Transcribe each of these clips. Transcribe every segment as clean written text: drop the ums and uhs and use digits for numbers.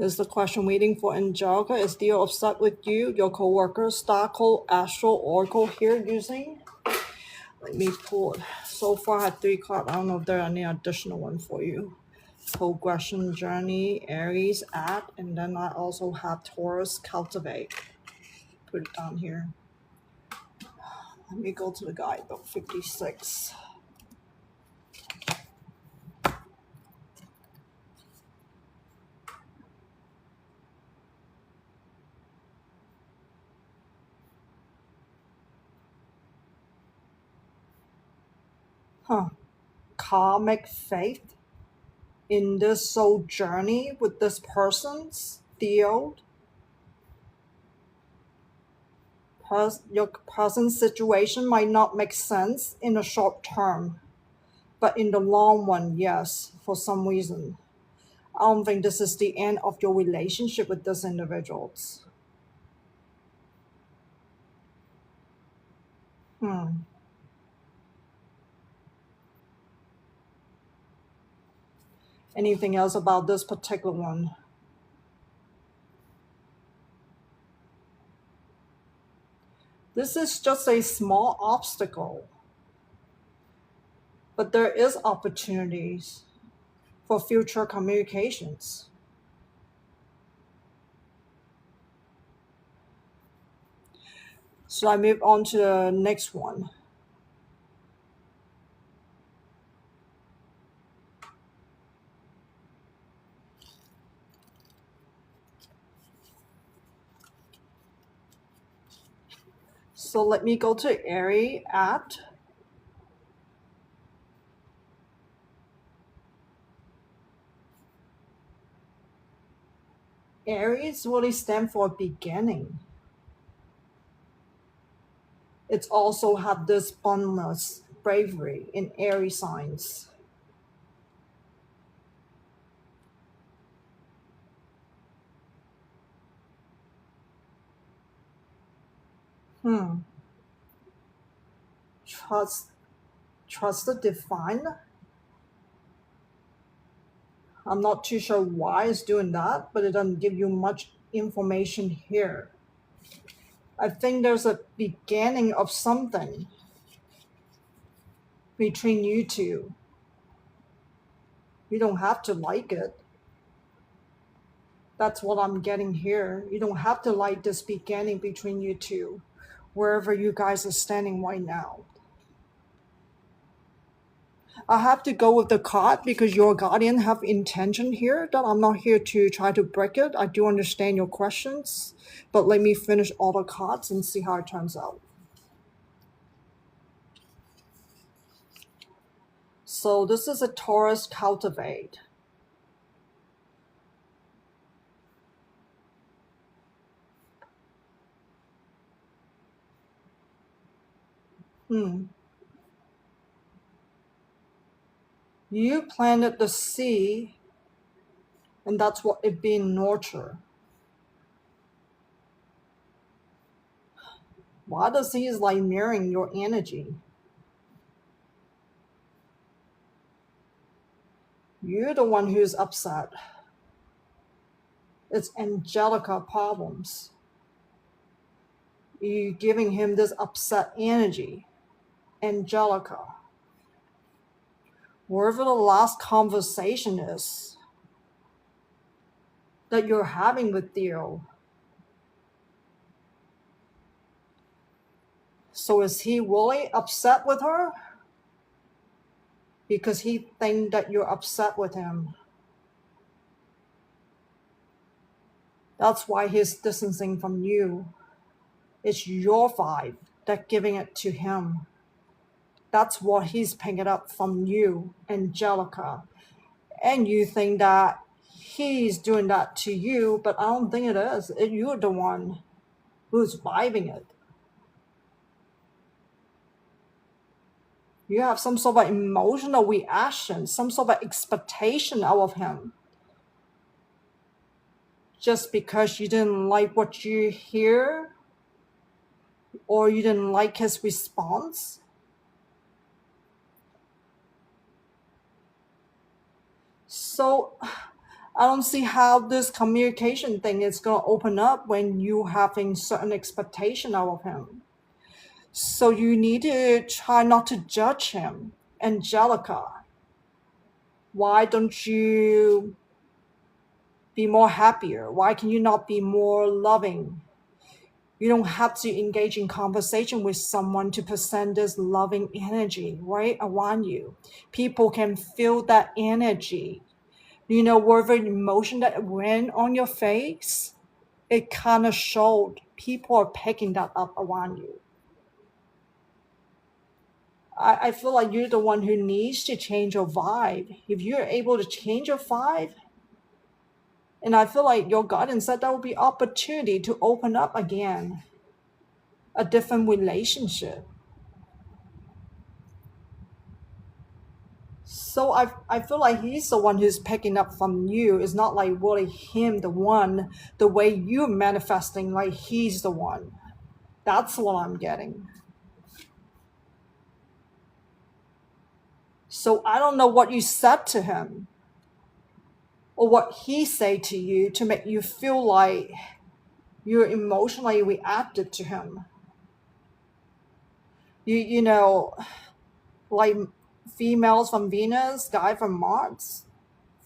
Is the question waiting for Angelica? Is Theo upset with you, your co-worker, star code, astral, oracle here using? Let me pull it. So far I had 3 cards. I don't know if there are any additional one for you. Progression journey, Aries act, and then I also have Taurus cultivate. Put it down here. Let me go to the guidebook 56. Karmic faith in this soul journey with this person's Theo. Your present situation might not make sense in the short term, but in the long run, yes, for some reason. I don't think this is the end of your relationship with this individuals. Anything else about this particular one? This is just a small obstacle, but there is opportunities for future communications. So I move on to the next one. So let me go to Aries at Aries really stands for beginning. It's also have this boundless bravery in Aries signs. Trust the divine. I'm not too sure why it's doing that, but it doesn't give you much information here. I think there's a beginning of something between you two. You don't have to like it. That's what I'm getting here. You don't have to like this beginning between you two, wherever you guys are standing right now. I have to go with the card because your guardian have intention here that I'm not here to try to break it. I do understand your questions, but let me finish all the cards and see how it turns out. So this is a Taurus cultivate. You planted the seed, and that's what it being nurtured. Why the seed is like mirroring your energy? You're the one who's upset. It's Angelica problems. You're giving him this upset energy. Angelica. Wherever the last conversation is that you're having with Theo. So is he really upset with her? Because he thinks that you're upset with him. That's why he's distancing from you. It's your vibe that's giving it to him. That's what he's picking up from you, Angelica. And you think that he's doing that to you, but I don't think it is. You're the one who's vibing it. You have some sort of emotional reaction, some sort of expectation out of him. Just because you didn't like what you hear or you didn't like his response. So I don't see how this communication thing is going to open up when you having certain expectation out of him. So you need to try not to judge him. Angelica, why don't you be more happier? Why can you not be more loving? You don't have to engage in conversation with someone to present this loving energy right around you. People can feel that energy. Whatever emotion that went on your face, it kind of showed. People are picking that up around you. I feel like you're the one who needs to change your vibe. If you're able to change your vibe, and I feel like your guardian said that would be opportunity to open up again, a different relationship. So I feel like he's the one who's picking up from you. It's not like really him, the way you're manifesting, like he's the one. That's what I'm getting. So I don't know what you said to him or what he said to you to make you feel like you're emotionally reacted to him. You know, like females from Venus, guy from Mars.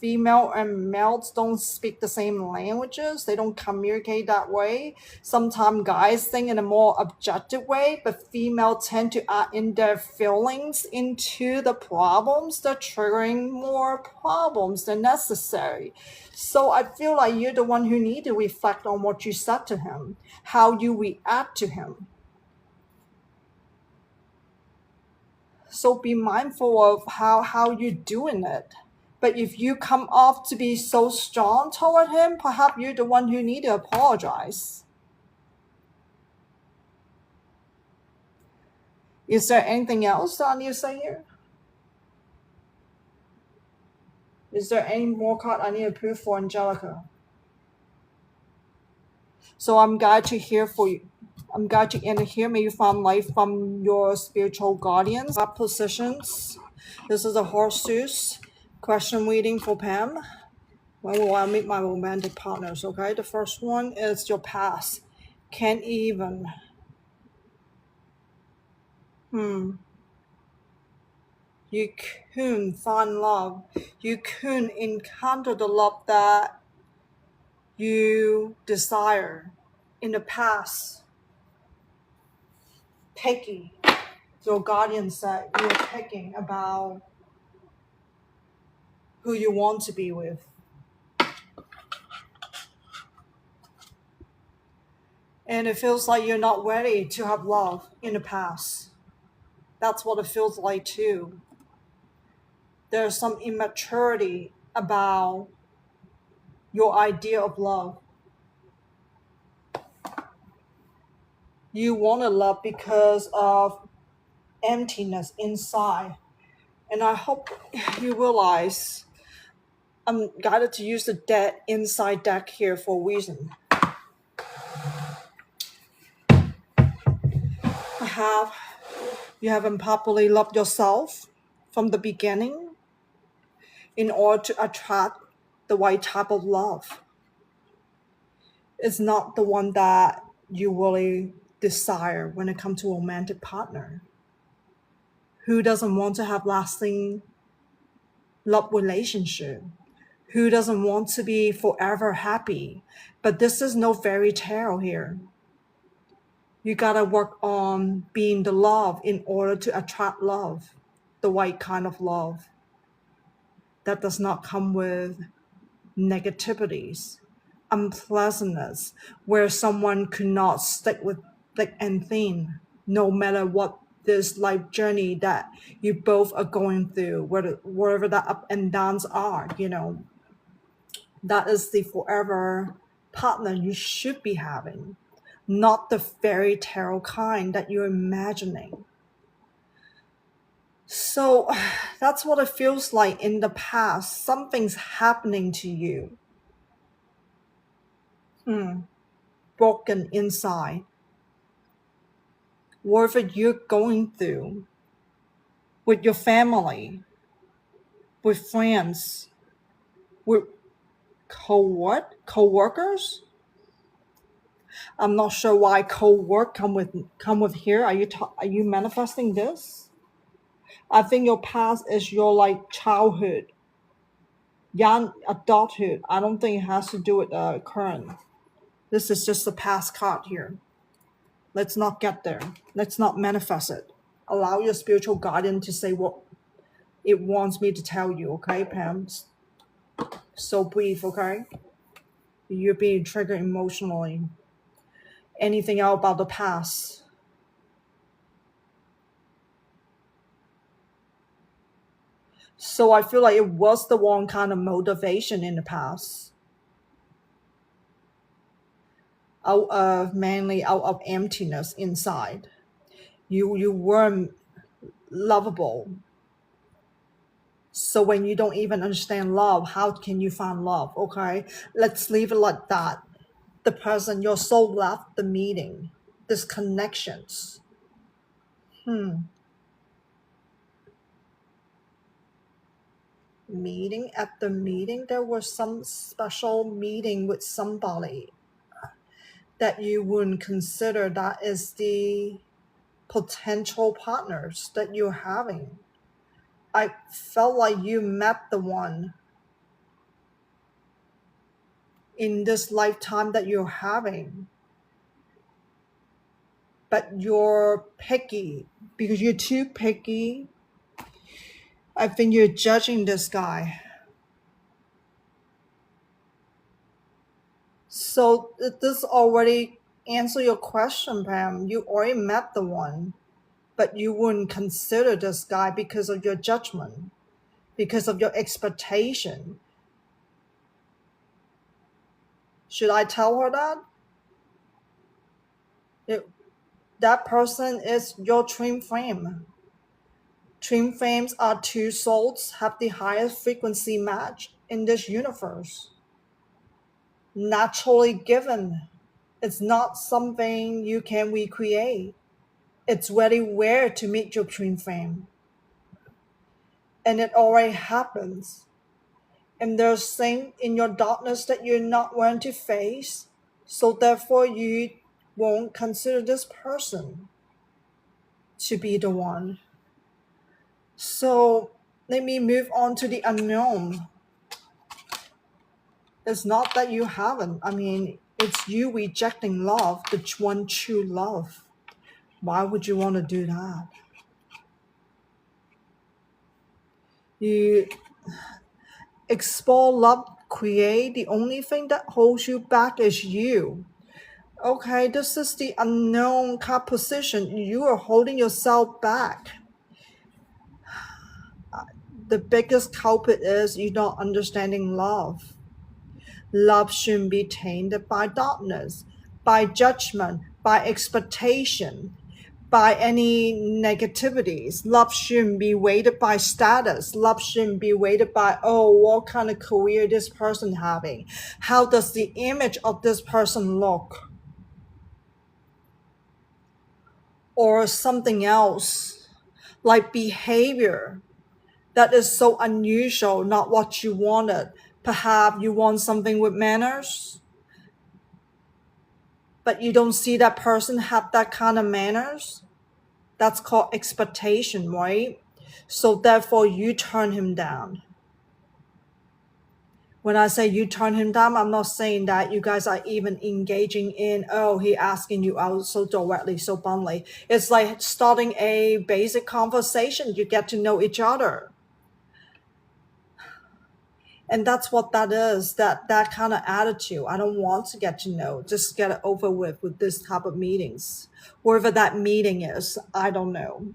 Female and males don't speak the same languages. They don't communicate that way. Sometimes guys think in a more objective way, but females tend to add in their feelings into the problems. They're triggering more problems than necessary. So I feel like you're the one who need to reflect on what you said to him, how you react to him. So be mindful of how you're doing it. But if you come off to be so strong toward him, perhaps you're the one who need to apologize. Is there anything else that I need to say here? Is there any more card I need to prove for Angelica? So I'm glad to hear for you. I'm glad to end here. May you find life from your spiritual guardians. Our positions. This is a horse question reading for Pam. When will I meet my romantic partners? Okay, the first one is your past. Can't even. You couldn't find love. You couldn't encounter the love that you desire in the past. Picky. Your guardian said you're picking about who you want to be with. And it feels like you're not ready to have love in the past. That's what it feels like too. There's some immaturity about your idea of love. You want to love because of emptiness inside. And I hope you realize I'm guided to use the dead inside deck here for a reason. You haven't properly loved yourself from the beginning in order to attract the right type of love. It's not the one that you really desire when it comes to a romantic partner. Who doesn't want to have lasting love relationship? Who doesn't want to be forever happy? But this is no fairy tale here. You gotta work on being the love in order to attract love, the right kind of love that does not come with negativities, unpleasantness, where someone could not stick with thick and thin, no matter what this life journey that you both are going through, wherever the up and downs are, that is the forever partner you should be having, not the fairy tale kind that you're imagining. So that's what it feels like in the past. Something's happening to you. Broken inside. Whatever you're going through with your family, with friends, with Co-workers? I'm not sure why co-work come with here. Are you manifesting this? I think your past is your like childhood, young adulthood. I don't think it has to do with current. This is just the past card here. Let's not get there. Let's not manifest it. Allow your spiritual guardian to say what it wants me to tell you, okay, Pam? So brief, okay? You're being triggered emotionally. Anything else about the past? So I feel like it was the wrong kind of motivation in the past. Mainly out of emptiness inside. You weren't lovable. So when you don't even understand love, how can you find love? Okay, let's leave it like that. The person, your soul left the meeting, disconnections. Meeting, at the meeting there was some special meeting with somebody that you wouldn't consider that is the potential partners that you're having. I felt like you met the one in this lifetime that you're having, but you're picky because you're too picky. I think you're judging this guy. So this already answer your question, Pam. You already met the one, but you wouldn't consider this guy because of your judgment, because of your expectation. Should I tell her that? That person is your twin flame. Twin flames are two souls have the highest frequency match in this universe. Naturally given. It's not something you can recreate. It's very rare to meet your twin flame. And it already happens. And there's things in your darkness that you're not willing to face. So therefore you won't consider this person to be the one. So let me move on to the unknown. It's not that you haven't. I mean, it's you rejecting love, the one true love. Why would you want to do that? You explore love, create. The only thing that holds you back is you. Okay, this is the unknown card position. You are holding yourself back. The biggest culprit is you not understanding love. Love shouldn't be tainted by darkness, by judgment, by expectation, by any negativities. Love shouldn't be weighted by status. Love shouldn't be weighted by, oh, what kind of career this person having? How does the image of this person look? Or something else, like behavior that is so unusual, not what you wanted. Perhaps you want something with manners, but you don't see that person have that kind of manners. That's called expectation, right? So therefore you turn him down. When I say you turn him down, I'm not saying that you guys are even engaging in, oh, he asking you out so directly, so bluntly. It's like starting a basic conversation. You get to know each other. And that's what that is, that kind of attitude. I don't want to get to know, just get it over with this type of meetings. Wherever that meeting is, I don't know.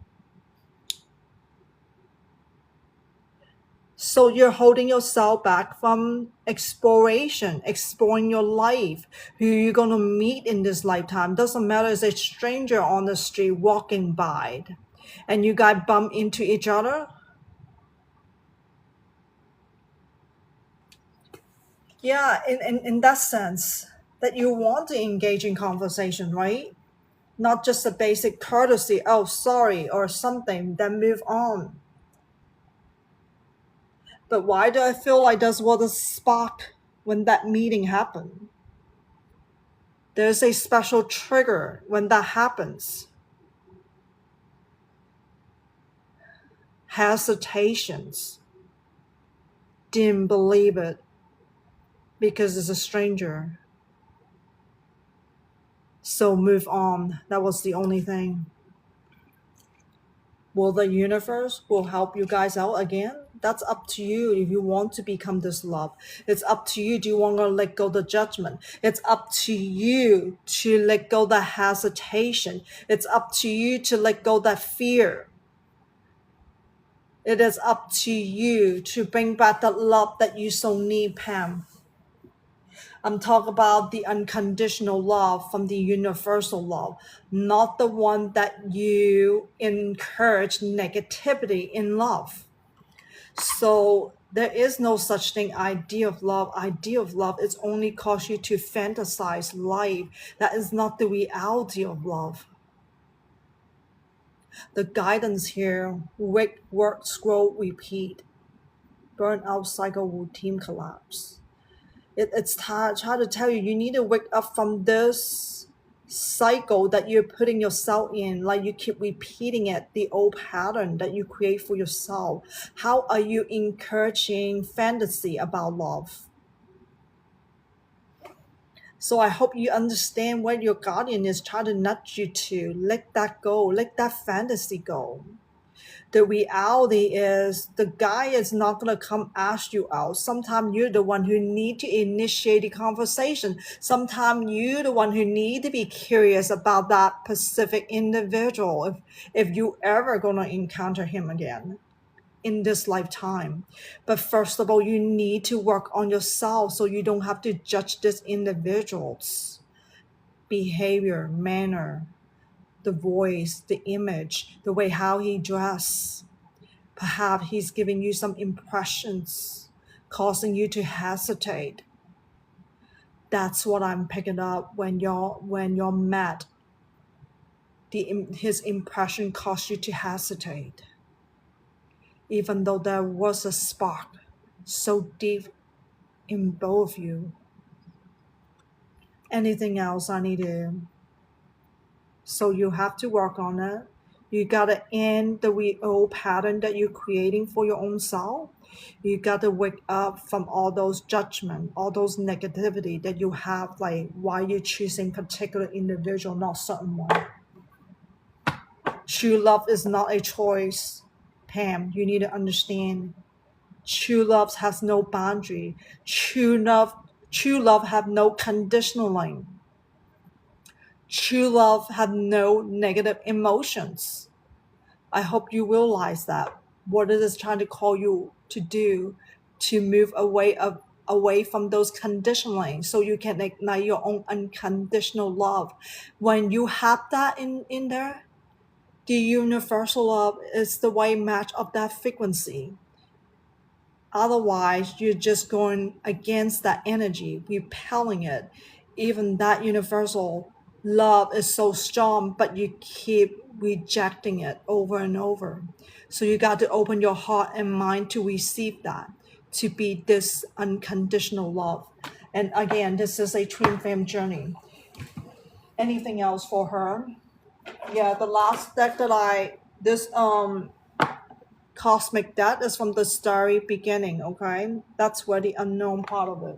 So you're holding yourself back from exploration, exploring your life, who you're going to meet in this lifetime. Doesn't matter, it's a stranger on the street walking by and you guys bump into each other. Yeah, in that sense, that you want to engage in conversation, right? Not just a basic courtesy, oh, sorry, or something, then move on. But why do I feel like that's what a spark when that meeting happened. There's a special trigger when that happens. Hesitations. Didn't believe it because it's a stranger. So move on. That was the only thing. Will the universe will help you guys out again? That's up to you if you want to become this love. It's up to you. Do you want to let go the judgment? It's up to you to let go the hesitation. It's up to you to let go that fear. It is up to you to bring back the love that you so need, Pam. I'm talking about the unconditional love from the universal love, not the one that you encourage negativity in love. So there is no such thing, idea of love. Idea of love is only cause you to fantasize life. That is not the reality of love. The guidance here, wake, work, scroll, repeat. Burnout cycle, routine collapse. It's trying to tell you, you need to wake up from this cycle that you're putting yourself in, like you keep repeating it, the old pattern that you create for yourself. How are you encouraging fantasy about love? So I hope you understand what your guardian is trying to nudge you to. Let that go. Let that fantasy go. The reality is the guy is not going to come ask you out. Sometimes you're the one who need to initiate the conversation. Sometimes you're the one who need to be curious about that specific individual if you ever going to encounter him again in this lifetime. But first of all, you need to work on yourself so you don't have to judge this individual's behavior, manner, the voice, the image, the way how he dress. Perhaps he's giving you some impressions, causing you to hesitate. That's what I'm picking up when you're mad. His impression caused you to hesitate, even though there was a spark so deep in both of you. Anything else I need to? So you have to work on it. You gotta end the old pattern that you're creating for your own self. You gotta wake up from all those judgment, all those negativity that you have, like why you're choosing particular individual, not certain one. True love is not a choice, Pam. You need to understand. True love has no boundary. True love have no conditioning. True love have no negative emotions. I hope you realize that what it is trying to call you to do to move away from those conditioning so you can ignite your own unconditional love. When you have that in there, the universal love is the way match of that frequency. Otherwise, you're just going against that energy, repelling it. Even that universal love is so strong, but you keep rejecting it over and over. So you got to open your heart and mind to receive that, to be this unconditional love. And again, this is a twin flame journey. Anything else for her? Yeah, the last deck that this cosmic death is from the starry beginning, okay? That's where the unknown part of it.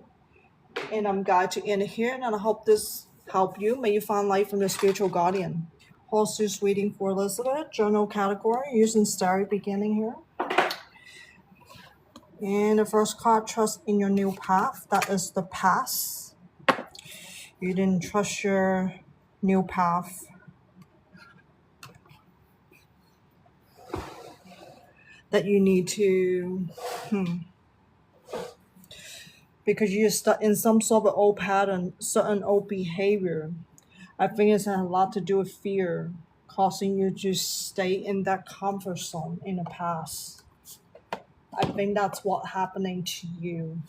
And I'm guided to end here, and I hope this help you. May you find light from your spiritual guardian. Horses reading for Elizabeth, journal category, using starry beginning here. And the first card, trust in your new path. That is the past. You didn't trust your new path. That you need to... because you're stuck in some sort of old pattern, certain old behavior. I think it's a lot to do with fear, causing you to stay in that comfort zone in the past. I think that's what's happening to you.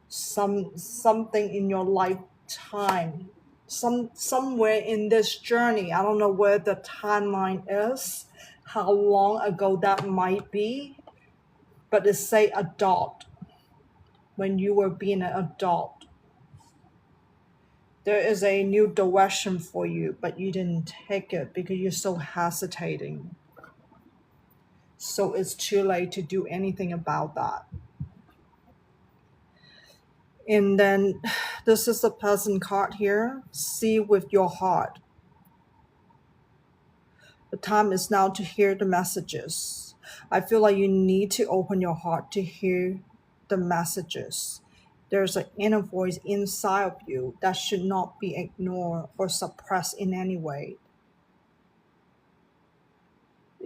Something in your lifetime, somewhere in this journey. I don't know where the timeline is, how long ago that might be, but it's say adult. when you were being an adult. There is a new direction for you, but you didn't take it because you're so hesitating. So it's too late to do anything about that. And then this is the person card here. See with your heart. The time is now to hear the messages. I feel like you need to open your heart to hear the messages. There's an inner voice inside of you that should not be ignored or suppressed in any way.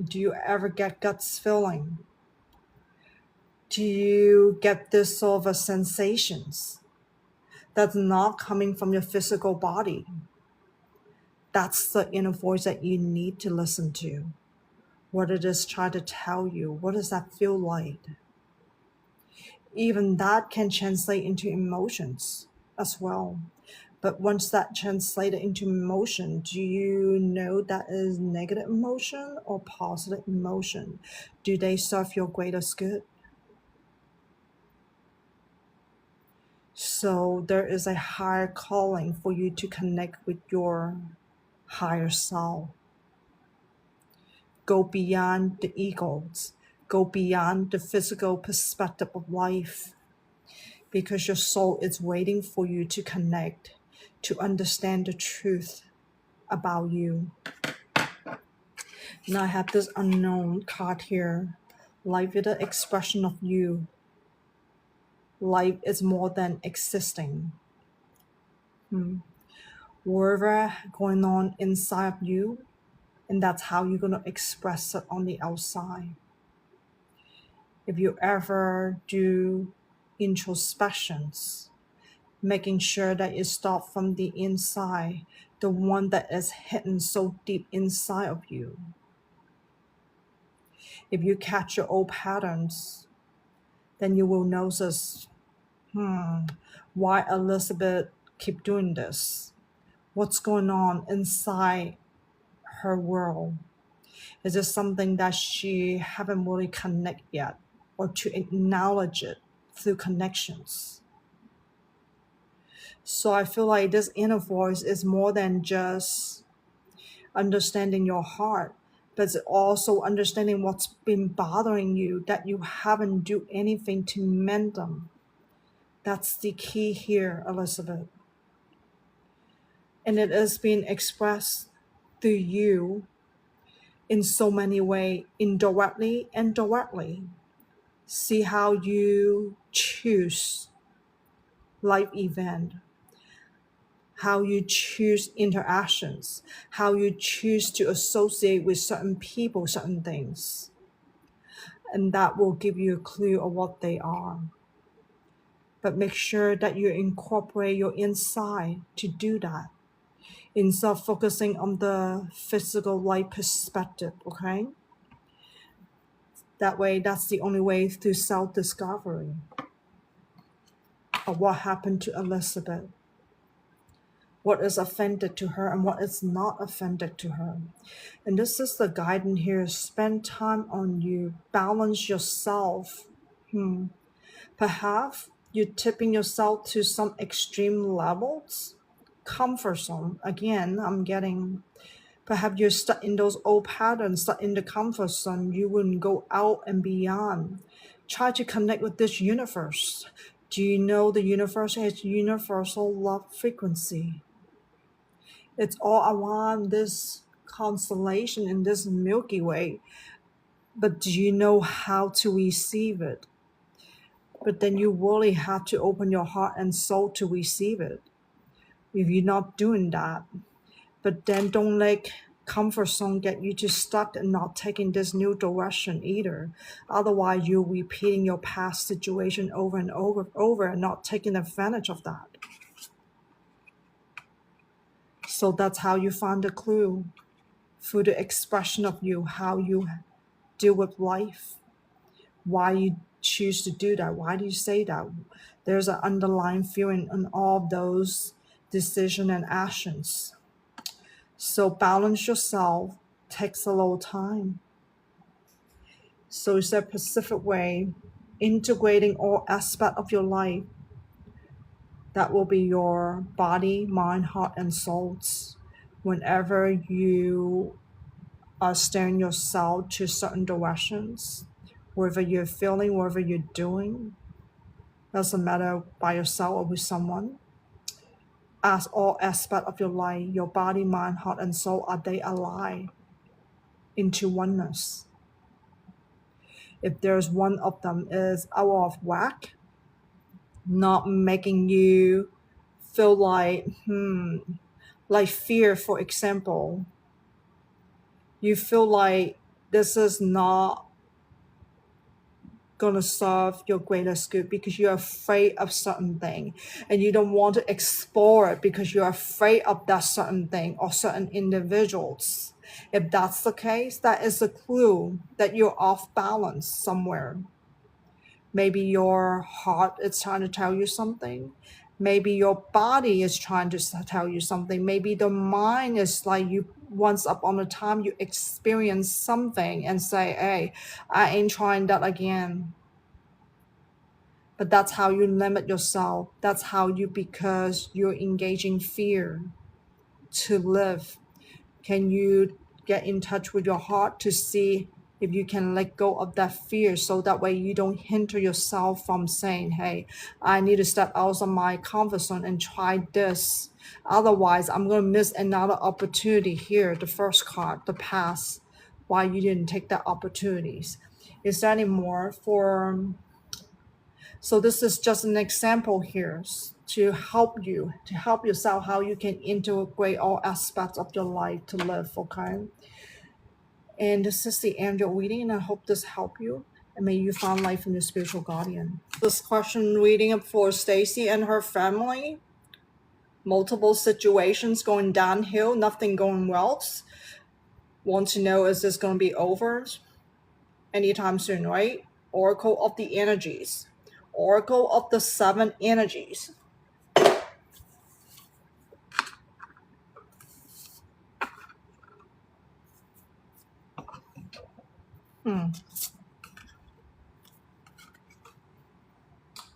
Do you ever get guts feeling? Do you get this sort of a sensations that's not coming from your physical body? That's the inner voice that you need to listen to. What it is trying to tell you. What does that feel like? Even that can translate into emotions as well. But once that translated into emotion, do you know that is negative emotion or positive emotion? Do they serve your greatest good? So there is a higher calling for you to connect with your higher self. Go beyond the egos. Go beyond the physical perspective of life. Because your soul is waiting for you to connect, to understand the truth about you. Now I have this unknown card here. Life is the expression of you. Life is more than existing. Whatever going on inside of you, and that's how you're going to express it on the outside. If you ever do introspections, making sure that you start from the inside, the one that is hidden so deep inside of you. If you catch your old patterns, then you will notice, why Elizabeth keep doing this? What's going on inside her world? Is there something that she haven't really connected yet, or to acknowledge it through connections? So I feel like this inner voice is more than just understanding your heart, but it's also understanding what's been bothering you that you haven't do anything to mend them. That's the key here, Elizabeth. And it is being expressed through you in so many ways, indirectly and directly. See how you choose life event, how you choose interactions, how you choose to associate with certain people, certain things. And that will give you a clue of what they are. But make sure that you incorporate your inside to do that, instead of focusing on the physical life perspective, okay? That way, that's the only way through self-discovery of what happened to Elizabeth, what is offended to her and what is not offended to her. And this is the guidance here. Spend time on you. Balance yourself. Perhaps you're tipping yourself to some extreme levels. Comfort zone. Again, I'm getting, perhaps you're stuck in those old patterns, stuck in the comfort zone. You wouldn't go out and beyond. Try to connect with this universe. Do you know the universe has universal love frequency? It's all around this constellation in this Milky Way. But do you know how to receive it? But then you really have to open your heart and soul to receive it. If you're not doing that, but then don't let comfort zone get you just stuck and not taking this new direction either. Otherwise, you're repeating your past situation over and over and not taking advantage of that. So that's how you find the clue, through the expression of you, how you deal with life, why you choose to do that, why do you say that. There's an underlying feeling in all of those decisions and actions. So balance yourself takes a little time. So it's a specific way integrating all aspects of your life. That will be your body, mind, heart, and souls. Whenever you are steering yourself to certain directions, whatever you're feeling, whatever you're doing, doesn't matter by yourself or with someone. As all aspects of your life, your body, mind, heart, and soul, are they aligned into oneness? If there's one of them is out of whack, not making you feel like fear, for example, you feel like this is not going to serve your greatest good because you're afraid of certain thing and you don't want to explore it because you're afraid of that certain thing or certain individuals. If that's the case, that is a clue that you're off balance somewhere. Maybe your heart is trying to tell you something. Maybe your body is trying to tell you something. Maybe the mind is like you once upon a time you experience something and say, hey, I ain't trying that again. But that's how you limit yourself. That's how you, because you're engaging fear to live. Can you get in touch with your heart to see if you can let go of that fear, so that way you don't hinder yourself from saying, hey, I need to step out of my comfort zone and try this. Otherwise, I'm going to miss another opportunity here. The first card, the past, why you didn't take that opportunities. Is there any more for... So this is just an example here to help you, to help yourself how you can integrate all aspects of your life to live, okay? And this is the angel reading, and I hope this helped you. And may you find life in your spiritual guardian. This question reading for Staci and her family. Multiple situations going downhill, nothing going well. Want to know, is this going to be over anytime soon, right? Oracle of the energies. Oracle of the 7 energies.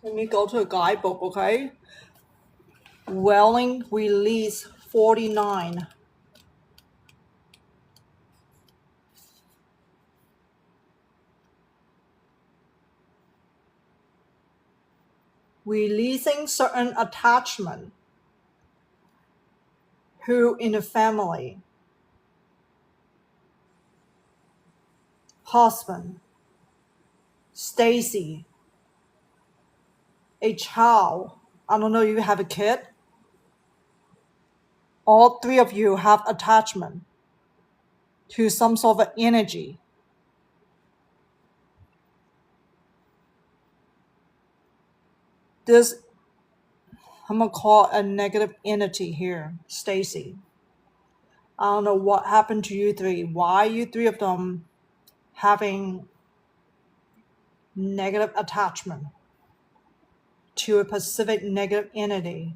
Let me go to a guidebook, okay? Welling Release 49. Releasing certain attachment. Who in the family? Husband. Staci. A child. I don't know if you have a kid. All 3 of you have attachment to some sort of energy. This, I'm going to call a negative entity here, Staci. I don't know what happened to you 3. Why you 3 of them having negative attachment to a specific negative entity?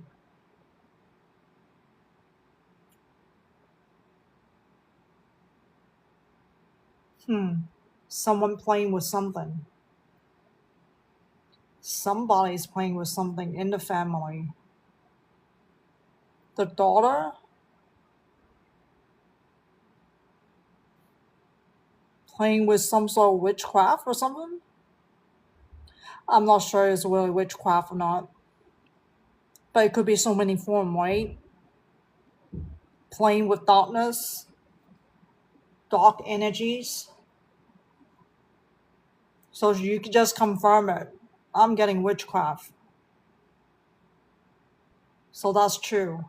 Someone playing with something. Somebody's playing with something in the family. The daughter playing with some sort of witchcraft or something. I'm not sure it's really witchcraft or not. But it could be so many forms, right? Playing with darkness, dark energies. So you can just confirm it. I'm getting witchcraft. So that's true.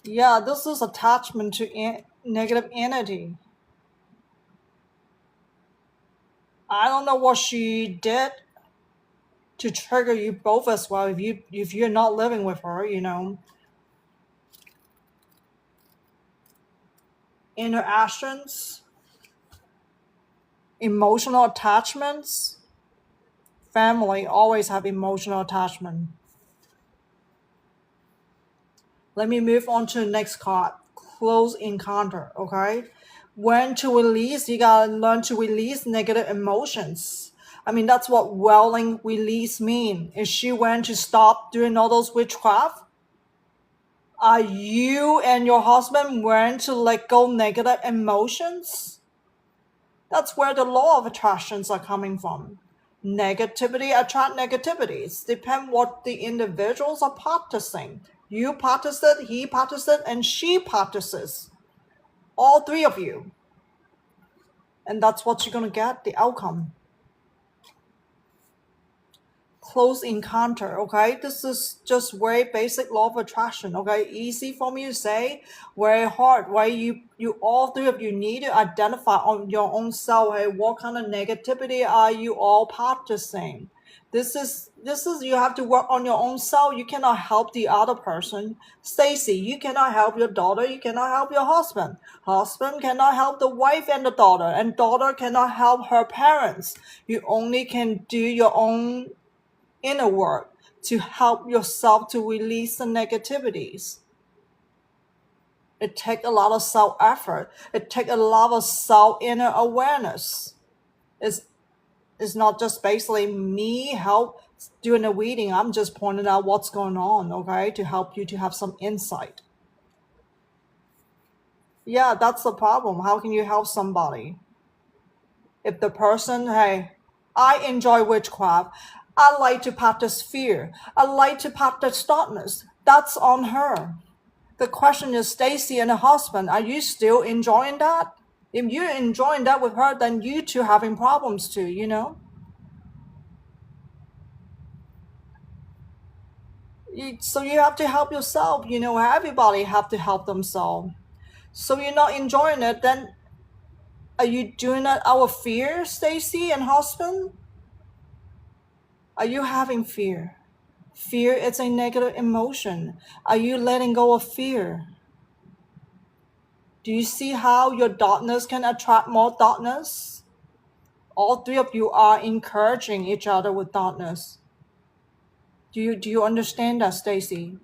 Yeah, this is attachment to negative entity. I don't know what she did to trigger you both as well. If you're not living with her, you know, interactions, emotional attachments. Family always have emotional attachment. Let me move on to the next card. Close encounter, okay? When to release, you gotta learn to release negative emotions. I mean, that's what welling release mean. Is she when to stop doing all those witchcraft? Are you and your husband when to let go negative emotions? That's where the law of attractions are coming from. Negativity attract negativities. Depend what the individuals are practicing. You practice it, he practices it, and she practices. All three of you. And that's what you're gonna get, the outcome. Close encounter, okay? This is just very basic law of attraction, okay? Easy for me to say, very hard, right? You all three of you need to identify on your own self, hey, what kind of negativity are you all practicing? This is you have to work on your own self. You cannot help the other person. Stacy, you cannot help your daughter, you cannot help your husband. Husband cannot help the wife and the daughter, and daughter cannot help her parents. You only can do your own inner work to help yourself to release the negativities. It takes a lot of self effort. It takes a lot of self inner awareness. It's not just basically me help doing a reading. I'm just pointing out what's going on, okay, to help you to have some insight. Yeah, that's the problem. How can you help somebody? If the person, hey, I enjoy witchcraft, I like to practice fear, I like to practice darkness, that's on her. The question is, Stacy and her husband, are you still enjoying that? If you're enjoying that with her, then you two having problems too, you know? So you have to help yourself, you know, everybody have to help themselves. So you're not enjoying it, then are you doing it out of fear, Stacy and husband? Are you having fear? Fear is a negative emotion. Are you letting go of fear? Do you see how your darkness can attract more darkness? All three of you are encouraging each other with darkness. Do you understand that, Stacy?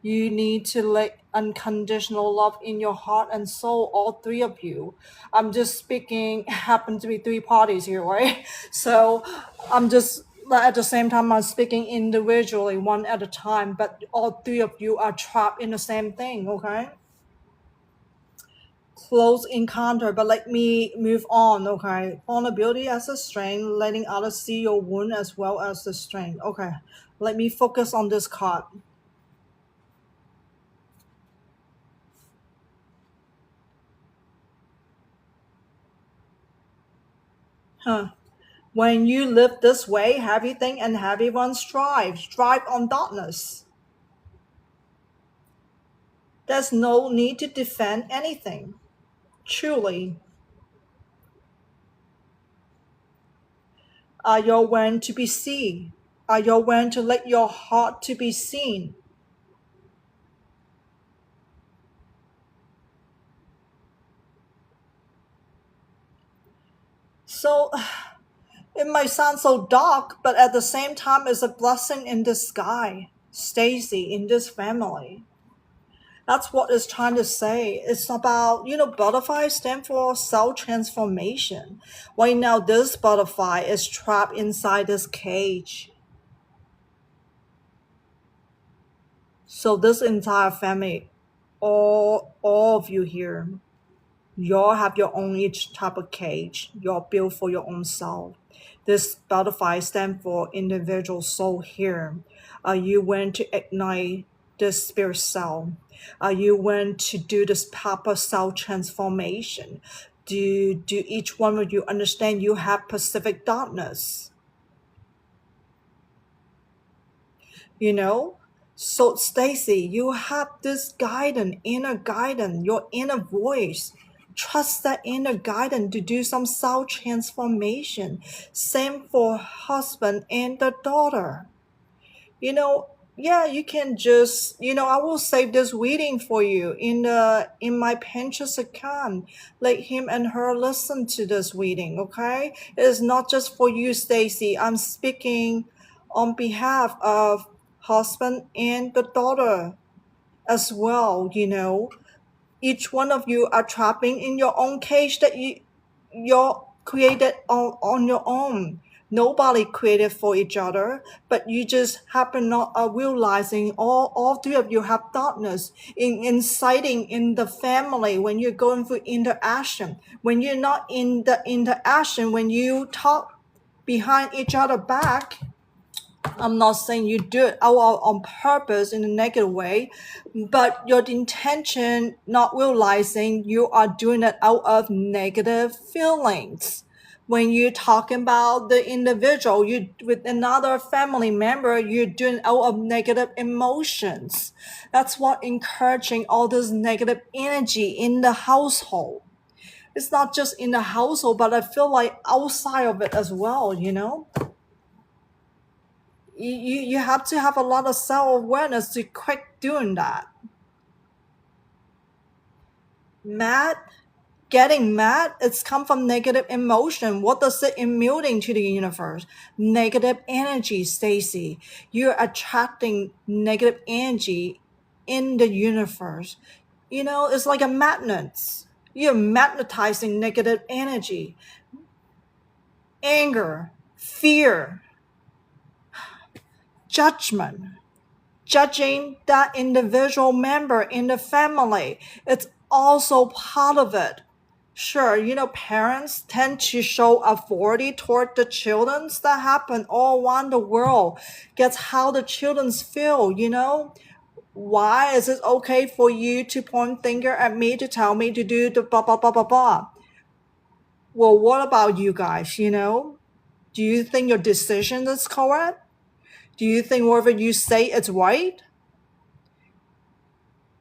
You need to let unconditional love in your heart and soul, all three of you. I'm just speaking, happen to be three parties here, right? So I'm just, at the same time, I'm speaking individually, one at a time, but all three of you are trapped in the same thing, okay? Close encounter, but let me move on, okay? Vulnerability as a strength, letting others see your wound as well as the strength. Okay, let me focus on this card. Huh. When you live this way, everything and everyone strive on darkness. There's no need to defend anything. Truly, are you when to be seen? Are you when to let your heart to be seen? So it might sound so dark, but at the same time, it's a blessing in disguise. Stacy in this family. That's what it's trying to say. It's about, butterfly stand for cell transformation. Right now, this butterfly is trapped inside this cage. So this entire family, all of you here, y'all have your own each type of cage. Y'all built for your own self. This butterfly stand for individual soul here. You went to ignite this spirit cell. You went to do this proper cell transformation. Do each one of you understand you have Pacific darkness? You know? So Stacy, you have this guidance, inner guidance, your inner voice. Trust that inner guidance to do some soul transformation. Same for husband and the daughter. You know, yeah, you can just, I will save this reading for you in my Pinterest account. Let him and her listen to this reading, okay? It is not just for you, Stacy. I'm speaking on behalf of husband and the daughter as well, you know. Each one of you are trapping in your own cage that you're created on your own. Nobody created for each other, but you just happen not realizing all three of you have darkness in inciting in the family when you're going through interaction. When you're not in the interaction, when you talk behind each other back, I'm not saying you do it out on purpose in a negative way, but your intention, not realizing you are doing it out of negative feelings. When you're talking about the individual, you with another family member, you're doing out of negative emotions. That's what encouraging all this negative energy in the household. It's not just in the household, but I feel like outside of it as well, you know? You have to have a lot of self-awareness to quit doing that. Mad, getting mad, it's come from negative emotion. What does it emitting to the universe? Negative energy, Stacy. You're attracting negative energy in the universe. You know, it's like a magnet. You're magnetizing negative energy, anger, fear, judgment, judging that individual member in the family. It's also part of it. Sure, you know, parents tend to show authority toward the children. That happen all around the world. Gets how the children feel, you know. Why is it okay for you to point finger at me to tell me to do the blah blah blah blah blah? Well, what about you guys, you know? Do you think your decision is correct? Do you think whatever you say is right?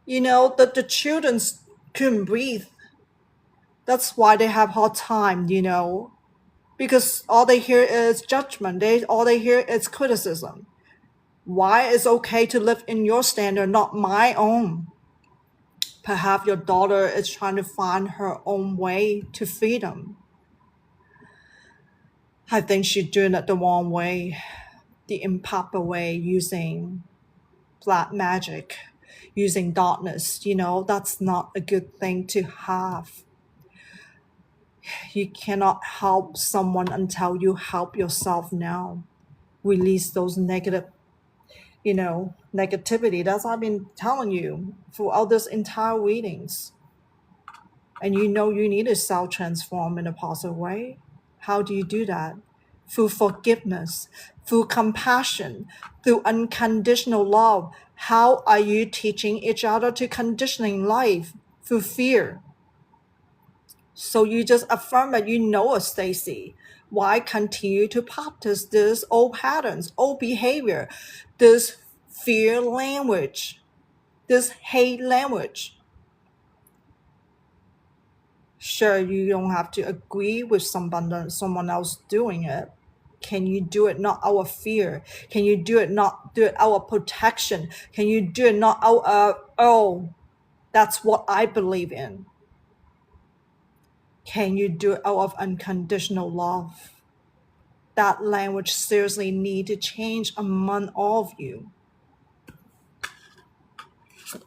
You know, that the children couldn't breathe. That's why they have hard time, you know, because all they hear is judgment. All they hear is criticism. Why it's okay to live in your standard, not my own? Perhaps your daughter is trying to find her own way to freedom. I think she's doing it the wrong way, the improper way, using black magic, using darkness. You know, that's not a good thing to have. You cannot help someone until you help yourself now. Release those negative, you know, negativity. That's what I've been telling you throughout this entire readings. And you know you need to self-transform in a positive way. How do you do that? Through forgiveness, through compassion, through unconditional love. How are you teaching each other to conditioning life? Through fear. So you just affirm that you know it, Stacy. Why continue to practice this old patterns, old behavior, this fear language, this hate language? Sure, you don't have to agree with someone else doing it. Can you do it not out of fear? Can you do it not do it out of protection? Can you do it not out of, oh, that's what I believe in? Can you do it out of unconditional love? That language seriously need to change among all of you.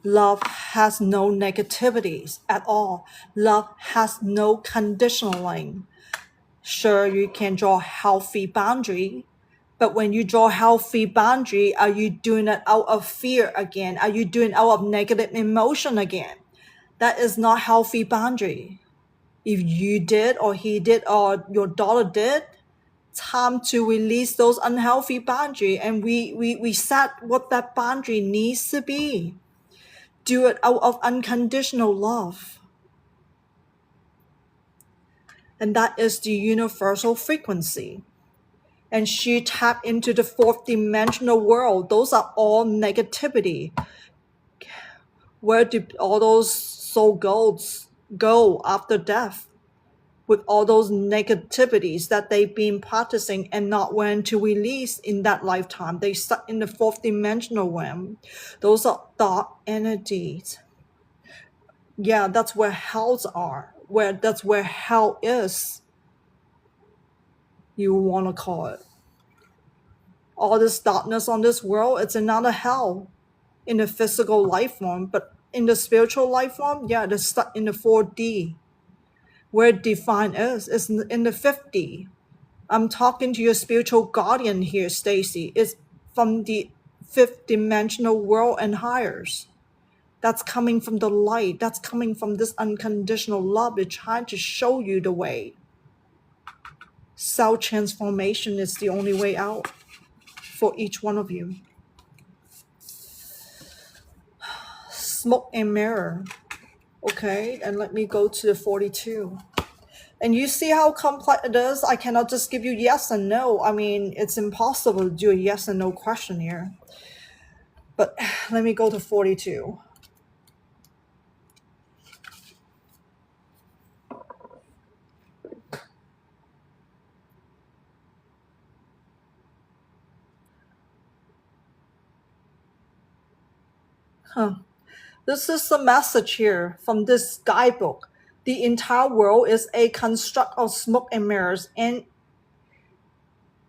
Love has no negativities at all. Love has no conditioning. Sure, you can draw healthy boundary, but when you draw healthy boundary, are you doing it out of fear again? Are you doing it out of negative emotion again? That is not healthy boundary. If you did or he did or your daughter did, time to release those unhealthy boundary and we set what that boundary needs to be. Do it out of unconditional love. And that is the universal frequency. And she tapped into the fourth dimensional world. Those are all negativity. Where do all those soul goals go after death? With all those negativities that they've been practicing and not when to release in that lifetime. They stuck in the fourth dimensional realm. Those are dark energies. Yeah, that's where hells are. That's where hell is. You want to call it. all this darkness on this world, it's another hell in the physical life form. But in the spiritual life form, yeah, it's stuck in the 4D. Where divine is in the 50. I'm talking to your spiritual guardian here, Staci. It's from the fifth dimensional world and higher. That's coming from the light. That's coming from this unconditional love. It's trying to show you the way. Self transformation is the only way out for each one of you. Smoke and mirror. Okay, and let me go to the 42. And you see how complex it is? I cannot just give you yes and no. I mean, it's impossible to do a yes and no question here. But let me go to 42. This is the message here from this guidebook. The entire world is a construct of smoke and mirrors, and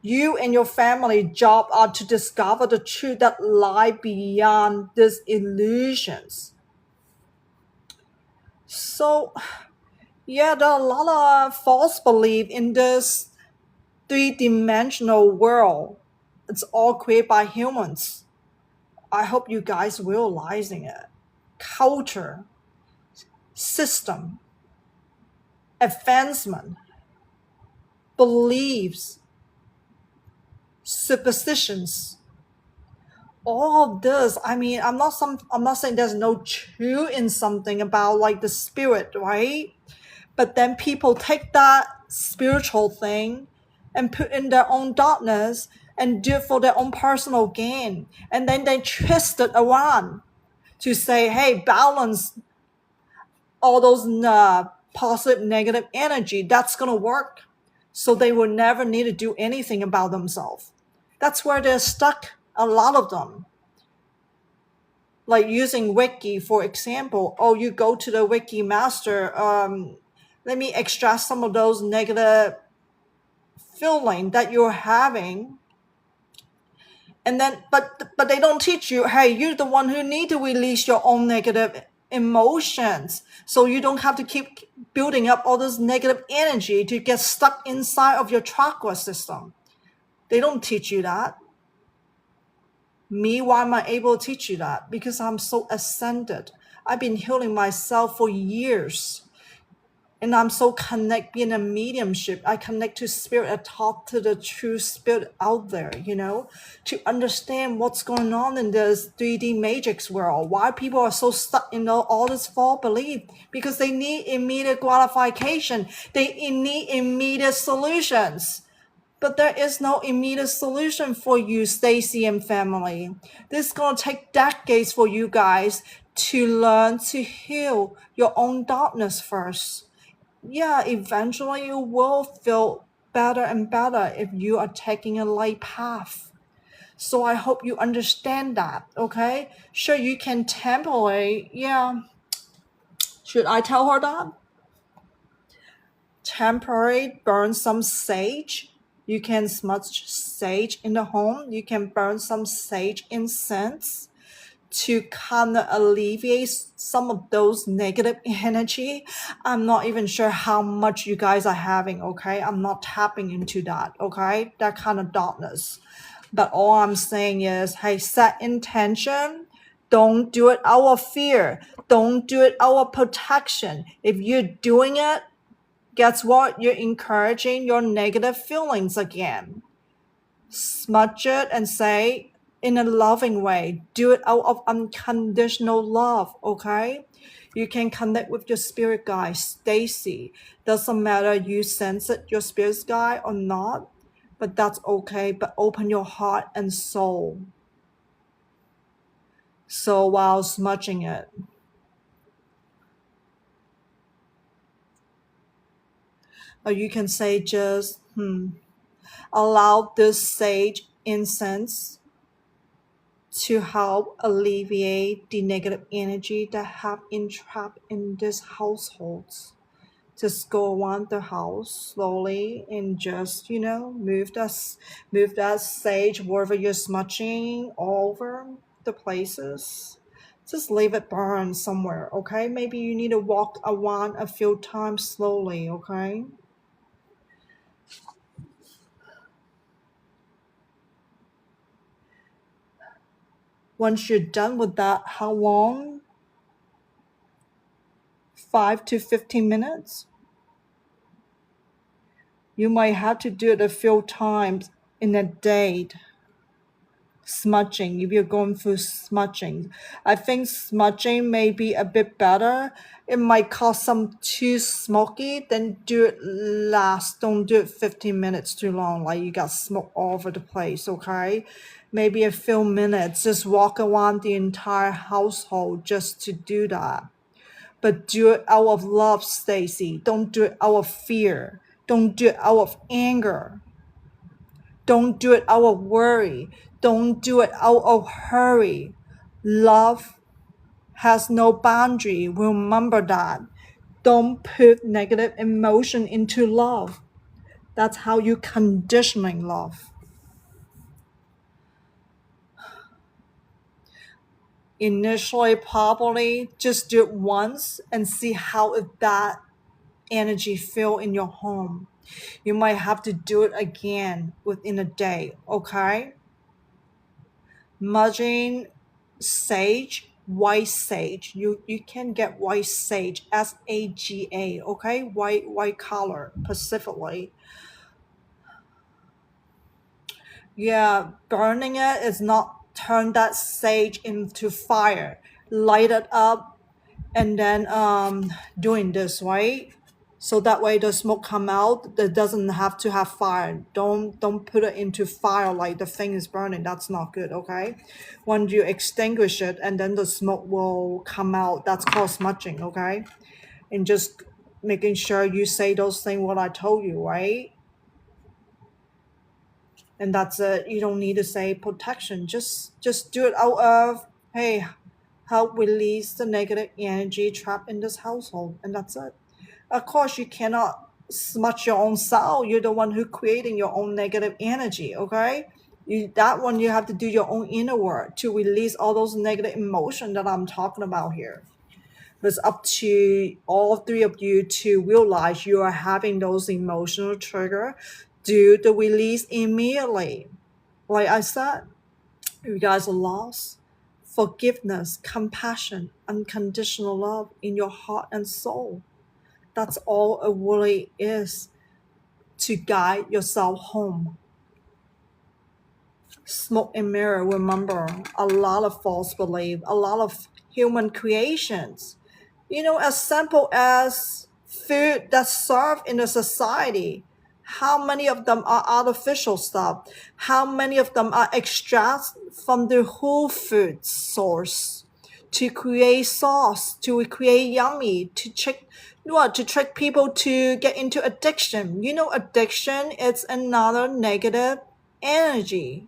you and your family job are to discover the truth that lie beyond these illusions. So, yeah, there are a lot of false belief in this three-dimensional world. It's all created by humans. I hope you guys realizing it. Culture, system, advancement, beliefs, superstitions, all of this. I mean, I'm not saying there's no truth in something about like the spirit, right? But then people take that spiritual thing and put in their own darkness and do it for their own personal gain. And then they twist it around to say, hey, balance all those positive, negative energy. That's going to work. So they will never need to do anything about themselves. That's where they're stuck, a lot of them. Like using Wiki, for example. Oh, you go to the Wiki master. Let me extract some of those negative feeling that you're having. And then, but they don't teach you, hey, you're the one who need to release your own negative emotions. So you don't have to keep building up all this negative energy to get stuck inside of your chakra system. They don't teach you that. Me, why am I able to teach you that? Because I'm so ascended. I've been healing myself for years. And I'm so connect being a mediumship. I connect to spirit. I talk to the true spirit out there, to understand what's going on in this 3D matrix world. Why people are so stuck in all this false belief. Because they need immediate gratification. They need immediate solutions. But there is no immediate solution for you, Staci and family. This is going to take decades for you guys to learn to heal your own darkness first. Yeah, eventually you will feel better and better if you are taking a light path. So I hope you understand that, okay? Sure, you can temporarily, yeah. Should I tell her that? Temporarily burn some sage. You can smudge sage in the home. You can burn some sage incense to kind of alleviate some of those negative energy. I'm not even sure how much you guys are having, okay? I'm not tapping into that, okay? That kind of darkness. But all I'm saying is, hey, set intention. Don't do it out of fear. Don't do it out of protection. If you're doing it, guess what? You're encouraging your negative feelings again. Smudge it and say in a loving way. Do it out of unconditional love, okay? You can connect with your spirit guide, Staci. Doesn't matter you sense it, your spirit guide or not, but that's okay. But open your heart and soul. So while smudging it, or you can say just, allow this sage incense to help alleviate the negative energy that have entrapped in these households, Just go around the house slowly and just, move that sage wherever you're smudging all over the places. Just leave it burn somewhere, okay? Maybe you need to walk around a few times slowly, okay? Once you're done with that, how long? 5 to 15 minutes? You might have to do it a few times in a day. Smudging, if you're going through smudging, I think smudging may be a bit better. It might cause some too smoky, then do it last. Don't do it 15 minutes too long, like you got smoke all over the place, okay? Maybe a few minutes, just walk around the entire household just to do that. But do it out of love, Stacy. Don't do it out of fear. Don't do it out of anger. Don't do it out of worry. Don't do it out of hurry. Love has no boundary. Remember that. Don't put negative emotion into love. That's how you conditioning love. Initially, probably just do it once and see how that energy feel in your home. You might have to do it again within a day, okay? Merging sage, white sage. You can get white sage, SAGA, okay? White color specifically. Yeah, burning it is not turn that sage into fire. Light it up and then doing this, right? So that way the smoke come out. That doesn't have to have fire. Don't put it into fire like the thing is burning. That's not good, okay? When you extinguish it and then the smoke will come out, that's called smudging, okay? And just making sure you say those things what I told you, right? And that's it. You don't need to say protection. Just do it out of, hey, help release the negative energy trapped in this household, and that's it. Of course, you cannot smudge your own self. You're the one who creating your own negative energy, okay? That one you have to do your own inner work to release all those negative emotion that I'm talking about here. But it's up to all three of you to realize you are having those emotional trigger. Do the release immediately. Like I said, you guys are lost. Forgiveness, compassion, unconditional love in your heart and soul. That's all it really is to guide yourself home. Smoke and mirror, remember, a lot of false belief, a lot of human creations. As simple as food that's served in a society. How many of them are artificial stuff? How many of them are extracts from the whole food source to create sauce, to create yummy, to trick people to get into addiction? Addiction is another negative energy.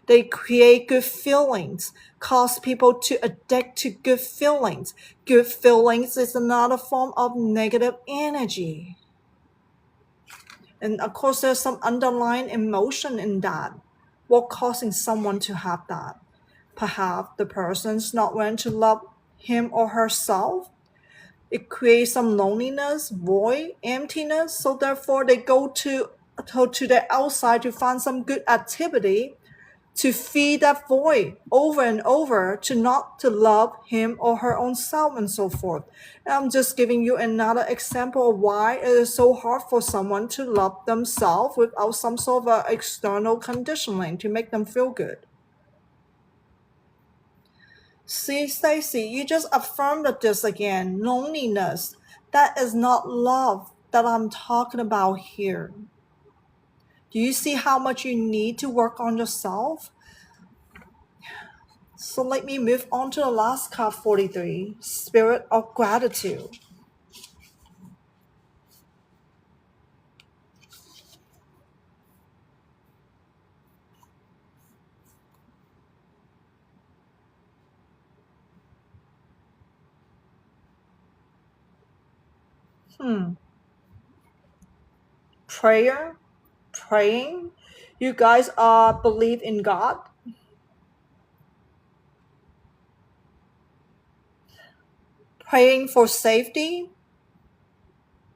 They create good feelings, cause people to addict to good feelings. Good feelings is another form of negative energy. And of course, there's some underlying emotion in that. What causing someone to have that? Perhaps the person's not willing to love him or herself. It creates some loneliness, void, emptiness. So therefore, they go to the outside to find some good activity to feed that void over and over, to not to love him or her own self and so forth. And I'm just giving you another example of why it is so hard for someone to love themselves without some sort of external conditioning to make them feel good. See, Stacy, you just affirmed this again. Loneliness. That is not love that I'm talking about here. Do you see how much you need to work on yourself? So let me move on to the last card, 43, Spirit of Gratitude. praying. You guys believe in God, praying for safety,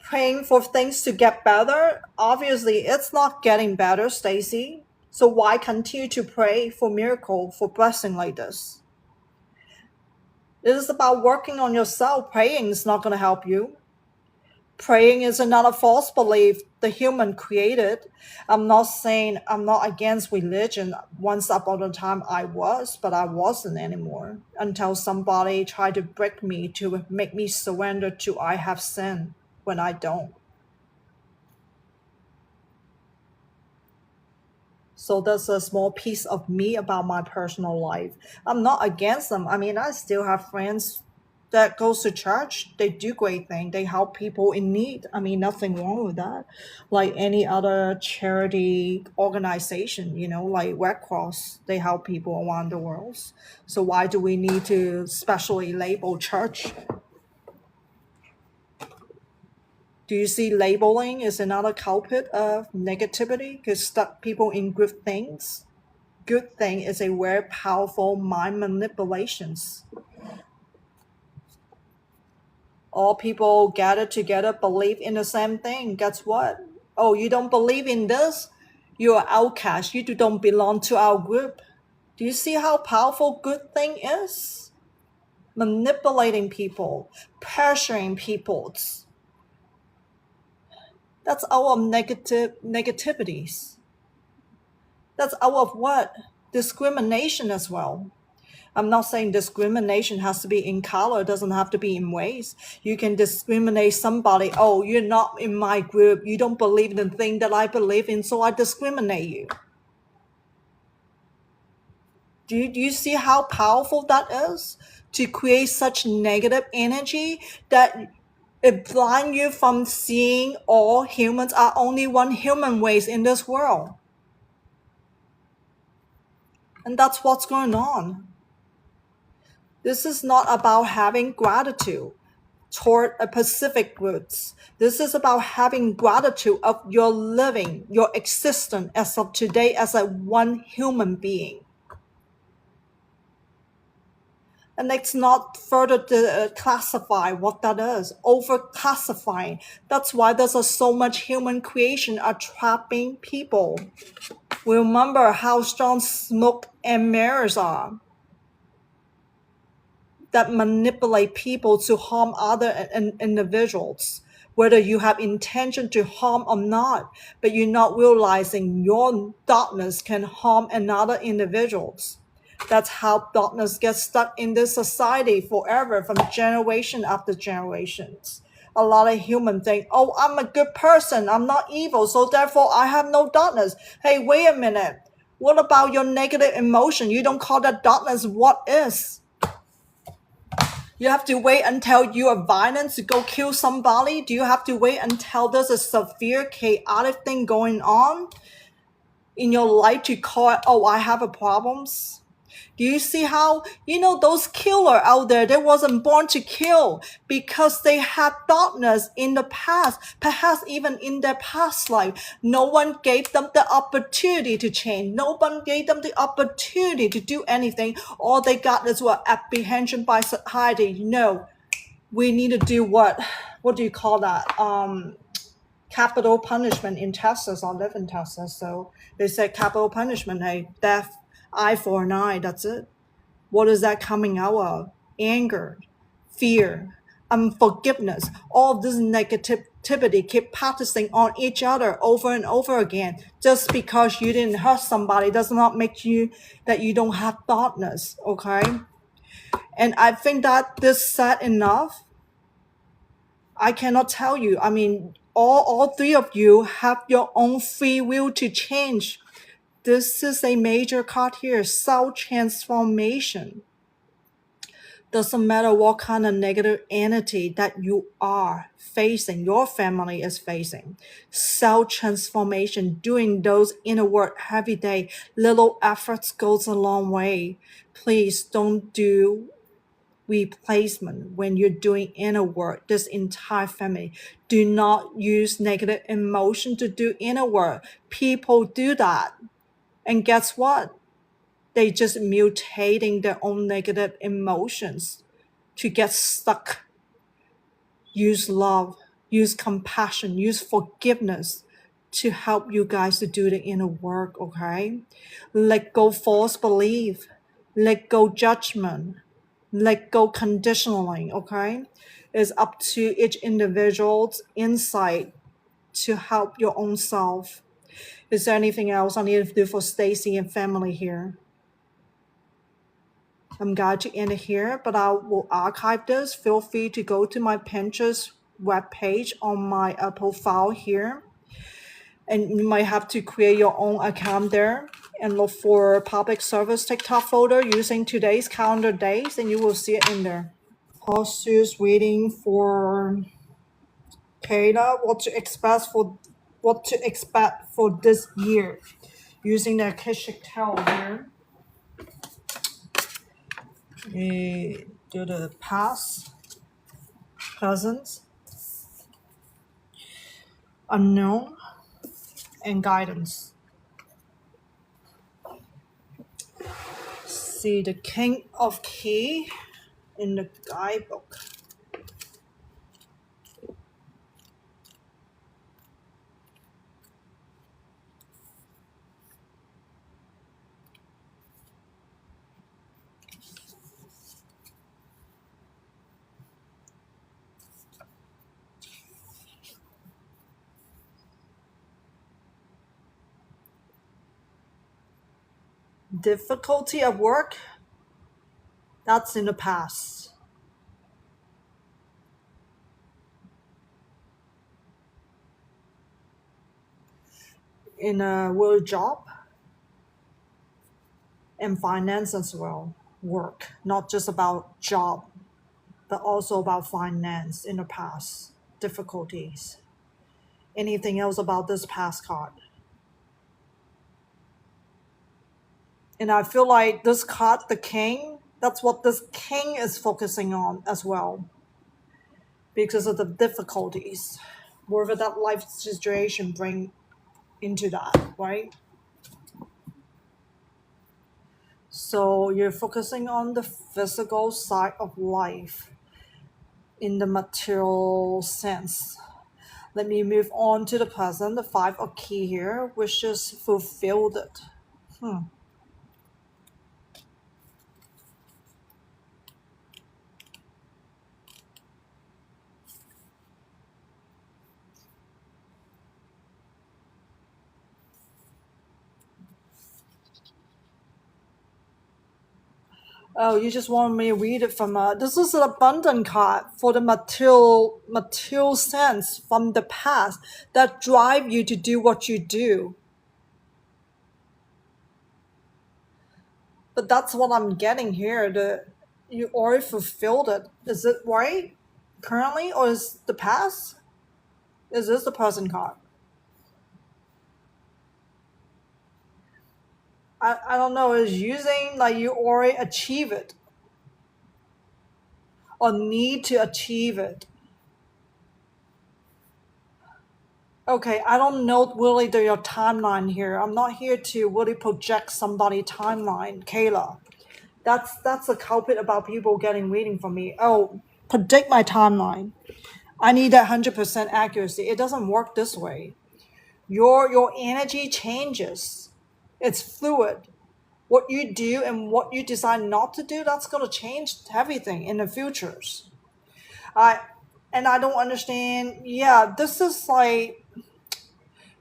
praying for things to get better. Obviously, it's not getting better, Staci. So why continue to pray for miracle, for blessing like this? It is about working on yourself. Praying is not going to help you. Praying is another false belief the human created. I'm not saying I'm not against religion. Once upon a time I was, but I wasn't anymore until somebody tried to break me to make me surrender to I have sinned when I don't. So that's a small piece of me about my personal life. I'm not against them. I mean, I still have friends that goes to church. They do great things. They help people in need. I mean, nothing wrong with that. Like any other charity organization, like Red Cross, they help people around the world. So why do we need to specially label church? Do you see labeling is another culprit of negativity? Because stuck people in good things. Good thing is a very powerful mind manipulations. All people gathered together believe in the same thing. Guess what? Oh, you don't believe in this? You're outcast. You don't belong to our group. Do you see how powerful good thing is? Manipulating people, pressuring people. That's our negativities. That's our what? Discrimination as well. I'm not saying discrimination has to be in color, it doesn't have to be in race. You can discriminate somebody. Oh, you're not in my group. You don't believe in the thing that I believe in, so I discriminate you. Do you see how powerful that is? To create such negative energy that it blinds you from seeing all humans are only one human race in this world. And that's what's going on. This is not about having gratitude toward a specific roots. This is about having gratitude of your living, your existence as of today as a one human being. And it's not further to classify what that is, over classifying. That's why there's so much human creation are trapping people. Remember how strong smoke and mirrors are that manipulate people to harm other individuals, whether you have intention to harm or not, but you're not realizing your darkness can harm another individuals. That's how darkness gets stuck in this society forever, from generation after generations. A lot of humans think, oh, I'm a good person, I'm not evil, so therefore I have no darkness. Hey, wait a minute. What about your negative emotion? You don't call that darkness. What is? You have to wait until you are violent to go kill somebody? Do you have to wait until there's a severe chaotic thing going on in your life to call it, oh, I have a problems? Do you see how, those killer out there, they wasn't born to kill because they had darkness in the past, perhaps even in their past life. No one gave them the opportunity to change. No one gave them the opportunity to do anything. All they got is what? Apprehension by society. No, we need to do what do you call that? Capital punishment in Texas. I live in Texas, so they said capital punishment, hey, death, eye for an eye, that's it. What is that coming out of? Anger, fear, unforgiveness. All this negativity keep practicing on each other over and over again. Just because you didn't hurt somebody does not make you that you don't have darkness, okay? And I think that this sad enough. I cannot tell you. I mean, all three of you have your own free will to change. This is a major card here, self transformation. Doesn't matter what kind of negative entity that you are facing, your family is facing. Self transformation, doing those inner work every day, little efforts goes a long way. Please don't do replacement when you're doing inner work. This entire family, do not use negative emotion to do inner work. People do that, and guess what? They just mutating their own negative emotions to get stuck. Use love, use compassion, use forgiveness to help you guys to do the inner work, okay? Let go false belief, let go judgment, let go conditioning, okay? It's up to each individual's insight to help your own self. Is there anything else I need to do for Staci and family here? I'm going to end it here, but I will archive this. Feel free to go to my Pinterest webpage on my profile here. And you might have to create your own account there and look for public service TikTok folder using today's calendar days, and you will see it in there. Postures waiting for Kayla, what to expect for this year using the Akashic Tale here. We do the past, present, unknown, and guidance. See the King of Key in the guidebook. Difficulty at work, that's in the past. In a work job and finance as well, work, not just about job, but also about finance in the past, difficulties. Anything else about this past card? And I feel like this card, the king, that's what this king is focusing on as well, because of the difficulties, whatever that life situation bring into that, right? So you're focusing on the physical side of life in the material sense. Let me move on to the present, the five of key here, which is fulfilled it. Oh, you just want me to read it from this is an abundant card for the material sense from the past that drive you to do what you do. But that's what I'm getting here. You already fulfilled it. Is it right currently, or is the past? Is this the present card? I don't know. Is using like you already achieve it or need to achieve it. Okay, I don't know really your timeline here. I'm not here to really project somebody timeline, Kayla. That's a culprit about people getting reading from me. Oh, predict my timeline. I need that 100% accuracy. It doesn't work this way. Your energy changes. It's fluid. What you do and what you decide not to do, that's gonna change everything in the futures. I I don't understand. Yeah, this is like,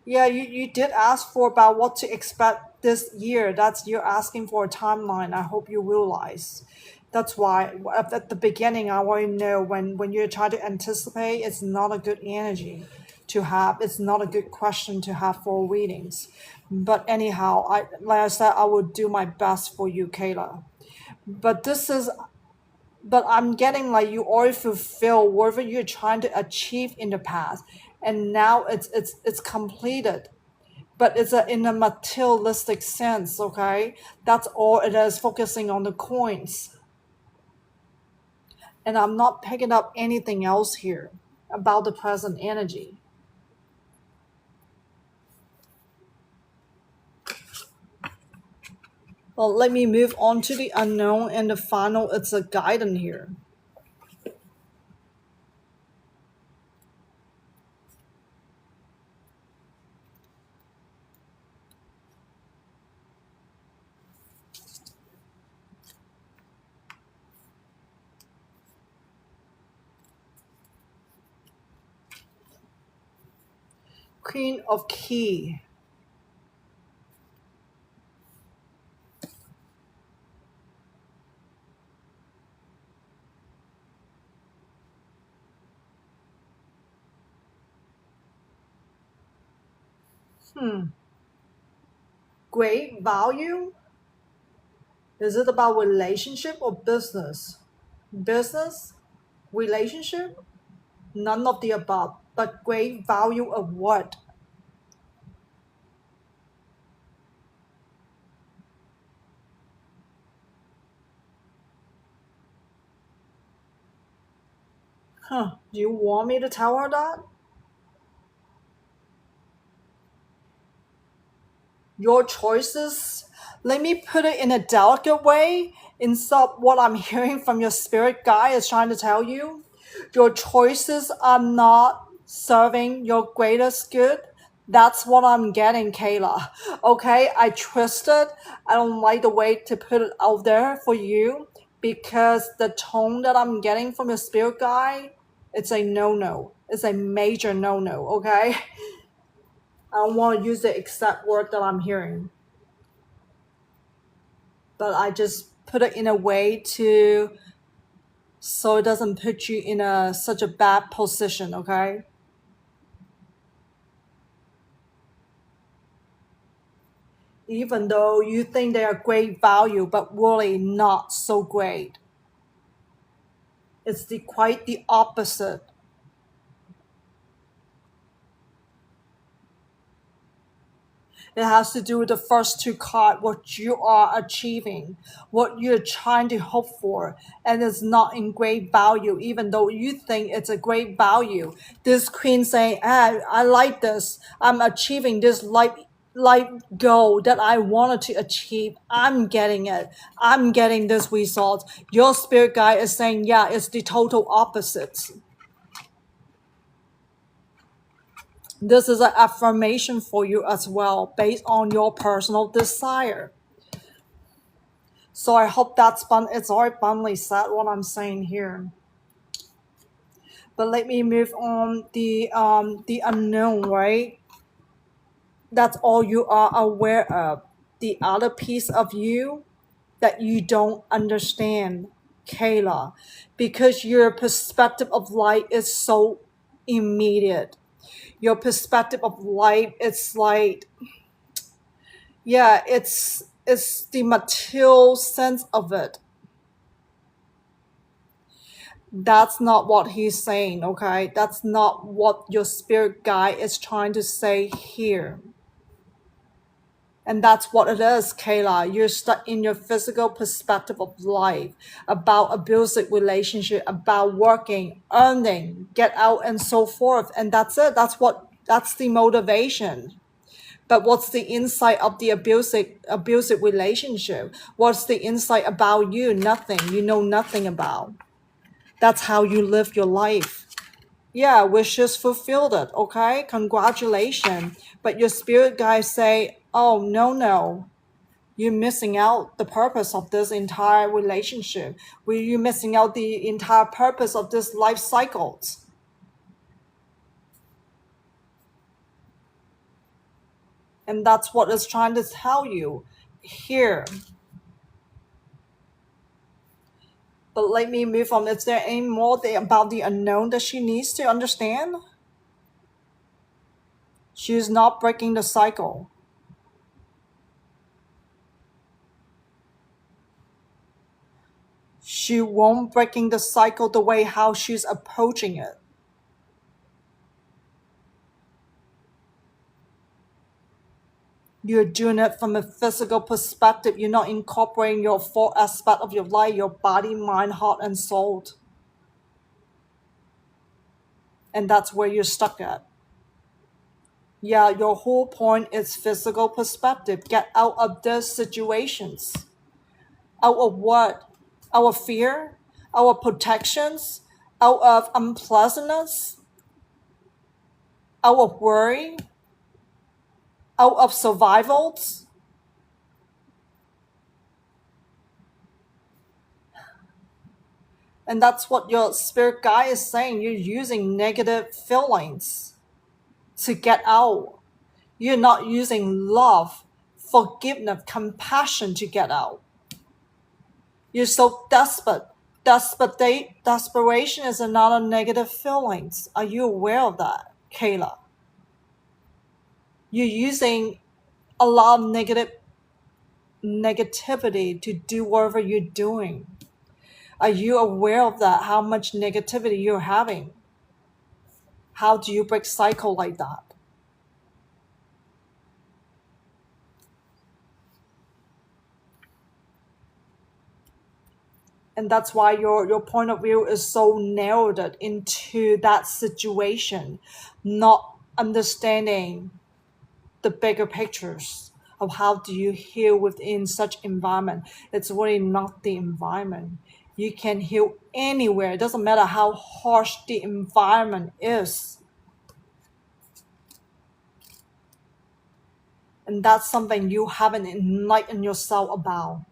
yeah, you did ask for about what to expect this year. That's you're asking for a timeline. I hope you realize. That's why at the beginning I want to know when you're trying to anticipate, it's not a good energy to have. It's not a good question to have for readings. But anyhow, like I said, I will do my best for you, Kayla. But this is but I'm getting like you already fulfill whatever you're trying to achieve in the past, and now it's completed. But it's in a materialistic sense, okay? That's all it is, focusing on the coins. And I'm not picking up anything else here about the present energy. Well, let me move on to the unknown and the final. It's a guidance here. Queen of Key. Great value. Is it about relationship or business? Business? Relationship? None of the above. But great value of what? Do you want me to tell her that? Your choices, let me put it in a delicate way, instead of what I'm hearing from your spirit guide is trying to tell you. Your choices are not serving your greatest good. That's what I'm getting, Kayla. Okay, I twisted. I don't like the way to put it out there for you, because the tone that I'm getting from your spirit guide, it's a no-no. It's a major no-no, okay? I don't want to use the exact word that I'm hearing, but I just put it in a way to so it doesn't put you in a such a bad position, okay? Even though you think they are great value, but really not so great. It's quite the opposite. It has to do with the first two cards, what you are achieving, what you're trying to hope for, and it's not in great value, even though you think it's a great value. This queen saying, I like this. I'm achieving this life goal that I wanted to achieve. I'm getting it. I'm getting this result. Your spirit guide is saying, yeah, it's the total opposite. This is an affirmation for you as well, based on your personal desire. So I hope that's fun. It's already funny said what I'm saying here. But let me move on. The unknown, right? That's all you are aware of. The other piece of you that you don't understand, Kayla, because your perspective of life is so immediate. Your perspective of life, it's like, yeah, it's the material sense of it. That's not what he's saying, okay? That's not what your spirit guide is trying to say here. And that's what it is, Kayla. You're stuck in your physical perspective of life, about abusive relationship, about working, earning, get out, and so forth. And that's it. That's the motivation. But what's the insight of the abusive relationship? What's the insight about you? Nothing. You know nothing about. That's how you live your life. Yeah, wishes fulfilled it, okay? Congratulations. But your spirit guides say, oh, no. You're missing out the purpose of this entire relationship. You're missing out the entire purpose of this life cycles. And that's what it's trying to tell you here. But let me move on. Is there any more about the unknown that she needs to understand? She's not breaking the cycle. She won't breaking the cycle the way how she's approaching it. You're doing it from a physical perspective. You're not incorporating your four aspect of your life, your body, mind, heart, and soul. And that's where you're stuck at. Yeah, your whole point is physical perspective. Get out of these situations. Out of what? Out of fear? Out of protections? Out of unpleasantness? Out of worry? Out of survivals? And that's what your spirit guide is saying. You're using negative feelings to get out. You're not using love, forgiveness, compassion to get out. You're so desperate. Desperation is another negative feelings. Are you aware of that, Kayla? You're using a lot of negativity to do whatever you're doing. Are you aware of that? How much negativity you're having? How do you break cycle like that? And that's why your point of view is so narrowed into that situation, not understanding the bigger pictures of how do you heal within such environment. It's really not the environment. You can heal anywhere. It doesn't matter how harsh the environment is. And that's something you haven't enlightened yourself about.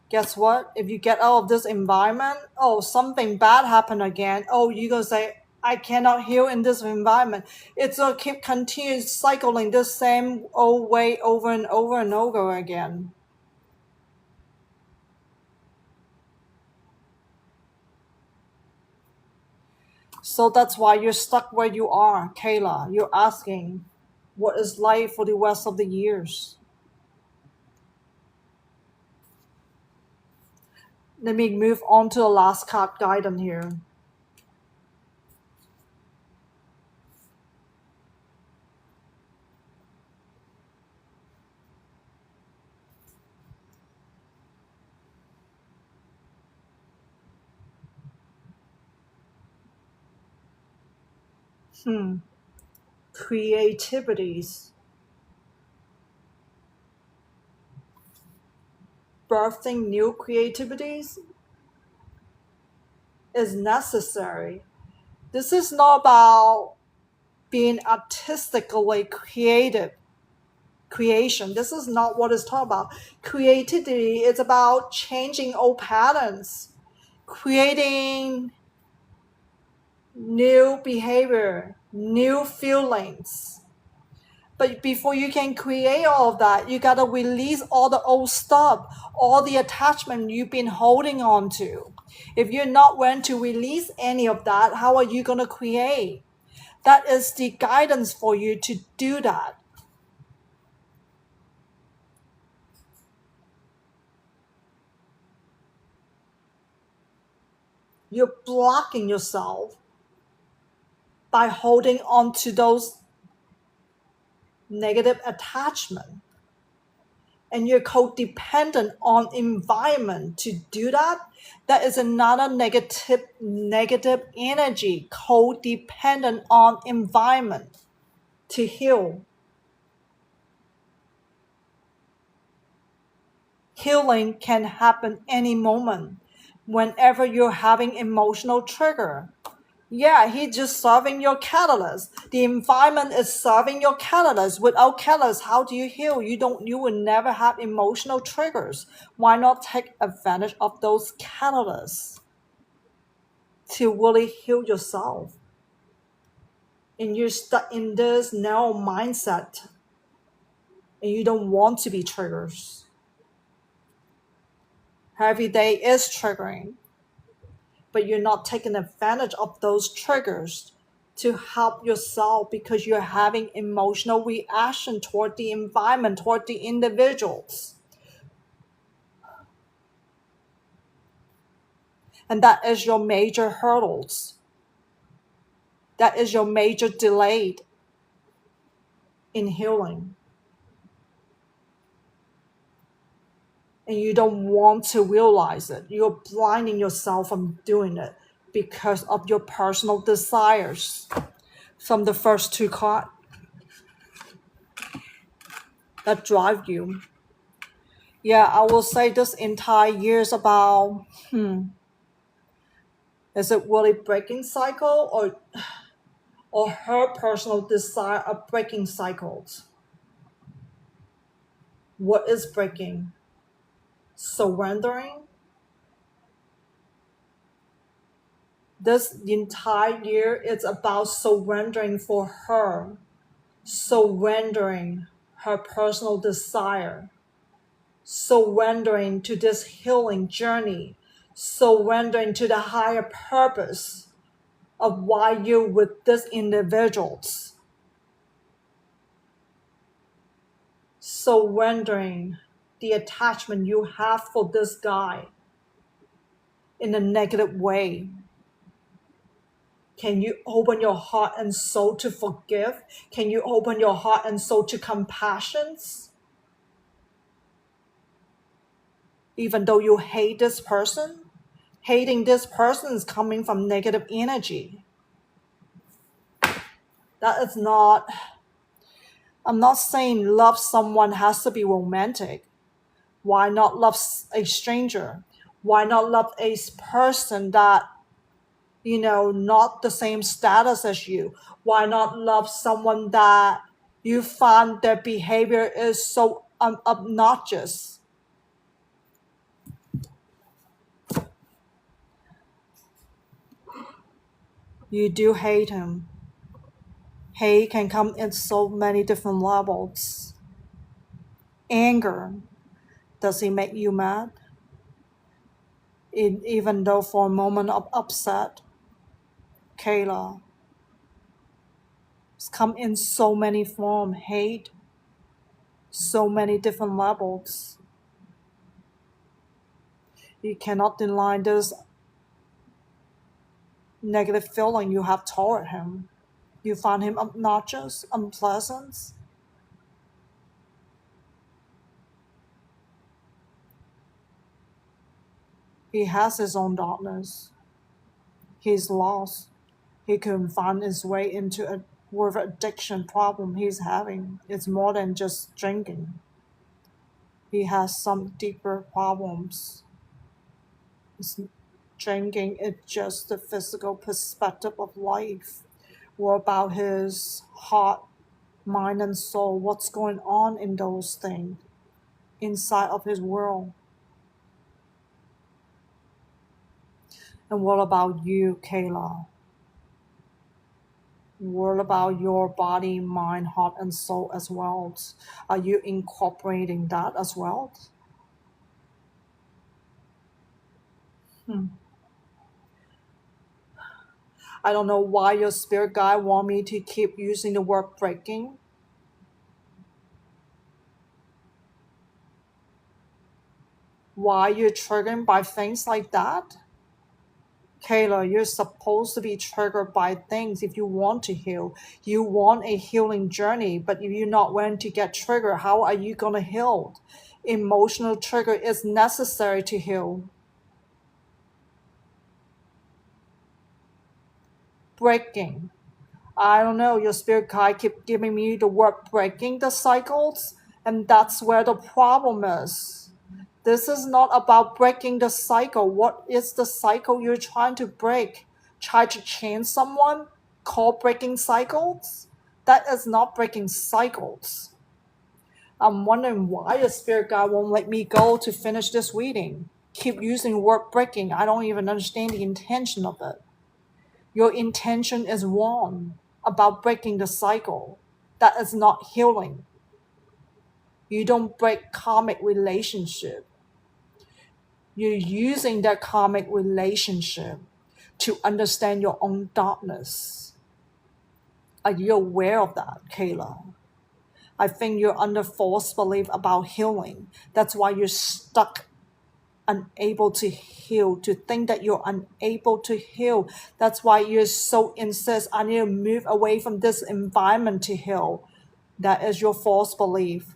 Guess what? If you get out of this environment, oh, something bad happened again. Oh, you're gonna say, I cannot heal in this environment. It's a keep continuous cycling the same old way over and over and over again. So that's why you're stuck where you are, Kayla. You're asking, what is life for the rest of the years? Let me move on to the last card guidance here. Creativities. Birthing new creativities is necessary. This is not about being artistically creation. This is not what it's talking about. Creativity is about changing old patterns, creating new behavior, new feelings. But before you can create all of that, you gotta release all the old stuff, all the attachment you've been holding on to. If you're not willing to release any of that, how are you gonna create? That is the guidance for you to do that. You're blocking yourself by holding on to those negative attachment, and you're codependent on environment to do that. That is another negative energy, codependent on environment to heal. Healing can happen any moment whenever you're having emotional trigger. Yeah, he's just serving your catalyst. The environment is serving your catalyst. Without catalyst, how do you heal? You will never have emotional triggers. Why not take advantage of those catalysts to really heal yourself? And you're stuck in this narrow mindset and you don't want to be triggers. Every day is triggering, but you're not taking advantage of those triggers to help yourself because you're having emotional reaction toward the environment, toward the individuals. And that is your major hurdles. That is your major delay in healing. and you don't want to realize it. You're blinding yourself from doing it because of your personal desires from the first two cards that drive you. Yeah, I will say this entire year is about, is it really breaking cycle or her personal desire of breaking cycles? What is breaking? Surrendering? This entire year it's about surrendering for her, surrendering her personal desire, surrendering to this healing journey, surrendering to the higher purpose of why you're with these individuals, surrendering the attachment you have for this guy in a negative way. Can you open your heart and soul to forgive? Can you open your heart and soul to compassion? Even though you hate this person, hating this person is coming from negative energy. That is not, I'm not saying love someone has to be romantic. Why not love a stranger? Why not love a person that, not the same status as you? Why not love someone that you find their behavior is so obnoxious? You do hate him. Hate can come in so many different levels. Anger, does he make you mad? Even though for a moment of upset, Kayla, it's come in so many forms. Hate, so many different levels. You cannot deny this negative feeling you have toward him. You find him obnoxious, unpleasant. He has his own darkness. He's lost. He couldn't find his way into a whatever addiction problem he's having. It's more than just drinking. He has some deeper problems. Drinking is just the physical perspective of life. What about his heart, mind, and soul? What's going on in those things inside of his world? And what about you, Kayla? What about your body, mind, heart, and soul as well? Are you incorporating that as well? I don't know why your spirit guide want me to keep using the word breaking. Why you're triggered by things like that? Kayla, you're supposed to be triggered by things if you want to heal. You want a healing journey, but if you're not willing to get triggered, how are you going to heal? Emotional trigger is necessary to heal. Breaking. I don't know, your spirit guide keep giving me the word breaking the cycles, and that's where the problem is. This is not about breaking the cycle. What is the cycle you're trying to break? Try to change someone? Call breaking cycles? That is not breaking cycles. I'm wondering why the spirit guide won't let me go to finish this reading. Keep using the word breaking. I don't even understand the intention of it. Your intention is wrong about breaking the cycle. That is not healing. You don't break karmic relationship. You're using that karmic relationship to understand your own darkness. Are you aware of that, Kayla? I think you're under false belief about healing. That's why you're stuck, unable to heal, to think that you're unable to heal. That's why you're so insist, I need to move away from this environment to heal. That is your false belief.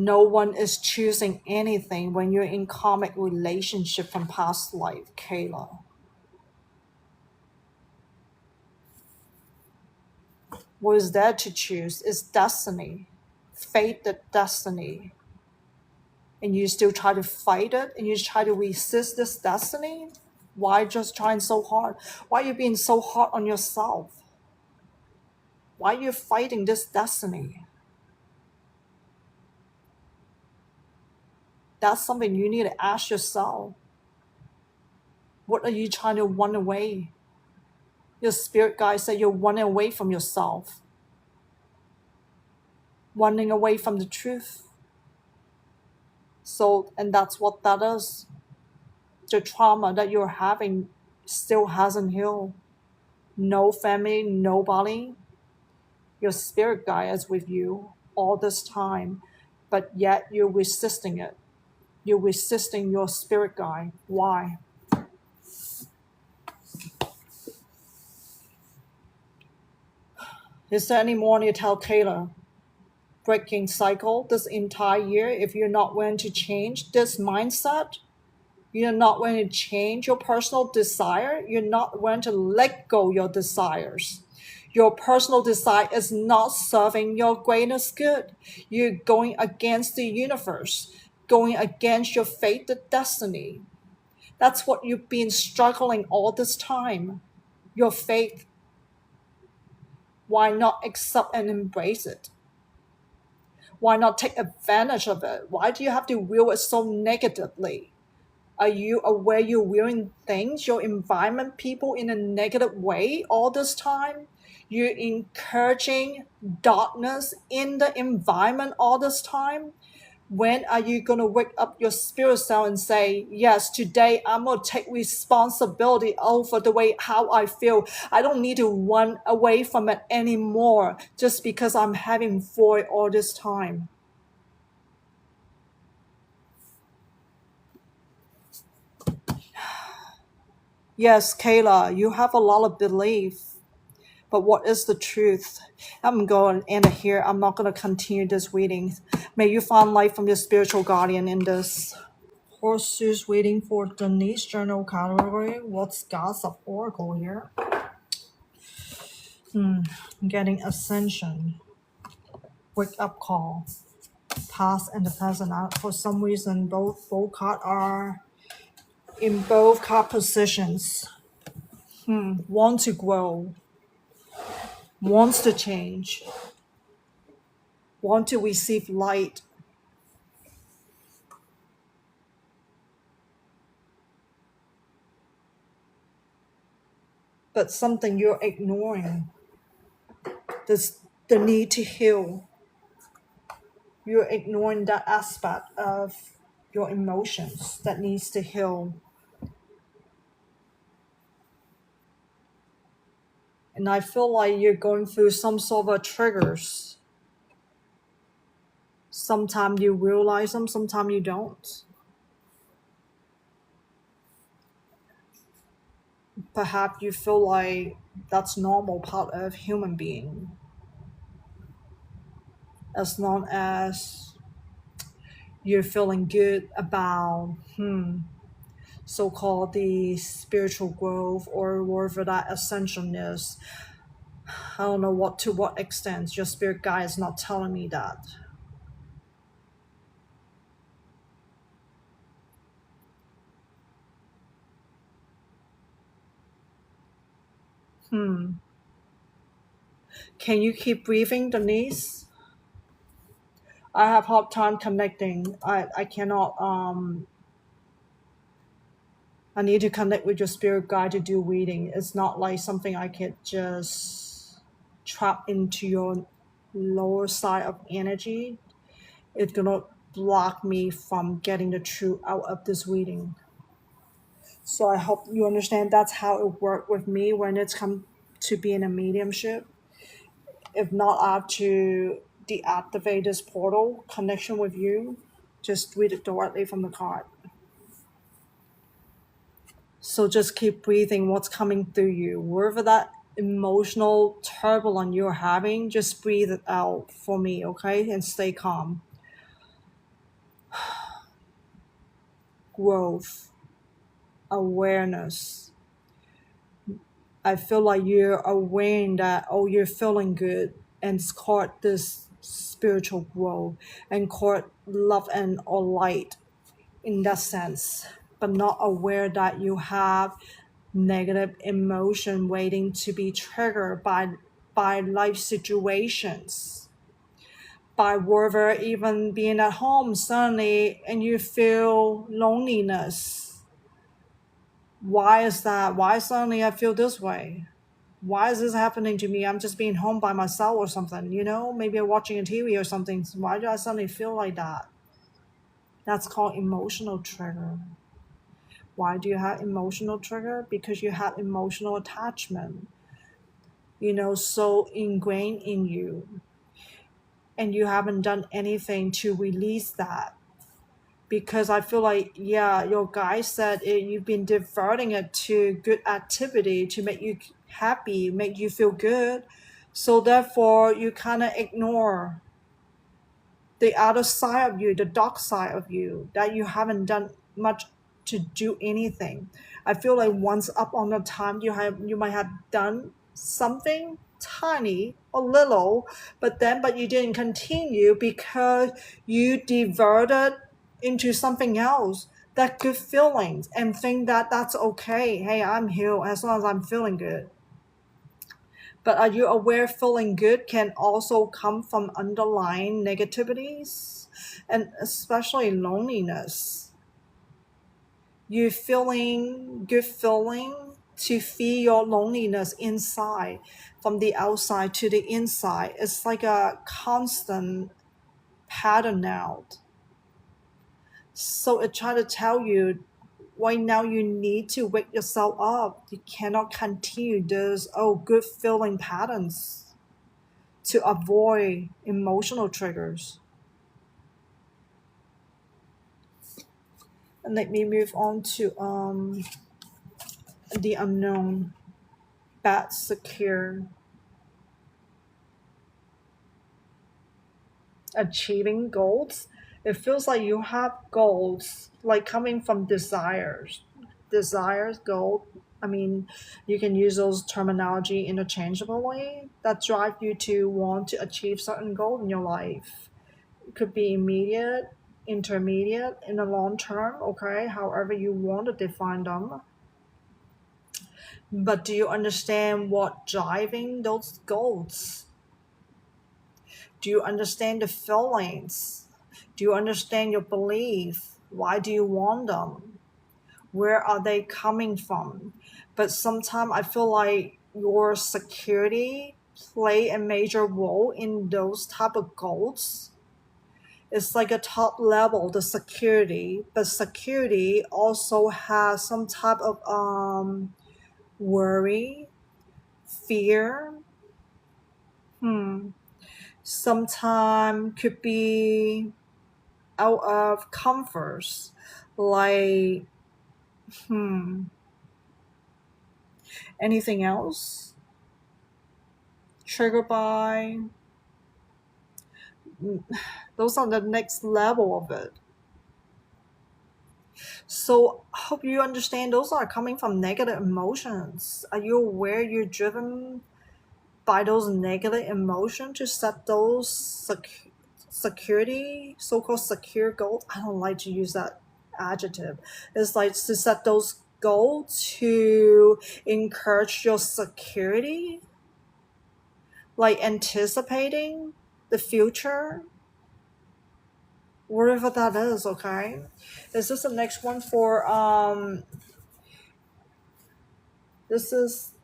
No one is choosing anything when you're in karmic relationship from past life, Kayla. What is there to choose? It's destiny. Fate, the destiny. And you still try to fight it and you try to resist this destiny? Why just trying so hard? Why are you being so hard on yourself? Why are you fighting this destiny? That's something you need to ask yourself. What are you trying to run away? Your spirit guide said you're running away from yourself, running away from the truth. So, and that's what that is. The trauma that you're having still hasn't healed. No family, nobody. Your spirit guide is with you all this time, but yet you're resisting it. You're resisting your spirit guide. Why? Is there any more to tell Kayla? Breaking cycle this entire year, if you're not willing to change this mindset, you're not willing to change your personal desire, you're not willing to let go your desires. Your personal desire is not serving your greatest good. You're going against the universe, going against your fate, the destiny. That's what you've been struggling all this time. Your faith. Why not accept and embrace it? Why not take advantage of it? Why do you have to view it so negatively? Are you aware you're viewing things, your environment, people in a negative way all this time? You're encouraging darkness in the environment all this time? When are you going to wake up your spirit self and say, yes, today I'm going to take responsibility over the way how I feel. I don't need to run away from it anymore just because I'm having void all this time. Yes, Kayla, you have a lot of belief, but what is the truth? I'm going to end it here. I'm not going to continue this reading. May you find light from your spiritual guardian in this. Horses waiting for Denise journal category. What's gossip oracle here? I'm getting ascension. Wake up call. Past and the present. For some reason, both cards are in both card positions. Want to grow. Wants to change. Want to receive light. But something you're ignoring. The need to heal. You're ignoring that aspect of your emotions that needs to heal. And I feel like you're going through some sort of triggers. Sometimes you realize them, sometimes you don't. Perhaps you feel like that's normal part of human being. As long as you're feeling good about so-called the spiritual growth or whatever that ascension is. I don't know to what extent your spirit guide is not telling me that. Can you keep breathing, Denise? I have hard time connecting. I cannot I need to connect with your spirit guide to do reading. It's not like something I could just trap into your lower side of energy. It's gonna block me from getting the truth out of this reading. So I hope you understand that's how it worked with me when it's come to being a mediumship. If not, I have to deactivate this portal connection with you. Just read it directly from the card. So just keep breathing what's coming through you. Wherever that emotional turbulence you're having, just breathe it out for me, okay? And stay calm. growth, awareness. I feel like you're aware that, oh, you're feeling good, and it's called this spiritual growth and called love and or light in that sense, but not aware that you have negative emotion waiting to be triggered by life situations, by whatever, even being at home suddenly and you feel loneliness. Why is that? Why suddenly I feel this way? Why is this happening to me? I'm just being home by myself or something, maybe I'm watching a TV or something. Why do I suddenly feel like that? That's called emotional trigger. Why do you have emotional trigger? Because you have emotional attachment, so ingrained in you, and you haven't done anything to release that. Because I feel like, yeah, your guy said you've been diverting it to good activity to make you happy, make you feel good. So therefore, you kind of ignore the other side of you, the dark side of you, that you haven't done much to do anything. I feel like once upon a time you might have done something tiny or little, but you didn't continue because you diverted into something else. That good feelings and think that that's okay. Hey, I'm healed as long as I'm feeling good. But are you aware feeling good can also come from underlying negativities and especially loneliness? You feeling good feeling to feel your loneliness inside from the outside to the inside. It's like a constant pattern now. So it try to tell you right now you need to wake yourself up. You cannot continue those good feeling patterns to avoid emotional triggers. And let me move on to the unknown, bad secure, achieving goals. It feels like you have goals like coming from desires, goal. I mean, you can use those terminology interchangeably that drive you to want to achieve certain goal in your life. It could be immediate, intermediate, in the long term, okay, however you want to define them. But do you understand what driving those goals? Do you understand the feelings? Do you understand your belief? Why do you want them? Where are they coming from? But sometimes I feel like your security play a major role in those type of goals. It's like a top level, the security, but security also has some type of worry, fear. Sometimes could be out of comforts, like anything else triggered by those are the next level of it. So hope you understand those are coming from negative emotions. Are you aware you're driven by those negative emotions to set those security, so-called secure goals? I don't like to use that adjective. It's like to set those goals to encourage your security, like anticipating the future, whatever that is. Okay, is this the next one for this is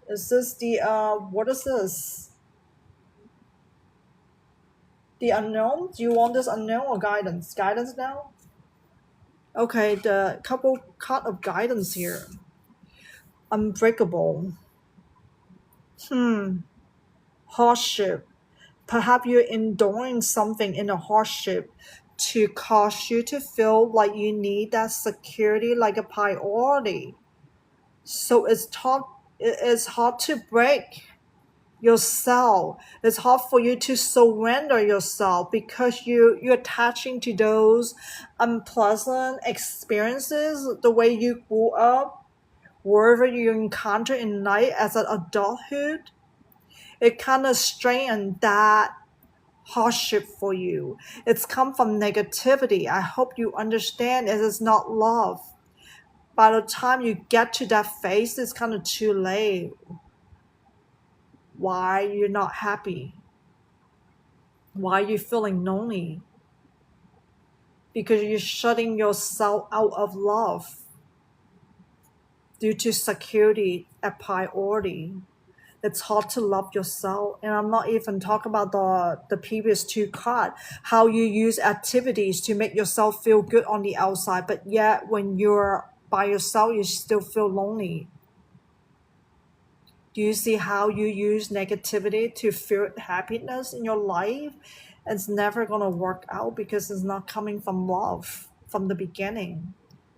this the what is this, the unknown? Do you want this unknown or guidance now? Okay, the couple cut of guidance here. Unbreakable. Hardship. Perhaps you're enduring something in a hardship to cause you to feel like you need that security like a priority. So it's hard to break. yourself. It's hard for you to surrender yourself because you're attaching to those unpleasant experiences, the way you grew up, wherever you encounter in life as an adulthood. It kind of strained that hardship for you. It's come from negativity. I hope you understand it is not love. By the time you get to that phase, it's kind of too late. Why you're not happy? Why are you feeling lonely? Because you're shutting yourself out of love due to security a priority. It's hard to love yourself. And I'm not even talking about the previous two cards, how you use activities to make yourself feel good on the outside, but yet when you're by yourself, you still feel lonely. Do you see how you use negativity to feel happiness in your life? It's never going to work out because it's not coming from love from the beginning.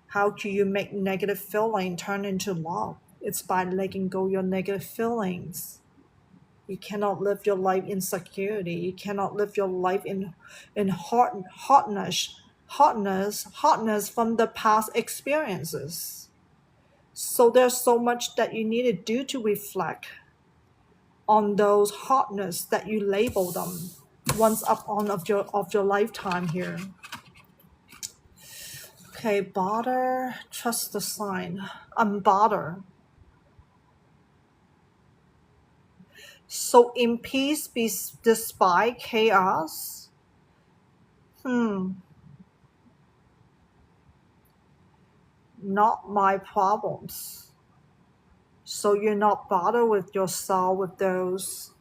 How can you make negative feeling turn into love? It's by letting go your negative feelings. You cannot live your life in security. You cannot live your life in hotness from the past experiences. So there's so much that you need to do to reflect on those hotness that you label them once upon of your lifetime here. Okay, bother, trust the sign. Unbother. So in peace be despite chaos. Not my problems. So you're not bothered with yourself with those.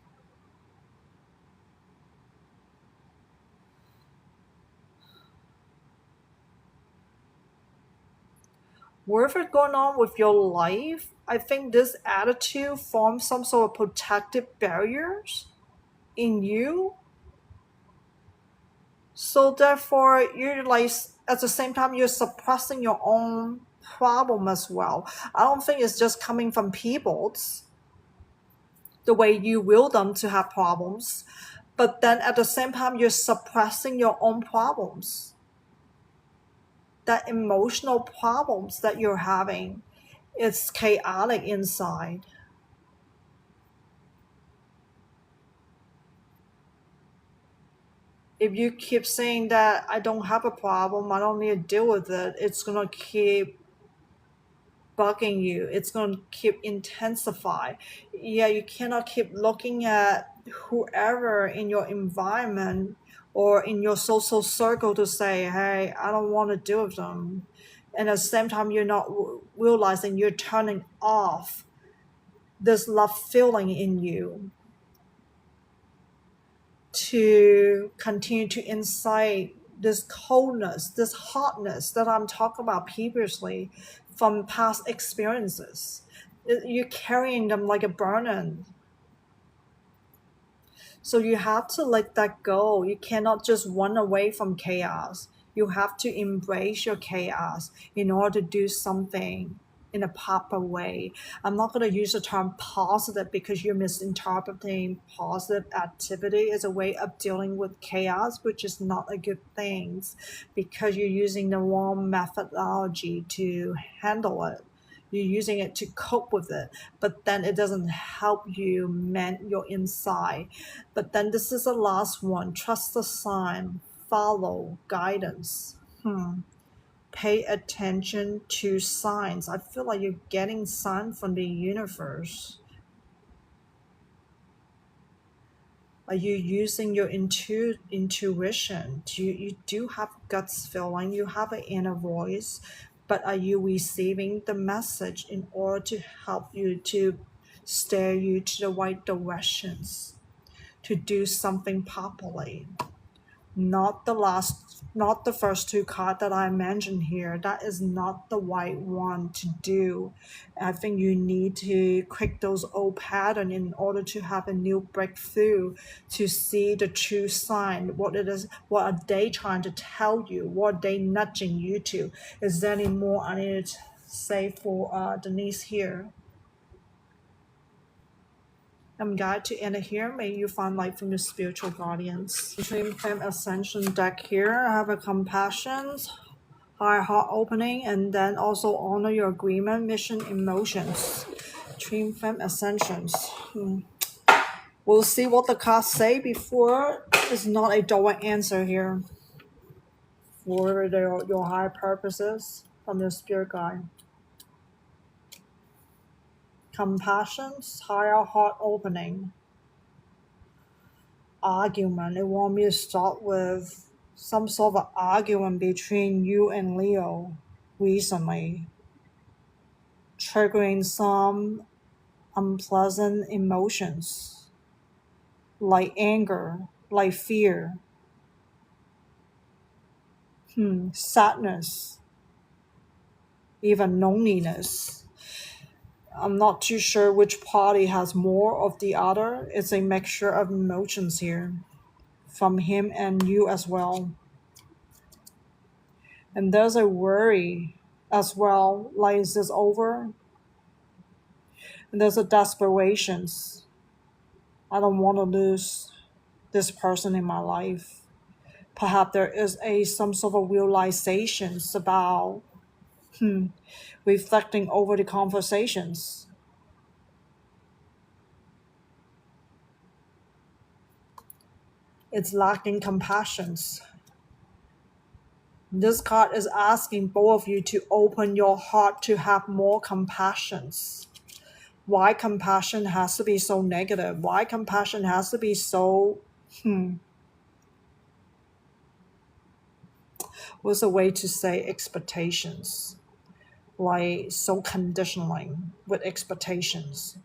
Whatever going on with your life, I think this attitude forms some sort of protective barriers in you. So therefore, you're like at the same time you're suppressing your own problem as well. I don't think it's just coming from people's the way you will them to have problems, but then at the same time you're suppressing your own problems. That emotional problems that you're having, it's chaotic inside. If you keep saying that I don't have a problem, I don't need to deal with it, it's gonna keep bugging you. It's gonna keep intensify. Yeah, you cannot keep looking at whoever in your environment or in your social circle to say, hey, I don't want to deal with them. And at the same time, you're not realizing you're turning off this love feeling in you to continue to incite this coldness, this hotness that I'm talking about previously from past experiences. You're carrying them like a burden. So you have to let that go. You cannot just run away from chaos. You have to embrace your chaos in order to do something in a proper way. I'm not going to use the term positive because you're misinterpreting positive activity as a way of dealing with chaos, which is not a good thing because you're using the wrong methodology to handle it. You're using it to cope with it, but then it doesn't help you mend your inside. But then this is the last one. Trust the sign, follow guidance. Pay attention to signs. I feel like you're getting signs from the universe. Are you using your intuition? You do have guts feeling, you have an inner voice, but are you receiving the message in order to help you to steer you to the right directions, to do something properly? Not the first two cards that I mentioned here. That is not the right one to do. I think you need to quit those old patterns in order to have a new breakthrough, to see the true sign, what it is, what are they trying to tell you, what are they nudging you to. Is there any more I need to say for Denise here? I'm guided to end it here. May you find light from your spiritual guardians. Dream Femme Ascension deck here. I have a compassion, high heart opening, and then also honor your agreement, mission, emotions. Dream Femme Ascensions. We'll see what the cards say before. It's not a direct answer here for your higher purposes from your spirit guide. Compassion, higher heart opening. Argument. They want me to start with some sort of argument between you and Leo recently, triggering some unpleasant emotions like anger, like fear, sadness, even loneliness. I'm not too sure which party has more of the other. It's a mixture of emotions here from him and you as well. And there's a worry as well, like, is this over? And there's a desperations. I don't want to lose this person in my life. Perhaps there is some sort of realizations about reflecting over the conversations. It's lacking compassions. This card is asking both of you to open your heart to have more compassions. Why compassion has to be so negative? Why compassion has to be so, what's a way to say expectations? Like so conditioning with expectations.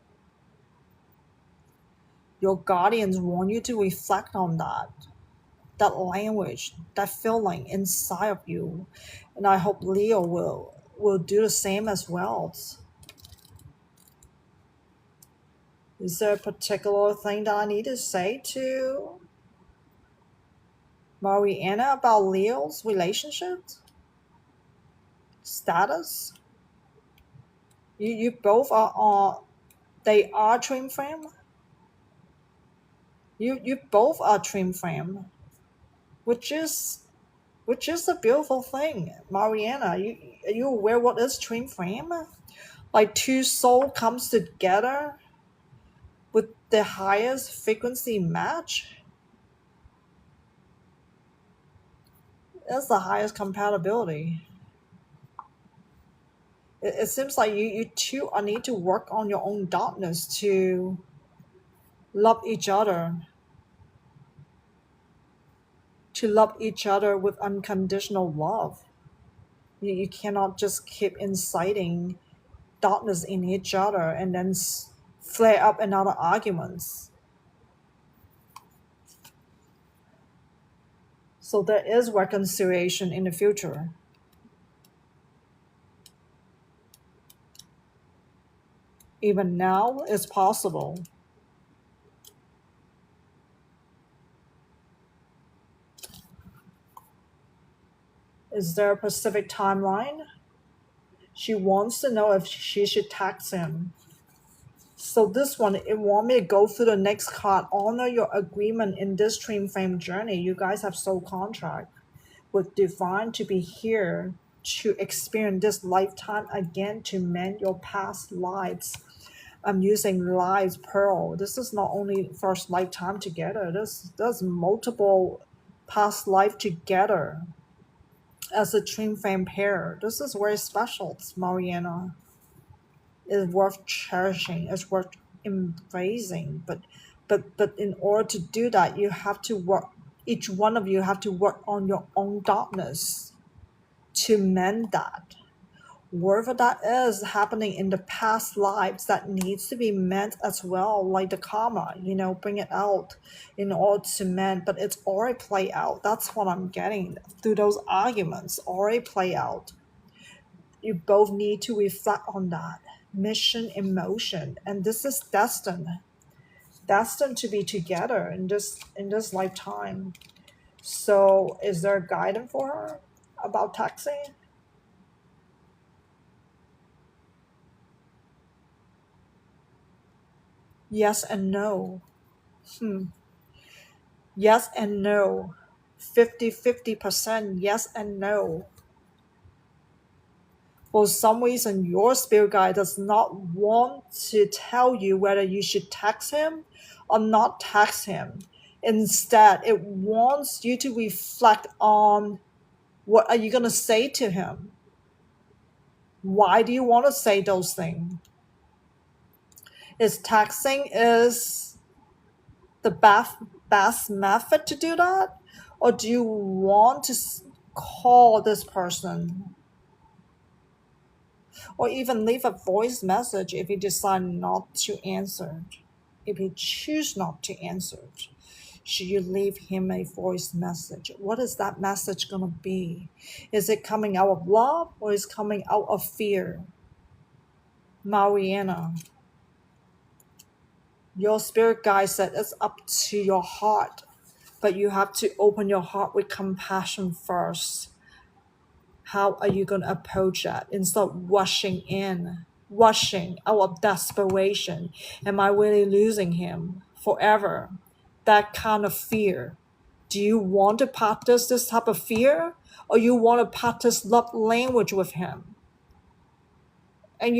Your guardians want you to reflect on that language, that feeling inside of you. And I hope Leo will do the same as well. Is there a particular thing that I need to say to Mariana about Leo's relationship status? You both are they are twin flame. You both are twin flame, which is a beautiful thing. Mariana, are you aware what is twin flame? Like two soul comes together with the highest frequency match. That's the highest compatibility. It seems like you two need to work on your own darkness to love each other. To love each other with unconditional love. You cannot just keep inciting darkness in each other and then flare up another arguments. So there is reconciliation in the future. Even now, it's possible. Is there a specific timeline? She wants to know if she should text him. So this one, it want me to go through the next card. Honor your agreement in this twin flame journey. You guys have soul contract with divine to be here to experience this lifetime again, to mend your past lives. I'm using lives pearl. This is not only first lifetime together. There's multiple past life together as a twin flame pair. This is very special. It's Mariana. Is worth cherishing. It's worth embracing. But in order to do that, you have to work. Each one of you have to work on your own darkness to mend that. Whatever that is happening in the past lives that needs to be mend as well, like the karma, bring it out in order to mend. But it's already play out. That's what I'm getting through those arguments. Already play out. You both need to reflect on that mission, emotion, and this is destined to be together in this lifetime. So is there guidance for her about texting? Yes and no. Yes and no. 50-50% yes and no. For some reason, your spirit guide does not want to tell you whether you should text him or not text him. Instead, it wants you to reflect on what are you going to say to him. Why do you want to say those things? Is texting is the best method to do that? Or do you want to call this person? Or even leave a voice message if you decide not to answer. If you choose not to answer, should you leave him a voice message? What is that message going to be? Is it coming out of love or is it coming out of fear? Mariana, your spirit guide said it's up to your heart, but you have to open your heart with compassion first. How are you going to approach that instead of rushing out of desperation? Am I really losing him forever? That kind of fear. Do you want to practice this type of fear, or you want to practice love language with him? And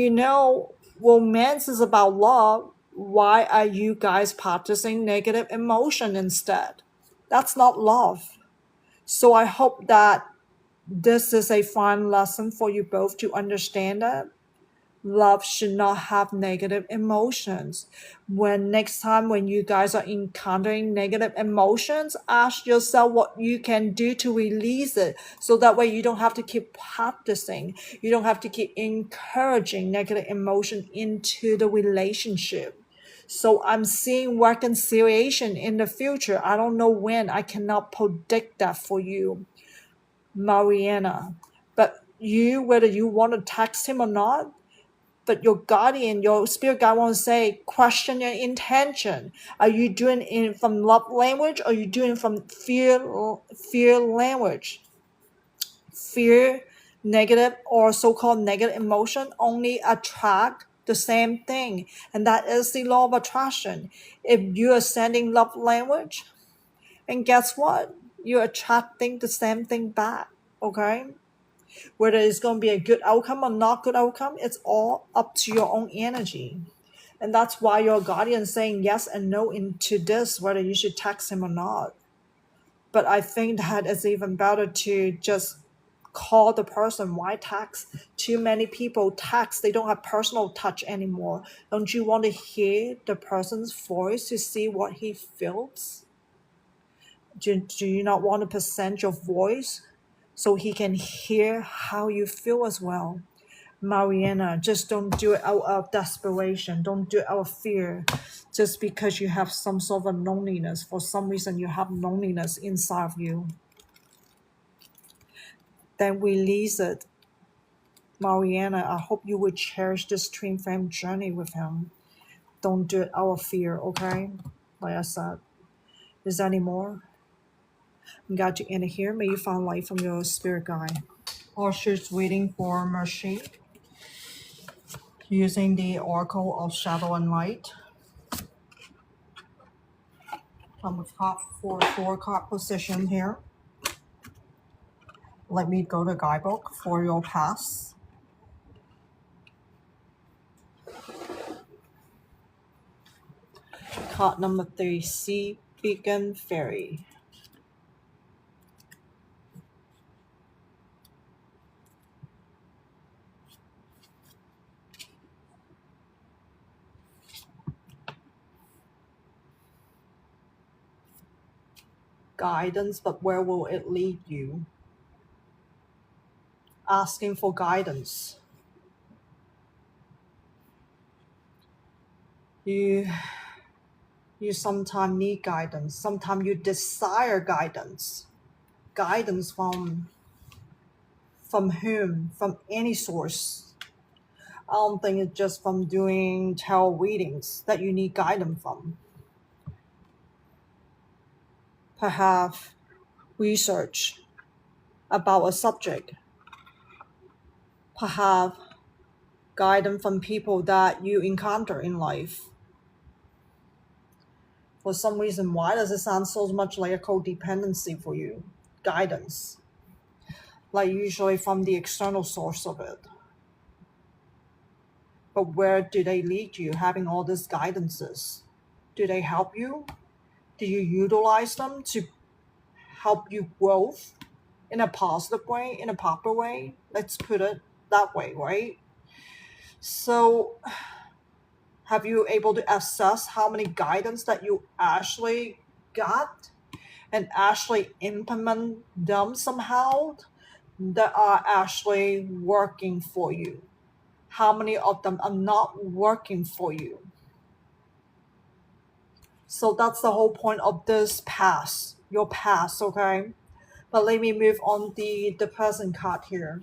romance is about love. Why are you guys practicing negative emotion instead? That's not love. So I hope that this is a fun lesson for you both to understand that love should not have negative emotions. Next time when you guys are encountering negative emotions, ask yourself what you can do to release it, so that way you don't have to keep practicing. You don't have to keep encouraging negative emotion into the relationship. So I'm seeing reconciliation in the future. I don't know when. I cannot predict that for you, Mariana. But whether you want to text him or not, but your guardian, your spirit guide wants to say, question your intention. Are you doing it from love language, or are you doing it from fear language? Fear, negative or so-called negative emotion only attract the same thing. And that is the law of attraction. If you are sending love language, and guess what? You're attracting the same thing back. Okay? Whether it's going to be a good outcome or not good outcome, it's all up to your own energy. And that's why your guardian is saying yes and no into this, whether you should text him or not. But I think that it's even better to just call the person. Why text? Too many people text. They don't have personal touch anymore. Don't you want to hear the person's voice to see what he feels? Do you not want to present your voice so he can hear how you feel as well? Mariana, just don't do it out of desperation. Don't do it out of fear. Just because you have some sort of loneliness. For some reason, you have loneliness inside of you. Then release it. Mariana, I hope you will cherish this twin flame journey with him. Don't do it out of fear, okay? Like I said. Is there any more? I'm glad to end it here. May you find light from your spirit guide. She's waiting for Murshid, using the Oracle of Shadow and Light. I'm with top four card position here. Let me go to guidebook for your pass. Card number 3, Sea Beacon Fairy. Guidance, but where will it lead you? Asking for guidance. You sometimes need guidance. Sometimes you desire guidance. Guidance from whom? From any source. I don't think it's just from doing tarot readings that you need guidance from. Perhaps research about a subject. Perhaps guidance from people that you encounter in life. For some reason, why does it sound so much like a codependency for you? Guidance. Like usually from the external source of it. But where do they lead you, having all these guidances? Do they help you? Do you utilize them to help you grow in a positive way, in a proper way? Let's put it that way, right? So have you able to assess how many guidance that you actually got and actually implement them somehow that are actually working for you? How many of them are not working for you? So that's the whole point of this past, your past, okay? But let me move on the present card here.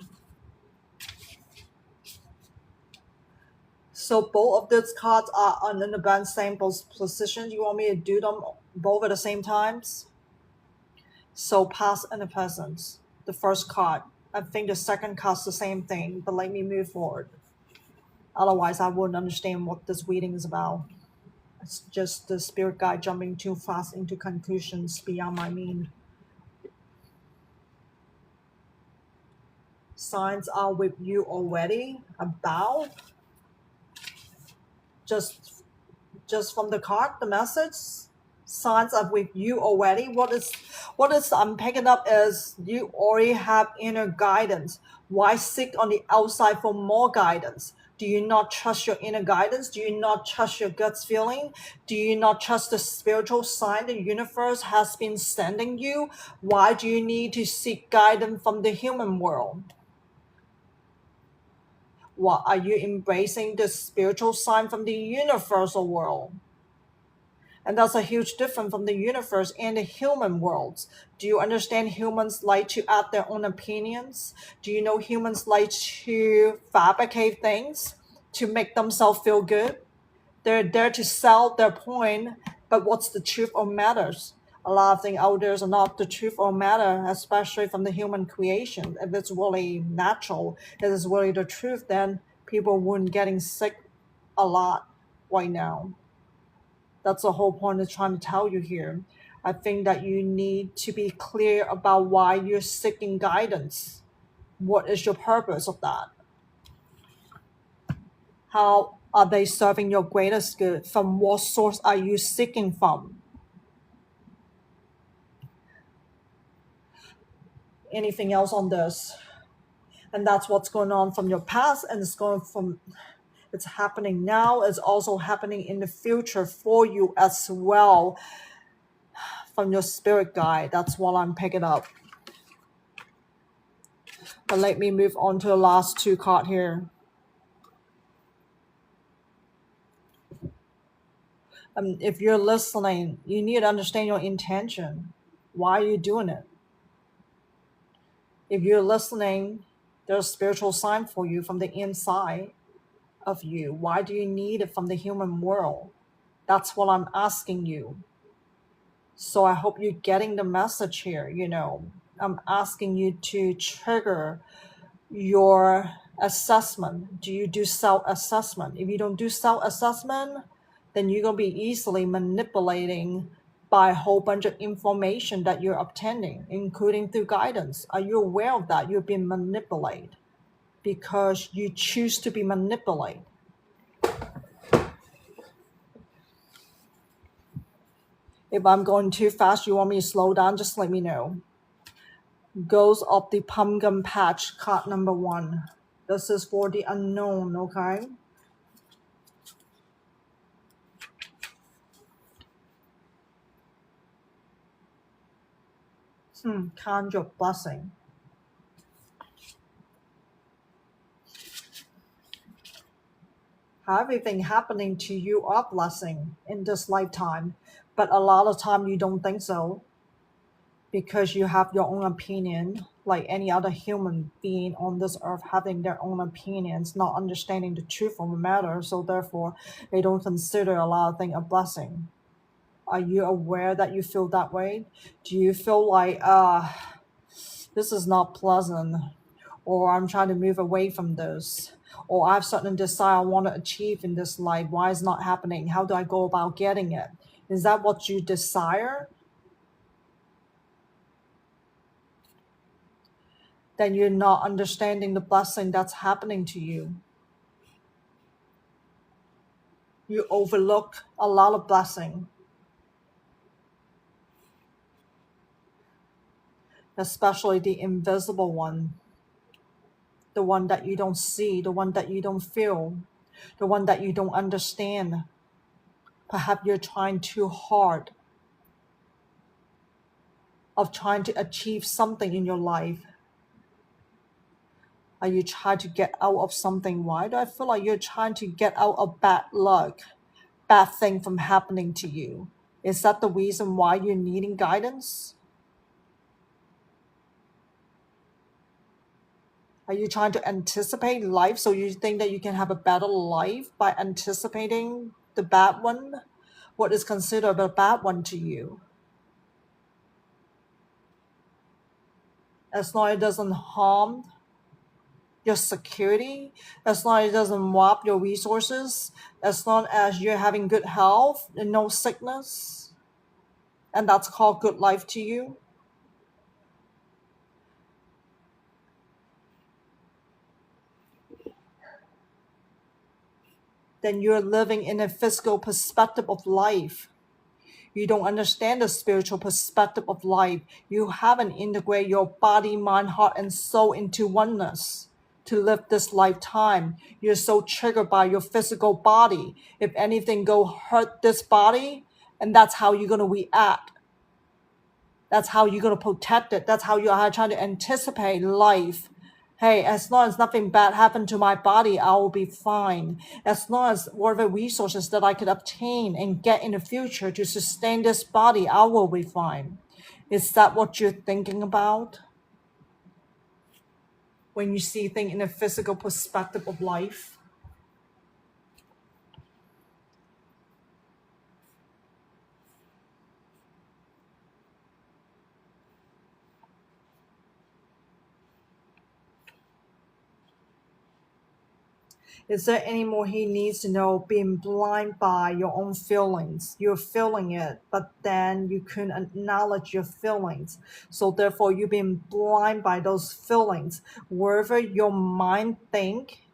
So both of these cards are on an advanced samples position. You want me to do them both at the same times? So past and the present. The first card. I think the second card's the same thing, but let me move forward. Otherwise, I wouldn't understand what this reading is about. It's just the spirit guide jumping too fast into conclusions beyond my mean. Signs are with you already. About. Just from the card, the message. Signs are with you already. What is I'm picking up is you already have inner guidance. Why seek on the outside for more guidance? Do you not trust your inner guidance? Do you not trust your gut's feeling? Do you not trust the spiritual sign the universe has been sending you? Why do you need to seek guidance from the human world? What are you embracing the spiritual sign from the universal world? And that's a huge difference from the universe and the human worlds. Do you understand humans like to add their own opinions? Do you know humans like to fabricate things to make themselves feel good? They're there to sell their point, but what's the truth or matters? A lot of things out there are not the truth or matter, especially from the human creation. If it's really natural, if it's really the truth, then people wouldn't getting sick a lot right now. That's the whole point of trying to tell you here. I think that you need to be clear about why you're seeking guidance. What is your purpose of that? How are they serving your greatest good? From what source are you seeking from? Anything else on this? And that's what's going on from your past, and it's happening now. It's also happening in the future for you as well. From your spirit guide, that's what I'm picking up. But let me move on to the last two cards here. If you're listening, you need to understand your intention. Why are you doing it? If you're listening, there's a spiritual sign for you from the inside of you. Why do you need it from the human world? That's what I'm asking you. So I hope you're getting the message here. I'm asking you to trigger your assessment. Do you do self-assessment? If you don't do self-assessment, then you're going to be easily manipulating by a whole bunch of information that you're obtaining, including through guidance. Are you aware of that? You've been manipulated because you choose to be manipulated. If I'm going too fast, you want me to slow down, just let me know. Ghost of the Pumpkin Patch, card number 1. This is for the unknown, okay? Count your blessing. Everything happening to you are blessing in this lifetime, but a lot of time you don't think so because you have your own opinion, like any other human being on this earth having their own opinions, not understanding the truth of the matter, so therefore they don't consider a lot of things a blessing. Are you aware that you feel that way? Do you feel like this is not pleasant, or I'm trying to move away from this, or I have certain desire I want to achieve in this life? Why is it not happening? How do I go about getting it? Is that what you desire? Then you're not understanding the blessing that's happening to you. You overlook a lot of blessing, especially the invisible one, the one that you don't see, the one that you don't feel, the one that you don't understand. Perhaps you're trying too hard of trying to achieve something in your life. Are you trying to get out of something? Why do I feel like you're trying to get out of bad luck, bad thing from happening to you? Is that the reason why you're needing guidance? Are you trying to anticipate life so you think that you can have a better life by anticipating the bad one? What is considered a bad one to you? As long as it doesn't harm your security, as long as it doesn't rob your resources, as long as you're having good health and no sickness, and that's called good life to you, then you're living in a physical perspective of life. You don't understand the spiritual perspective of life. You haven't integrated your body, mind, heart, and soul into oneness to live this lifetime. You're so triggered by your physical body. If anything go hurt this body, and that's how you're going to react. That's how you're going to protect it. That's how you are trying to anticipate life. Hey, as long as nothing bad happened to my body, I will be fine. As long as whatever resources that I could obtain and get in the future to sustain this body, I will be fine. Is that what you're thinking about when you see things in a physical perspective of life? Is there any more he needs to know? Being blind by your own feelings. You're feeling it, but then you couldn't acknowledge your feelings. So therefore, you've been blind by those feelings. Wherever your mind think,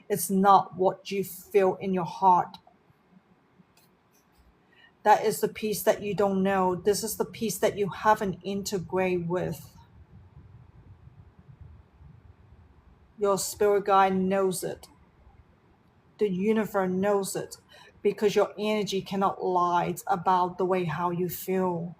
it's not what you feel in your heart. That is the piece that you don't know. This is the piece that you haven't integrated with. Your spirit guide knows it. The universe knows it, because your energy cannot lie about the way how you feel.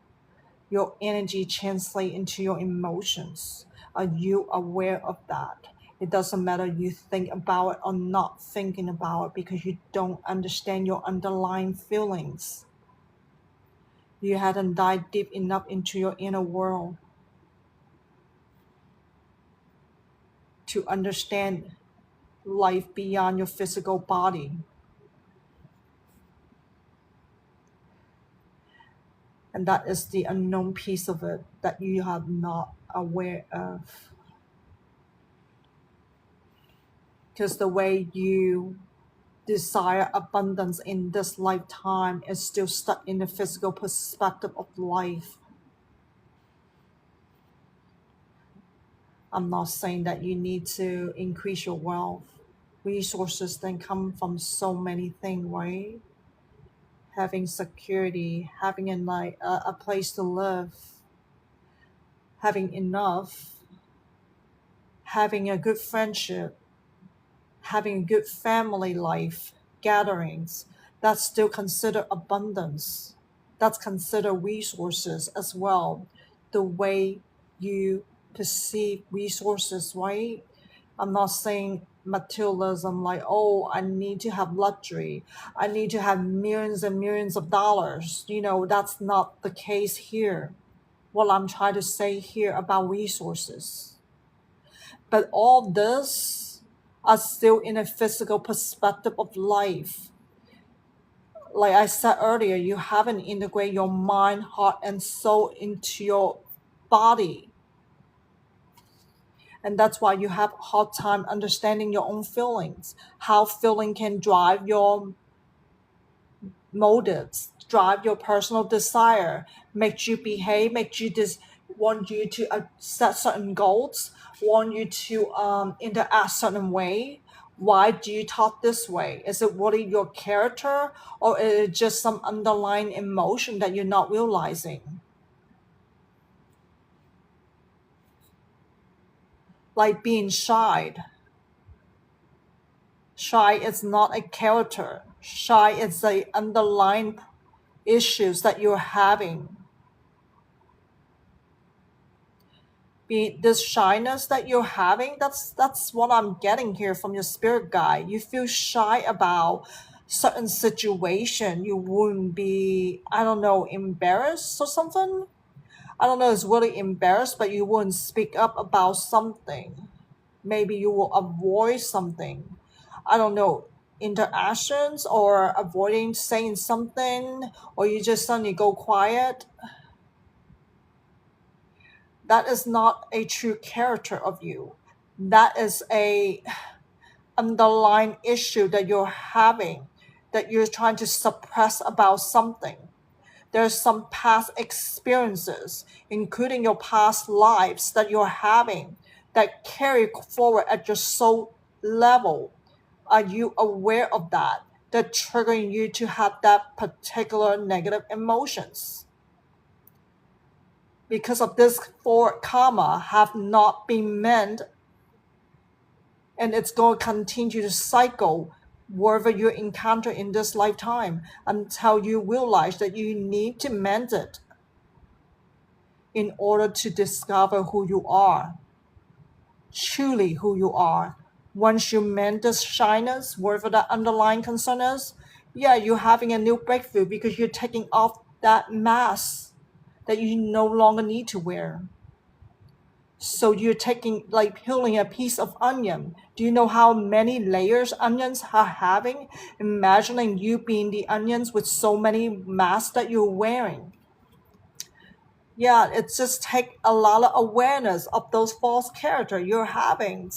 Your energy translates into your emotions. Are you aware of that? It doesn't matter you think about it or not thinking about it, because you don't understand your underlying feelings. You hadn't dived deep enough into your inner world to understand life beyond your physical body. And that is the unknown piece of it that you are not aware of. Because the way you desire abundance in this lifetime is still stuck in the physical perspective of life. I'm not saying that you need to increase your wealth. Resources then come from so many things, right? Having security, having a place to live, having enough, having a good friendship, having a good family life, gatherings, that's still considered abundance. That's considered resources as well. The way you perceive resources, right? I'm not saying materialism like, oh, I need to have luxury. I need to have millions and millions of dollars. That's not the case here. What I'm trying to say here about resources. But all this are still in a physical perspective of life. Like I said earlier, you haven't integrated your mind, heart, and soul into your body. And that's why you have a hard time understanding your own feelings. How feeling can drive your motives drive your personal desire, makes you behave, makes you want you to set certain goals, want you to interact certain way. Why do you talk this way? Is it really your character, or is it just some underlying emotion that you're not realizing? Like being shy. Shy is not a character. Shy is the underlying issues that you're having. This shyness that you're having, that's what I'm getting here from your spirit guide. You feel shy about certain situation. You wouldn't be, I don't know, embarrassed or something. I don't know, it's really embarrassed, but you wouldn't speak up about something. Maybe you will avoid something. I don't know, interactions, or avoiding saying something, or you just suddenly go quiet. That is not a true character of you. That is a underlying issue that you're having, that you're trying to suppress about something. There's some past experiences, including your past lives that you're having, that carry forward at your soul level. Are you aware of that? That triggering you to have that particular negative emotions? Because of this four karma have not been meant, and it's going to continue to cycle wherever you encounter in this lifetime until you realize that you need to mend it in order to discover who you are, truly who you are. Once you mend this shyness, wherever that underlying concern is, yeah, you're having a new breakthrough because you're taking off that mask that you no longer need to wear. So you're taking, like peeling a piece of onion. Do you know how many layers onions are having? Imagining you being the onions with so many masks that you're wearing. Yeah, it just take a lot of awareness of those false character you're having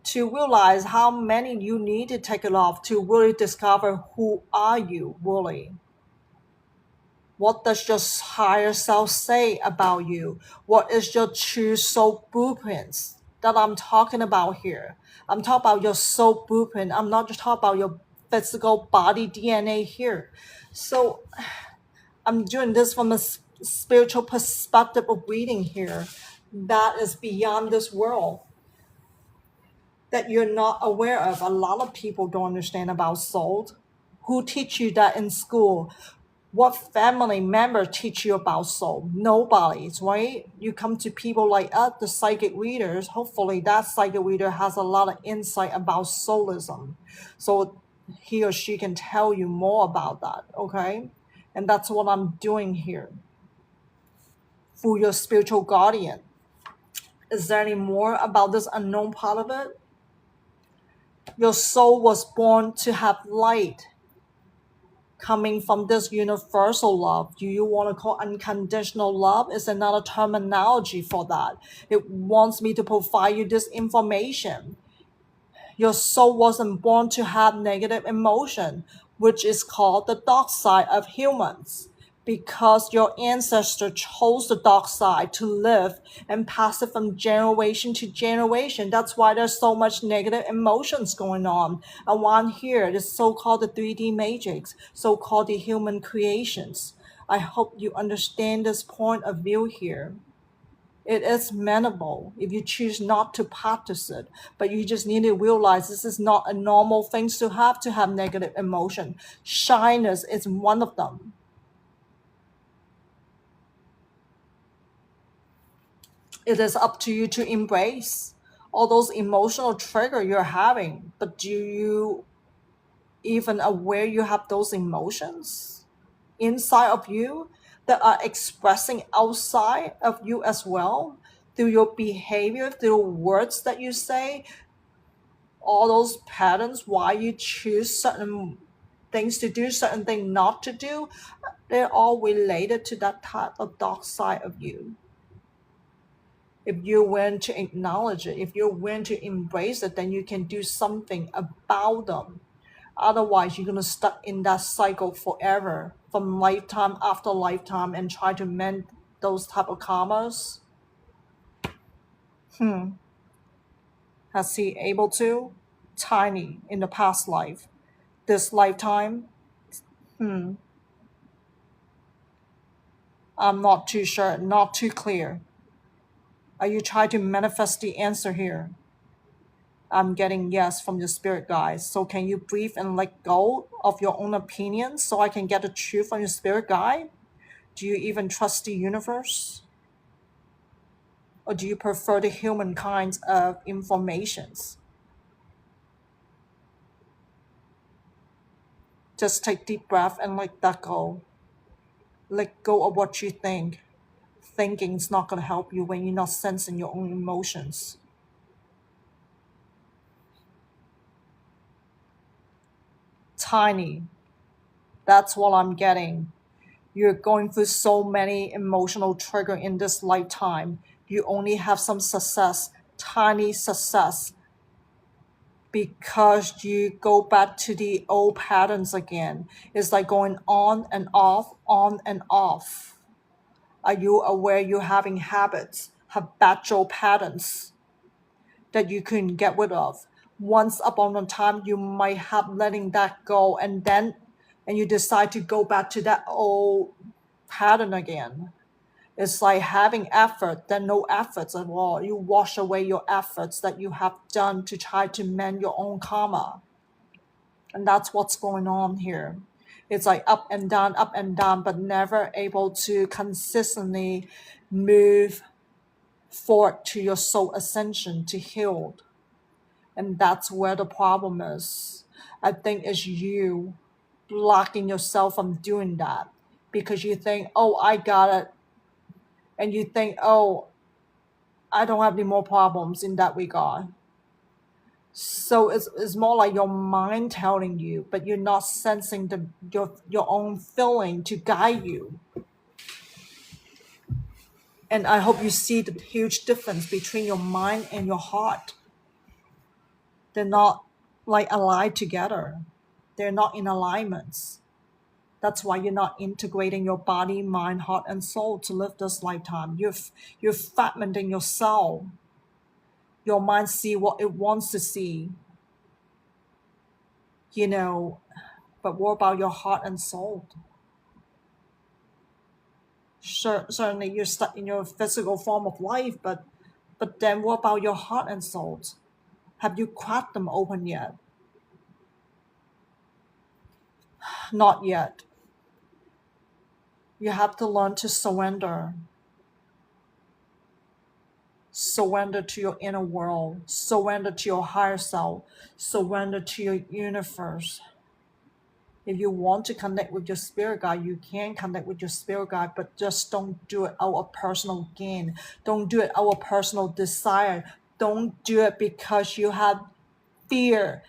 to realize how many you need to take it off to really discover who are you really. What does your higher self say about you? What is your true soul blueprints that I'm talking about here? I'm talking about your soul blueprint. I'm not just talking about your physical body DNA here. So I'm doing this from a spiritual perspective of reading here that is beyond this world, that you're not aware of. A lot of people don't understand about soul. Who teach you that in school? What family member teach you about soul? Nobody's, right? You come to people like us, the psychic readers. Hopefully that psychic reader has a lot of insight about soulism, so he or she can tell you more about that. Okay, and that's what I'm doing here for your spiritual guardian. Is there any more about this unknown part of it? Your soul was born to have light coming from this universal love. Do you want to call unconditional love? Is another terminology for that. It wants me to provide you this information. Your soul wasn't born to have negative emotion, which is called the dark side of humans, because your ancestor chose the dark side to live and pass it from generation to generation. That's why there's so much negative emotions going on. And one here, this so-called the 3D matrix, so-called the human creations. I hope you understand this point of view here. It is manageable if you choose not to practice it, but you just need to realize this is not a normal thing to have negative emotion. Shyness is one of them. It is up to you to embrace all those emotional trigger you're having. But do you even aware you have those emotions inside of you that are expressing outside of you as well, through your behavior, through words that you say, all those patterns, why you choose certain things to do, certain things not to do, they're all related to that type of dark side of you. If you're willing to acknowledge it, if you're willing to embrace it, then you can do something about them. Otherwise, you're going to stuck in that cycle forever, from lifetime after lifetime, and try to mend those type of karmas. Has he able to? Tiny in the past life. This lifetime, I'm not too sure, not too clear. Are you trying to manifest the answer here? I'm getting yes from your spirit guides. So can you breathe and let go of your own opinions so I can get the truth from your spirit guide? Do you even trust the universe? Or do you prefer the human kinds of informations? Just take deep breath and let that go. Let go of what you think. Thinking is not going to help you when you're not sensing your own emotions. Tiny. That's what I'm getting. You're going through so many emotional trigger in this lifetime. You only have some success, tiny success, because you go back to the old patterns again. It's like going on and off, on and off. Are you aware you're having habits, habitual patterns that you couldn't get rid of? Once upon a time, you might have letting that go, and you decide to go back to that old pattern again. It's like having effort, then no efforts at all. You wash away your efforts that you have done to try to mend your own karma. And that's what's going on here. It's like up and down, but never able to consistently move forward to your soul ascension, to heal. And that's where the problem is. I think it's you blocking yourself from doing that because you think, oh, I got it. And you think, oh, I don't have any more problems in that regard. So it's more like your mind telling you, but you're not sensing your own feeling to guide you. And I hope you see the huge difference between your mind and your heart. They're not like allied together. They're not in alignments. That's why you're not integrating your body, mind, heart, and soul to live this lifetime. You're fragmenting yourself. Your mind see what it wants to see. But what about your heart and soul? Sure, certainly you're stuck in your physical form of life, but then what about your heart and soul? Have you cracked them open yet? Not yet. You have to learn to surrender. Surrender to your inner world. Surrender to your higher self. Surrender to your universe. If you want to connect with your spirit guide, you can connect with your spirit guide, but just don't do it out of personal gain. Don't do it out of personal desire. Don't do it because you have fear,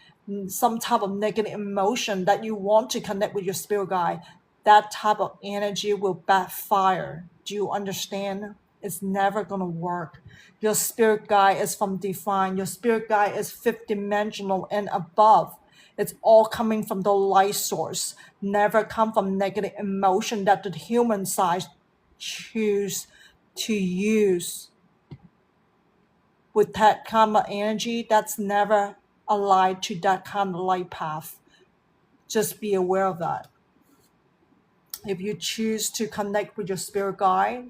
some type of negative emotion that you want to connect with your spirit guide. That type of energy will backfire. Do you understand? It's never going to work. Your spirit guide is from divine. Your spirit guide is fifth dimensional and above. It's all coming from the light source. Never come from negative emotion that the human side choose to use. With that kind of energy, that's never allied to that kind of light path. Just be aware of that. If you choose to connect with your spirit guide,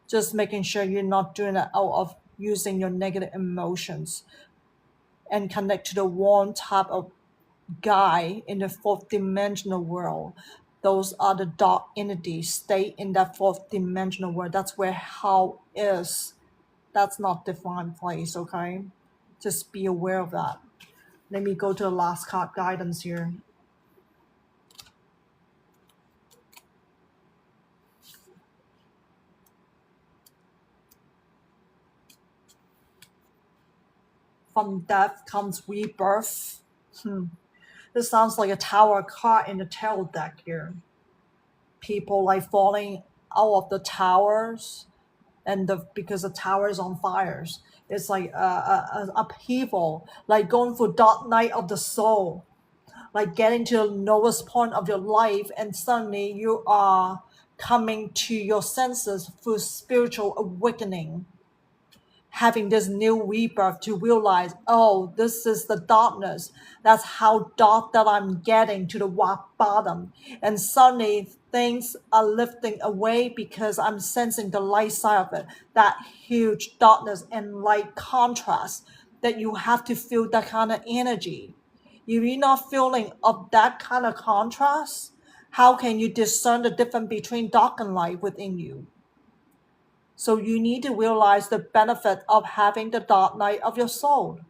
just making sure you're not doing it out of using your negative emotions, and connect to the warm type of guide in the fourth dimensional world. Those are the dark entities. Stay in that fourth dimensional world. That's where hell is. That's not defined place, okay? Just be aware of that. Let me go to the last card guidance here. From death comes rebirth. This sounds like a tower card in the tarot deck here. People like falling out of the towers, and because the tower is on fires. It's like a upheaval, like going through dark night of the soul, like getting to the lowest point of your life, and suddenly you are coming to your senses through spiritual awakening, having this new rebirth to realize, oh, this is the darkness. That's how dark that I'm getting to the rock bottom. And suddenly things are lifting away because I'm sensing the light side of it, that huge darkness and light contrast that you have to feel that kind of energy. If you're not feeling of that kind of contrast, how can you discern the difference between dark and light within you? So you need to realize the benefit of having the dark night of your soul.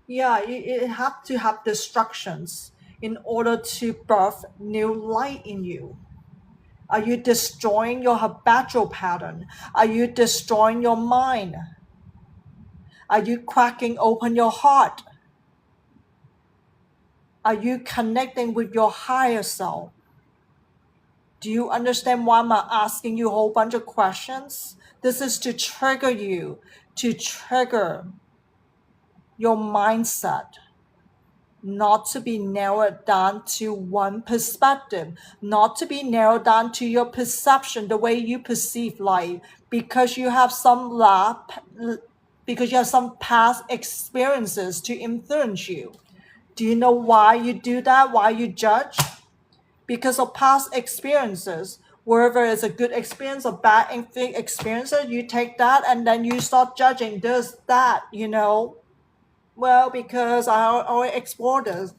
Yeah, you have to have destructions in order to birth new light in you. Are you destroying your habitual pattern? Are you destroying your mind? Are you cracking open your heart? Are you connecting with your higher self? Do you understand why I'm asking you a whole bunch of questions? This is to trigger you, to trigger your mindset, not to be narrowed down to one perspective, not to be narrowed down to your perception, the way you perceive life, because you have because you have some past experiences to influence you. Do you know why you do that? Why you judge? Because of past experiences. Wherever it's a good experience or bad experiences, you take that and then you start judging this, that, Well, because I already explored this,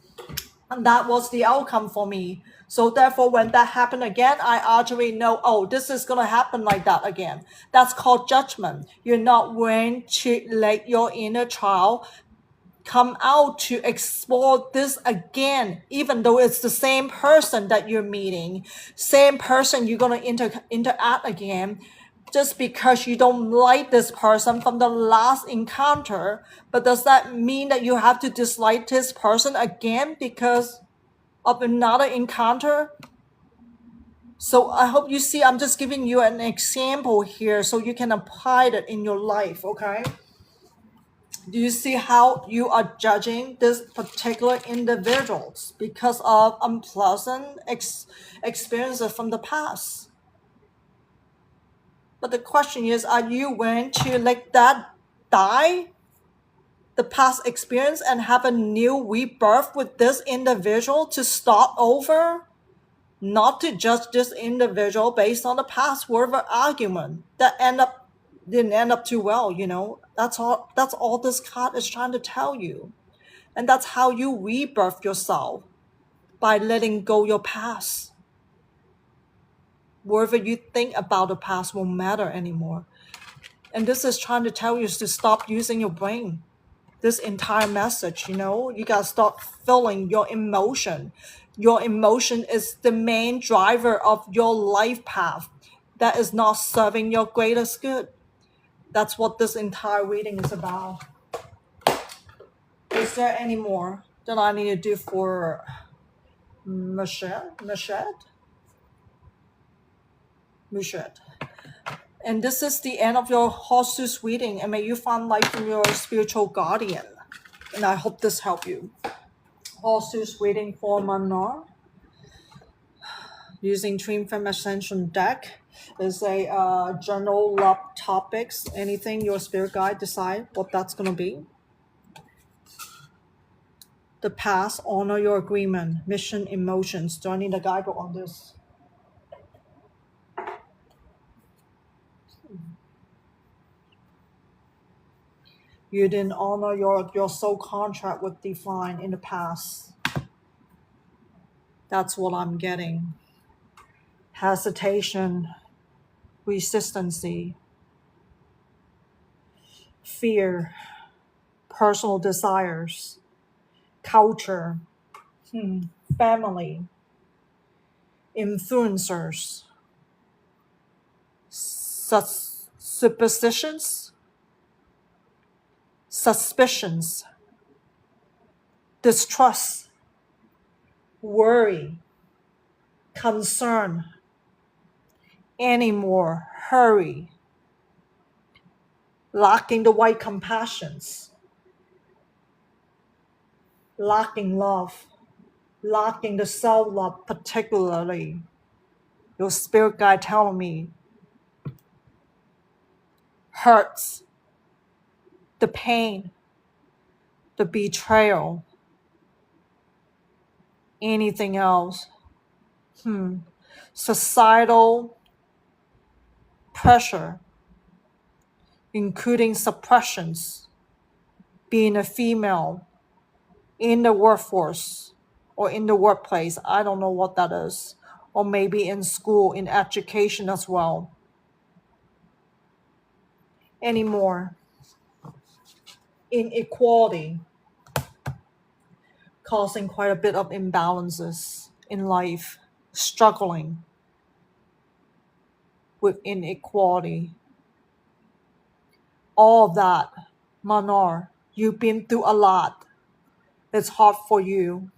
and that was the outcome for me. So therefore, when that happened again, I already know, oh, this is going to happen like that again. That's called judgment. You're not willing to let your inner child come out to explore this again, even though it's the same person that you're meeting, same person you're going to interact again. Just because you don't like this person from the last encounter, but does that mean that you have to dislike this person again because of another encounter? So I hope you see, I'm just giving you an example here so you can apply it in your life, okay? Do you see how you are judging this particular individuals because of unpleasant experiences from the past? But the question is, are you willing to let that die, the past experience, and have a new rebirth with this individual to start over? Not to judge this individual based on the past whatever argument that didn't end up too well, That's all this card is trying to tell you. And that's how you rebirth yourself, by letting go your past. Whatever you think about the past won't matter anymore. And this is trying to tell you to stop using your brain. This entire message, you gotta start feeling your emotion. Your emotion is the main driver of your life path that is not serving your greatest good. That's what this entire reading is about. Is there any more that I need to do for Murshid? And this is the end of your horses reading, and may you find life from your spiritual guardian. And I hope this helped you. Horses reading for Manar using Twin Flame Ascension deck is a journal love topics, anything your spirit guide decide what that's going to be. The past, honor your agreement, mission, emotions. Do I need a guidebook on this? You didn't honor your soul contract with Divine in the past. That's what I'm getting. Hesitation, resistancy, fear, personal desires, culture, family, influencers, superstitions, suspicions, distrust, worry, concern, anymore hurry, lacking the right compassions, lacking love, lacking the self-love particularly. Your spirit guide telling me hurts, the pain, the betrayal, anything else. Societal pressure, including suppressions, being a female in the workforce or in the workplace. I don't know what that is. Or maybe in school, in education as well. Anymore. Inequality, causing quite a bit of imbalances in life, struggling with inequality. All of that, Manar, you've been through a lot. It's hard for you.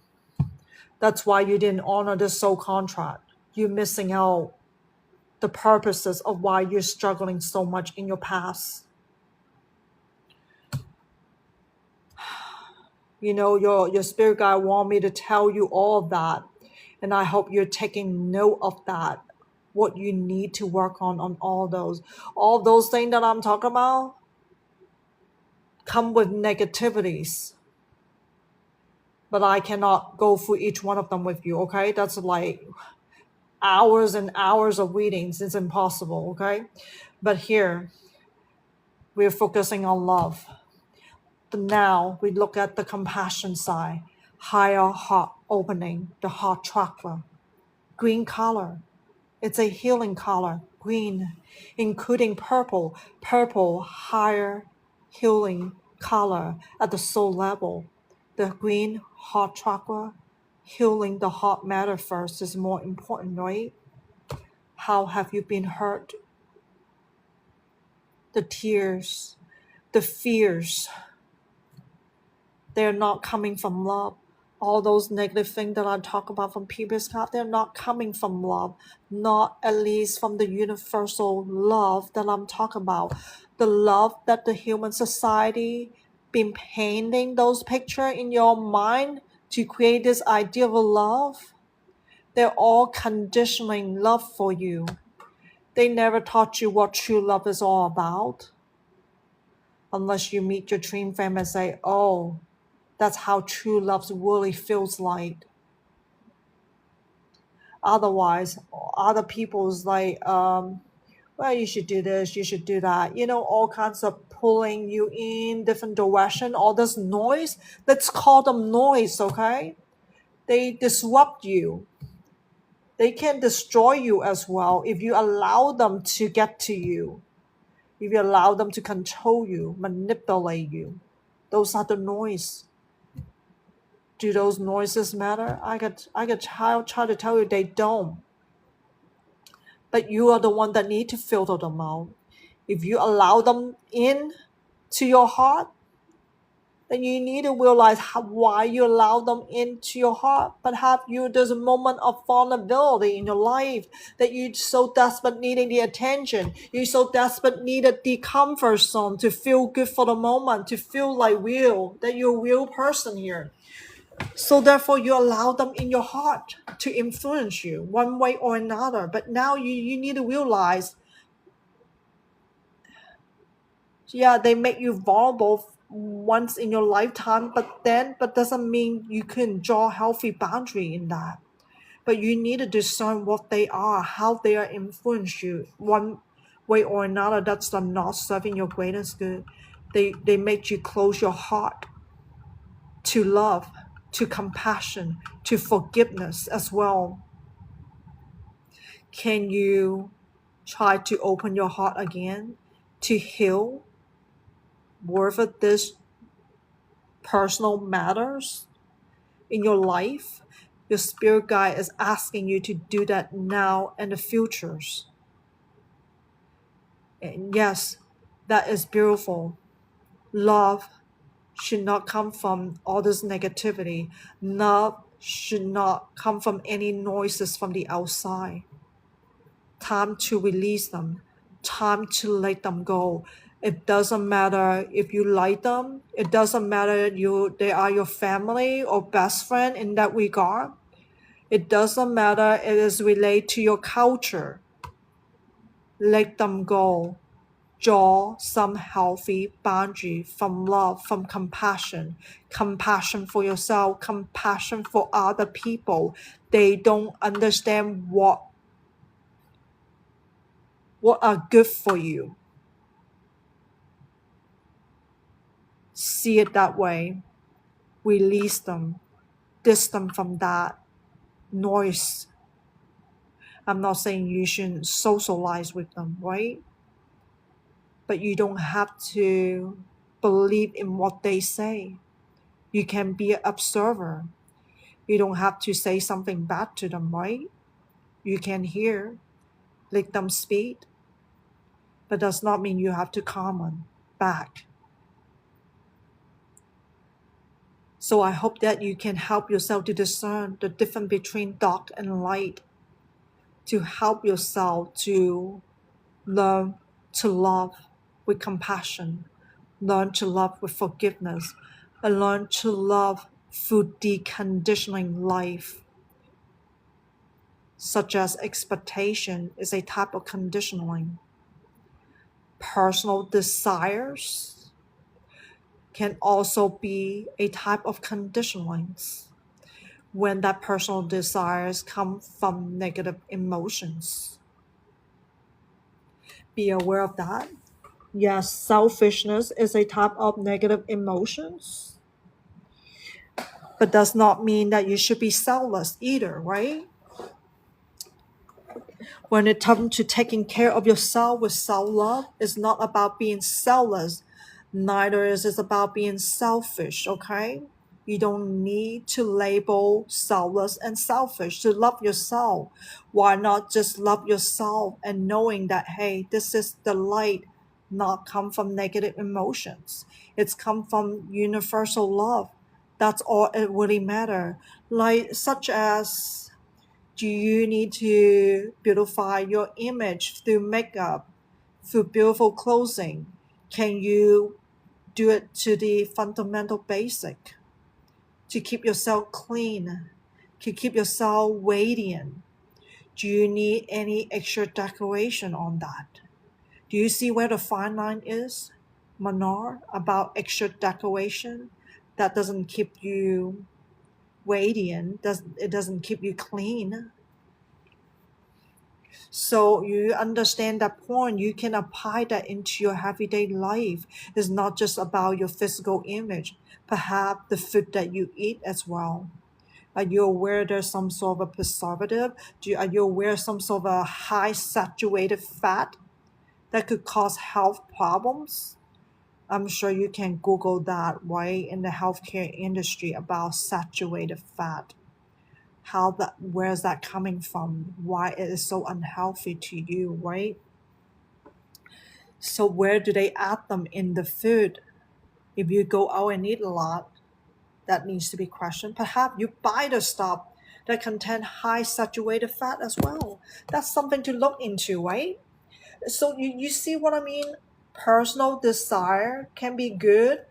That's why you didn't honor the soul contract. You're missing out the purposes of why you're struggling so much in your past. You know, your spirit guide want me to tell you all of that. And I hope you're taking note of that. What you need to work on all those. All those things that I'm talking about come with negativities. But I cannot go through each one of them with you, okay? That's like hours and hours of readings. It's impossible, okay? But here, we're focusing on love. But now we look at the compassion side, higher heart opening, the heart chakra, green color. It's a healing color, green, including purple, higher healing color at the soul level. The green heart chakra, healing the heart matter first is more important, right? How have you been hurt? The tears, the fears, they're not coming from love. All those negative things that I talk about from previous cards, they're not coming from love. Not at least from the universal love that I'm talking about. The love that the human society been painting those pictures in your mind to create this idea of love. They're all conditioning love for you. They never taught you what true love is all about. Unless you meet your dream fam and say, oh, that's how true love really feels like. Otherwise, other people's like, well, you should do this, you should do that. You know, all kinds of pulling you in different direction. All this noise, let's call them noise, okay? They disrupt you. They can destroy you as well if you allow them to get to you. If you allow them to control you, manipulate you. Those are the noise. Do those noises matter? I could try to tell you they don't. But you are the one that need to filter them out. If you allow them in to your heart, then you need to realize why you allow them into your heart. But there's a moment of vulnerability in your life that you so desperate needing the attention. You so desperate needed the comfort zone to feel good for the moment, to feel like real, that you're a real person here. So therefore, you allow them in your heart to influence you one way or another. But now you need to realize, yeah, they make you vulnerable once in your lifetime, but doesn't mean you can draw healthy boundary in that. But you need to discern what they are, how they are influence you one way or another. That's not serving your greatest good. They make you close your heart to love, to compassion, to forgiveness as well. Can you try to open your heart again to heal whatever this personal matters in your life? Your spirit guide is asking you to do that now and the futures. And yes, that is beautiful. Love should not come from all this negativity. Love should not come from any noises from the outside. time to release them, time to let them go. It doesn't matter if you like them. It doesn't matter they are your family or best friend in that regard. It doesn't matter it is related to your culture. Let them go. Draw some healthy boundary from love, from compassion. Compassion for yourself, compassion for other people. They don't understand what are good for you. See it that way. Release them. Distance from that noise. I'm not saying you shouldn't socialize with them, right? But you don't have to believe in what they say. You can be an observer. You don't have to say something bad to them, right? You can hear, let them speak, but does not mean you have to comment back. So I hope that you can help yourself to discern the difference between dark and light, to help yourself to learn to love with compassion, learn to love with forgiveness, and learn to love through deconditioning life, such as expectation is a type of conditioning. Personal desires can also be a type of conditionings when that personal desires come from negative emotions. Be aware of that. Yes, selfishness is a type of negative emotions, but does not mean that you should be selfless either, right? When it comes to taking care of yourself with self-love, it's not about being selfless, neither is it about being selfish, okay? You don't need to label selfless and selfish to love yourself. Why not just love yourself and knowing that, hey, this is the light, not come from negative emotions. It's come from universal love. That's all it really matters. Like, such as, do you need to beautify your image through makeup, through beautiful clothing? Can you do it to the fundamental basic? To keep yourself clean, to keep yourself radiant. Do you need any extra decoration on that? Do you see where the fine line is, Manar, about extra decoration? That doesn't keep you radiant, it doesn't keep you clean. So you understand that point, you can apply that into your everyday life. It's not just about your physical image, perhaps the food that you eat as well. Are you aware there's some sort of a preservative? Are you aware some sort of a high saturated fat that could cause health problems? I'm sure you can Google that, right, in the healthcare industry about saturated fat. Where is that coming from? Why it is so unhealthy to you, right? So where do they add them in the food? If you go out and eat a lot, that needs to be questioned. Perhaps you buy the stuff that contain high saturated fat as well. That's something to look into, right? So you see what I mean? Personal desire can be good,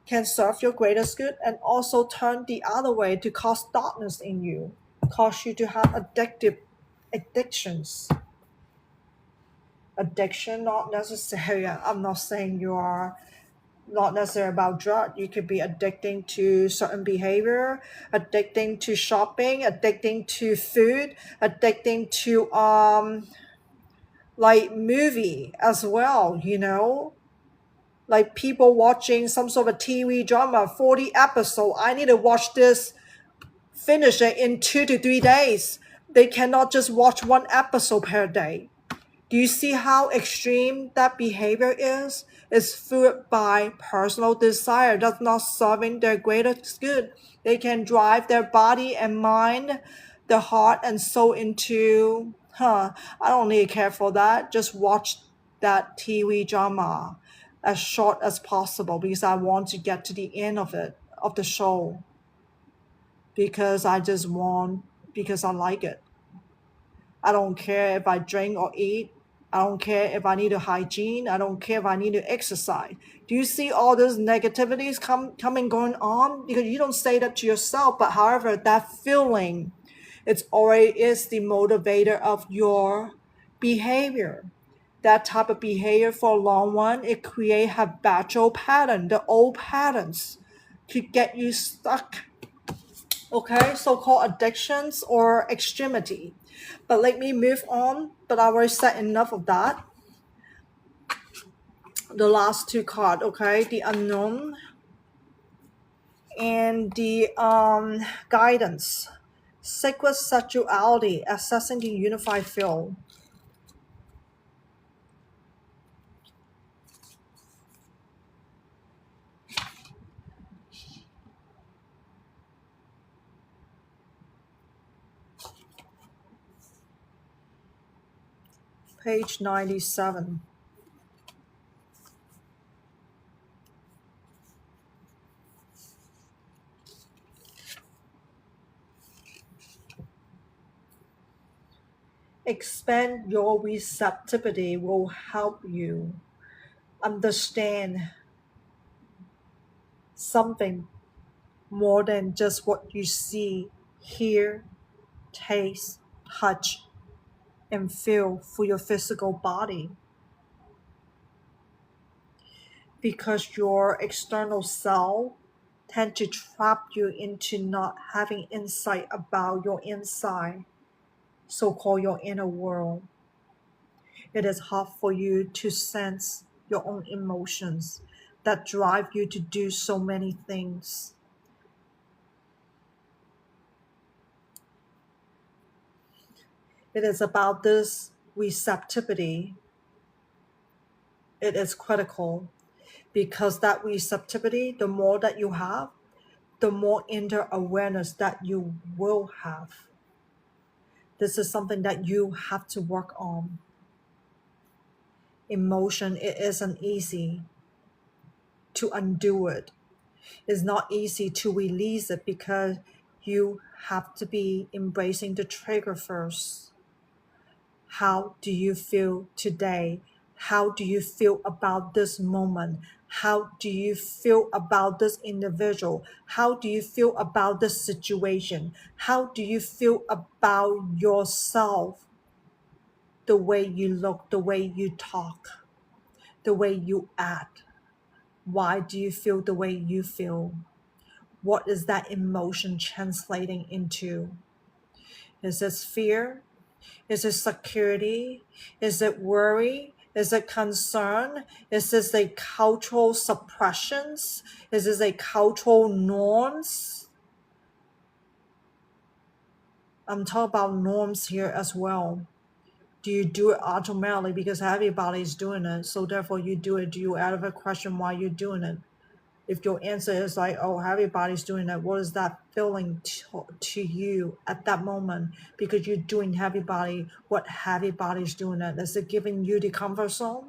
can serve your greatest good, and also turn the other way to cause darkness in you, cause you to have addictions. Addiction, not necessarily, I'm not saying you are not necessarily about drug. You could be addicting to certain behavior, addicting to shopping, addicting to food, addicting to like movie as well, like people watching some sort of TV drama, 40 episode. I need to watch this, finish it in 2 to 3 days. They cannot just watch one episode per day. Do you see how extreme that behavior is? It's fueled by personal desire that's not serving their greatest good. They can drive their body and mind, their heart and soul into, I don't really care for that. Just watch that TV drama as short as possible because I want to get to the end of it, of the show. Because I like it. I don't care if I drink or eat. I don't care if I need a hygiene. I don't care if I need to exercise. Do you see all those negativities coming going on? Because you don't say that to yourself, but however, that feeling, it's already is the motivator of your behavior. That type of behavior for a long run, it create habitual pattern, the old patterns, to get you stuck. Okay, so-called addictions or extremity. But let me move on. But I already said enough of that. The last two cards, okay, the unknown and the guidance. Sacred sexuality, accessing the unified field. Page 97. Expand your receptivity will help you understand something more than just what you see, hear, taste, touch, and feel for your physical body. Because your external self tend to trap you into not having insight about your inside, so-called your inner world. It is hard for you to sense your own emotions that drive you to do so many things. It is about this receptivity. It is critical because that receptivity, the more that you have, the more inner awareness that you will have. This is something that you have to work on. Emotion, it isn't easy to undo it. It's not easy to release it because you have to be embracing the trigger first. How do you feel today? How do you feel about this moment? How do you feel about this individual? How do you feel about this situation? How do you feel about yourself? The way you look, the way you talk, the way you act. Why do you feel the way you feel? What is that emotion translating into? Is it fear? Is it security? Is it worry? Is it concern? Is this a cultural suppressions? Is this a cultural norms? I'm talking about norms here as well. Do you do it automatically because everybody's doing it, so therefore you do it? Do you ever question why you're doing it? If your answer is like, oh, everybody's doing that, what is that feeling to you at that moment? Because you're doing everybody, what everybody's doing that. Is it giving you the comfort zone?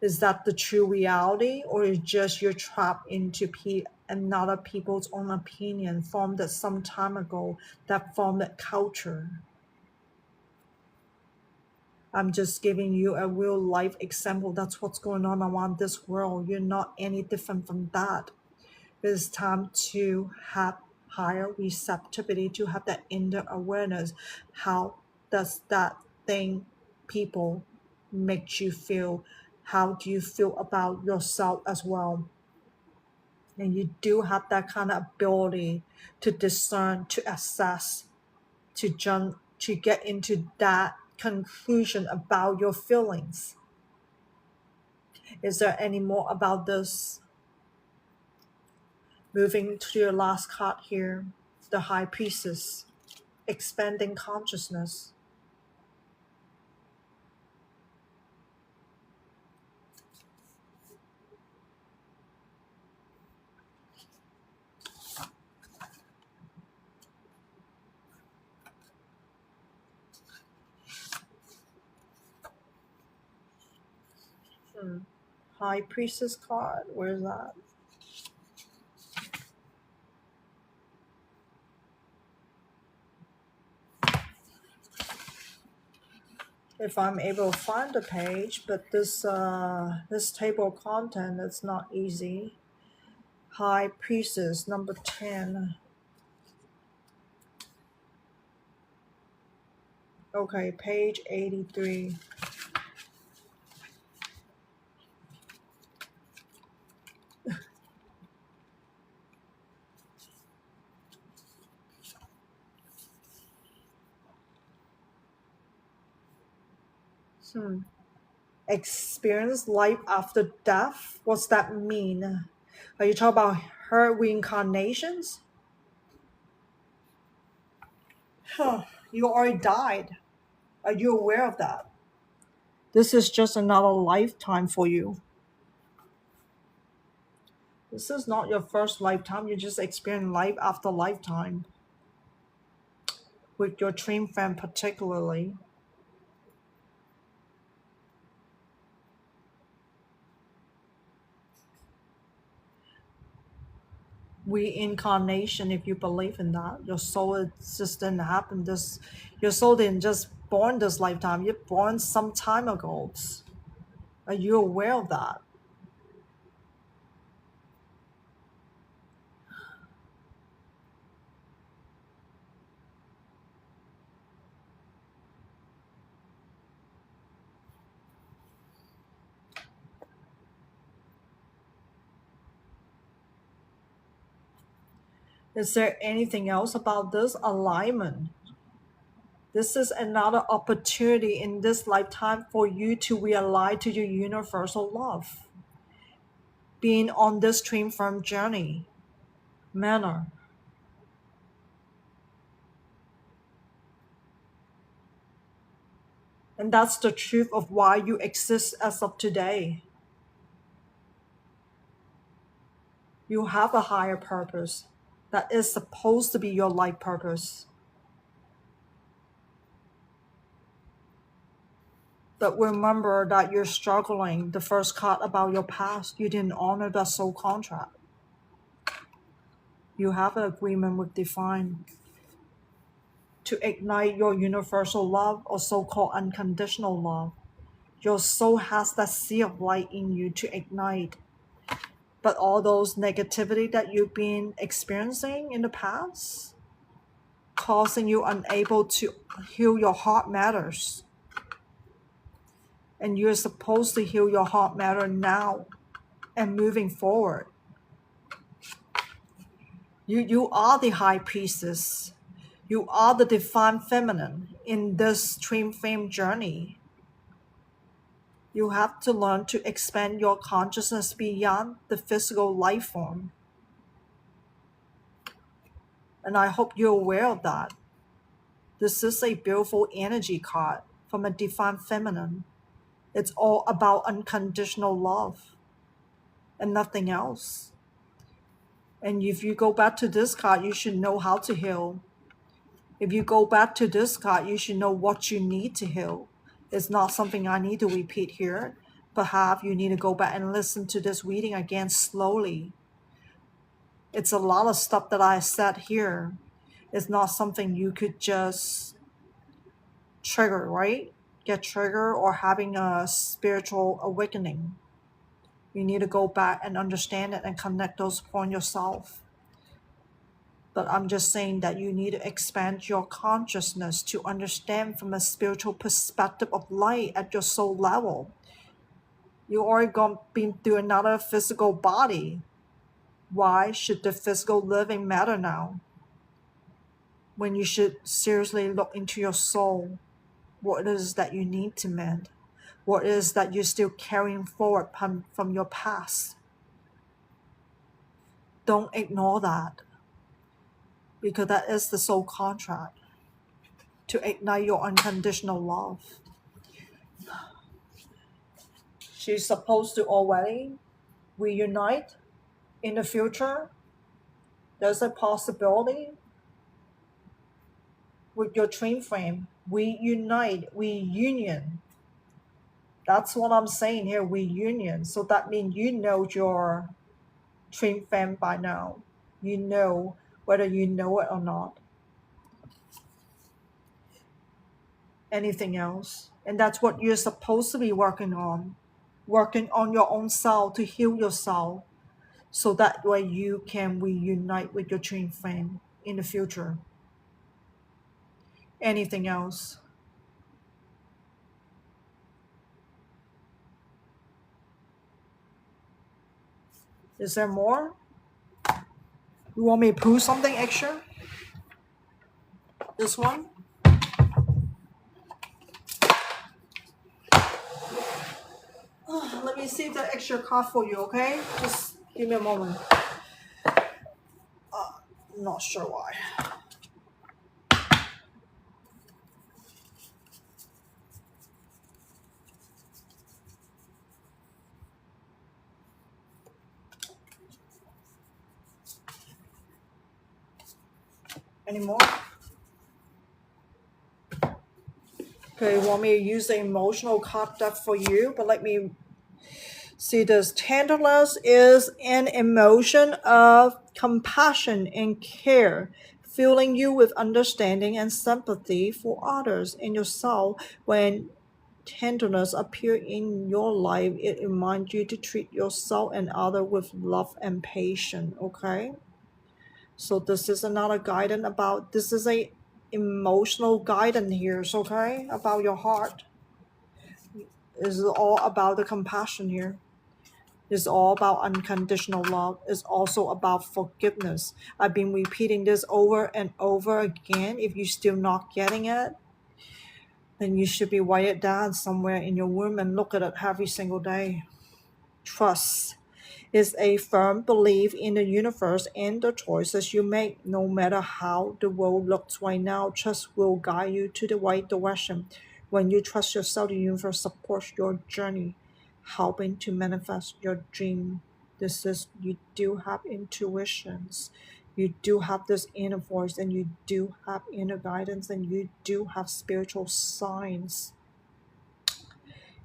Is that the true reality? Or is just you're trapped into another people's own opinion formed at some time ago that formed that culture? I'm just giving you a real life example. That's what's going on around this world. You're not any different from that. It's time to have higher receptivity, to have that inner awareness. How does that thing, people, make you feel? How do you feel about yourself as well? And you do have that kind of ability to discern, to assess, to jump, to get into that conclusion about your feelings. Is there any more about this? Moving to your last card here, the High Priestess, expanding consciousness. High Priestess card, where's that? if I'm able to find the page, but this table of content is not easy. High Priestess number 10. Okay, page 83. Experience life after death? What's that mean? Are you talking about her reincarnations? Huh, you already died. Are you aware of that? This is just another lifetime for you. This is not your first lifetime. You just experience life after lifetime with your dream friend particularly. Reincarnation, if you believe in that, your soul just didn't happen. Your soul didn't just born this lifetime. You're born some time ago. Are you aware of that? Is there anything else about this alignment? This is another opportunity in this lifetime for you to realign to your universal love. Being on this dream firm journey, Manar. And that's the truth of why you exist as of today. You have a higher purpose that is supposed to be your life purpose. But remember that you're struggling. The first card about your past, you didn't honor that soul contract. You have an agreement with Divine to ignite your universal love or so-called unconditional love. Your soul has that sea of light in you to ignite. But all those negativity that you've been experiencing in the past, causing you unable to heal your heart matters. And you're supposed to heal your heart matter now and moving forward. You are the high priestess. You are the divine feminine in this twin flame journey. You have to learn to expand your consciousness beyond the physical life form. And I hope you're aware of that. This is a beautiful energy card from a divine feminine. It's all about unconditional love and nothing else. And if you go back to this card, you should know how to heal. If you go back to this card, you should know what you need to heal. It's not something I need to repeat here. Perhaps you need to go back and listen to this reading again slowly. It's a lot of stuff that I said here. It's not something you could just trigger, right? Get triggered or having a spiritual awakening. You need to go back and understand it and connect those points yourself. But I'm just saying that you need to expand your consciousness to understand from a spiritual perspective of light at your soul level. You already been through another physical body. Why should the physical living matter now? When you should seriously look into your soul, what it is that you need to mend, what it is that you're still carrying forward from your past. Don't ignore that, because that is the soul contract to ignite your unconditional love. She's supposed to already reunite in the future. There's a possibility with your twin frame. Reunion. That's what I'm saying here, reunion. So that means you know your twin flame by now. You know whether you know it or not. anything else. And that's what you're supposed to be working on your own self to heal yourself, so that way you can reunite with your twin flame in the future. Anything else? Is there more? You want me to pull something extra? This one? Let me see the extra card for you, okay? Just give me a moment. Not sure why. Any more? Okay, you want me to use the emotional card deck for you, but let me see this. Tenderness is an emotion of compassion and care, filling you with understanding and sympathy for others and yourself. When tenderness appears in your life, it reminds you to treat yourself and others with love and patience. Okay, so this is another guidance about, this is a emotional guidance here, okay, about your heart. This is all about the compassion here. It's all about unconditional love. It's also about forgiveness. I've been repeating this over and over again. If you're still not getting it, then you should be write it down somewhere in your room and look at it every single day. Trust is a firm belief in the universe and the choices you make. No matter how the world looks right now, trust will guide you to the right direction. When you trust yourself, the universe supports your journey, helping to manifest your dream. This is, you do have intuitions, you do have this inner voice, and you do have inner guidance, and you do have spiritual signs.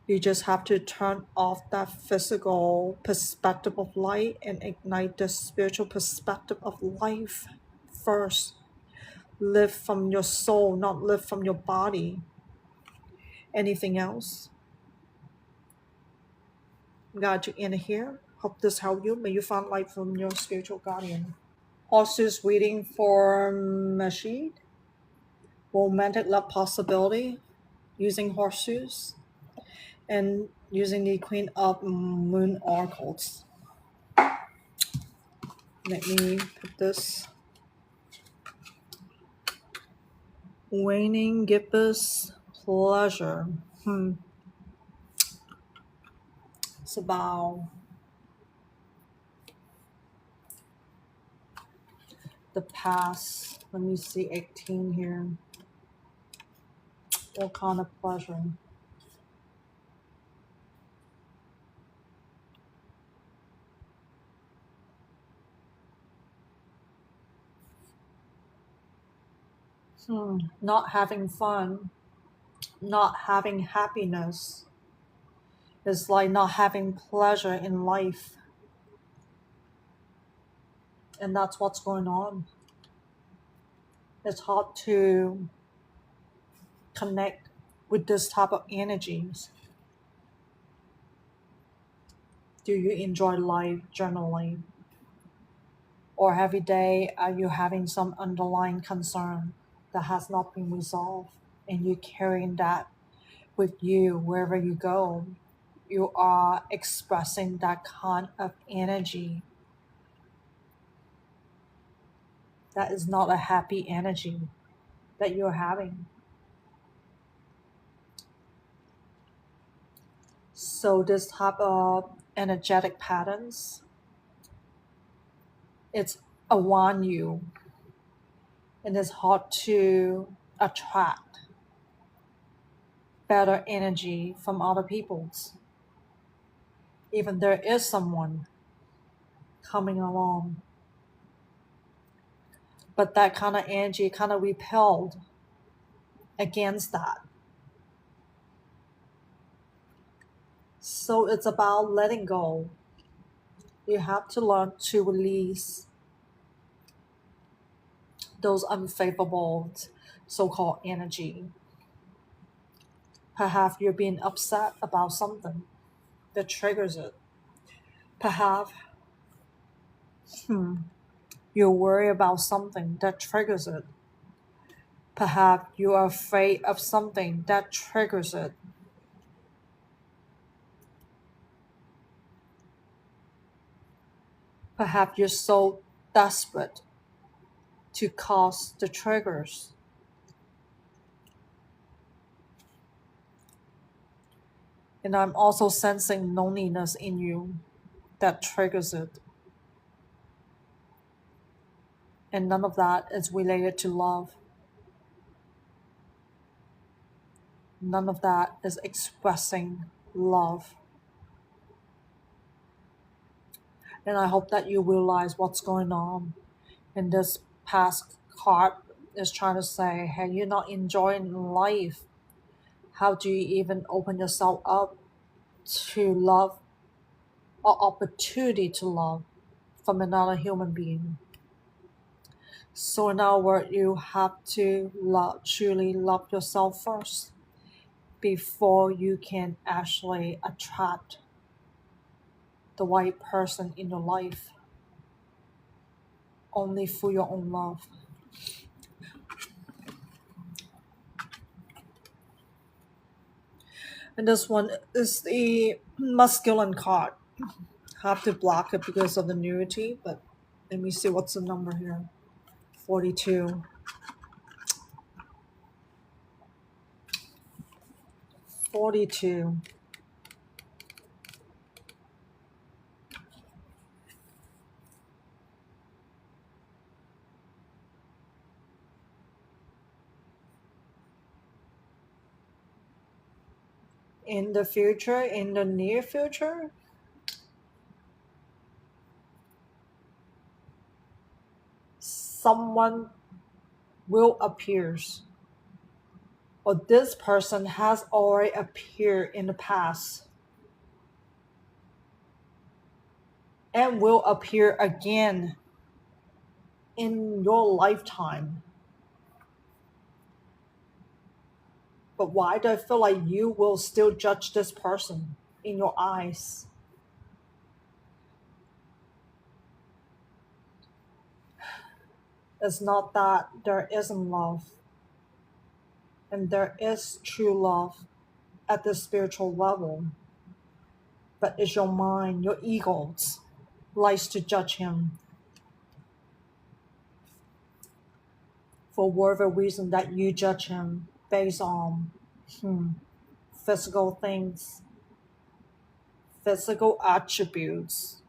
You just have to turn off that physical perspective of light and ignite the spiritual perspective of life first. Live from your soul, not live from your body. Anything else? Got you in here. Hope this helped you. May you find light from your spiritual guardian. Horses reading for Murshid. Romantic love possibility using horseshoes and using the Queen of Moon oracles. Let me put this. Waning gives pleasure. It's about the past. Let me see 18 here. What kind of pleasure? Not having fun, not having happiness. It's like not having pleasure in life. And that's what's going on. It's hard to connect with this type of energies. Do you enjoy life generally? Or every day are you having some underlying concern that has not been resolved, and you're carrying that with you wherever you go? You are expressing that kind of energy. That is not a happy energy that you're having. So this type of energetic patterns, it's around you, and it's hard to attract better energy from other people's. Even there is someone coming along, but that kind of energy kind of repelled against that. So it's about letting go. You have to learn to release those unfavorable so-called energy. Perhaps you're being upset about something that triggers it. Perhaps you worry about something that triggers it. Perhaps you are afraid of something that triggers it. Perhaps you're so desperate to cause the triggers. And I'm also sensing loneliness in you that triggers it. And none of that is related to love. None of that is expressing love. And I hope that you realize what's going on. And this past card is trying to say, hey, you're not enjoying life. How do you even open yourself up to love or opportunity to love from another human being? So in other words, you have to truly love yourself first before you can actually attract the right person in your life, only through your own love. And this one is the masculine card. Have to block it because of the nudity, but let me see what's the number here. 42. 42. In the future, in the near future, someone will appear, or this person has already appeared in the past and will appear again in your lifetime. But why do I feel like you will still judge this person in your eyes? It's not that there isn't love, and there is true love at the spiritual level, but it's your mind, your egos, likes to judge him for whatever reason that you judge him based on physical things, physical attributes.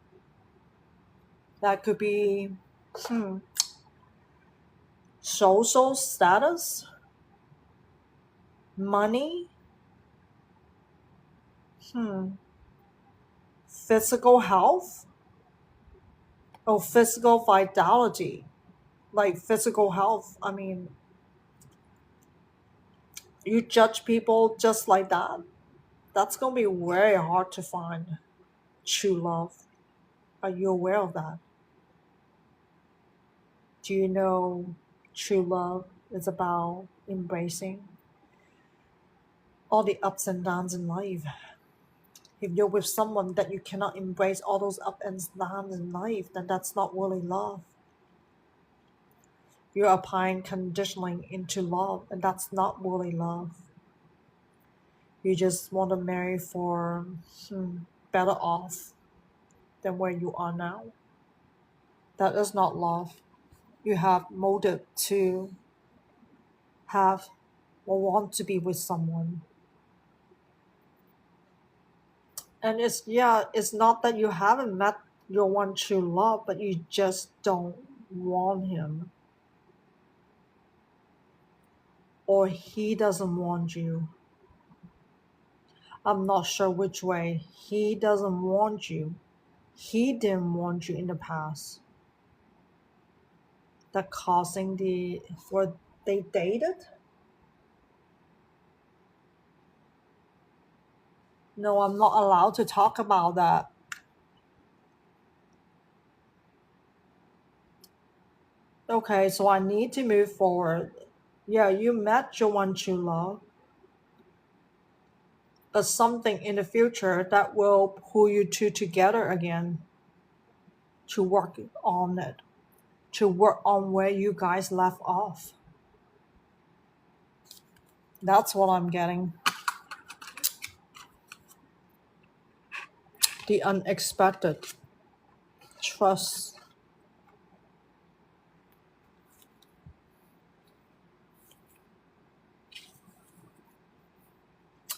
That could be social status, money, physical health, or physical vitality. Like physical health, I mean, you judge people just like that. That's going to be very hard to find true love. Are you aware of that? Do you know true love is about embracing all the ups and downs in life? If you're with someone that you cannot embrace all those ups and downs in life, then that's not really love. You're applying conditioning into love, and that's not really love. You just want to marry for better off than where you are now. That is not love. You have motive to have or want to be with someone. And it's not that you haven't met your one true love, but you just don't want him. Or he doesn't want you. I'm not sure which way. He doesn't want you. He didn't want you in the past. That causing they dated? No, I'm not allowed to talk about that. Okay, so I need to move forward. Yeah, you met your one true love. but something in the future that will pull you two together again to work on it, to work on where you guys left off. That's what I'm getting. The unexpected. Trust.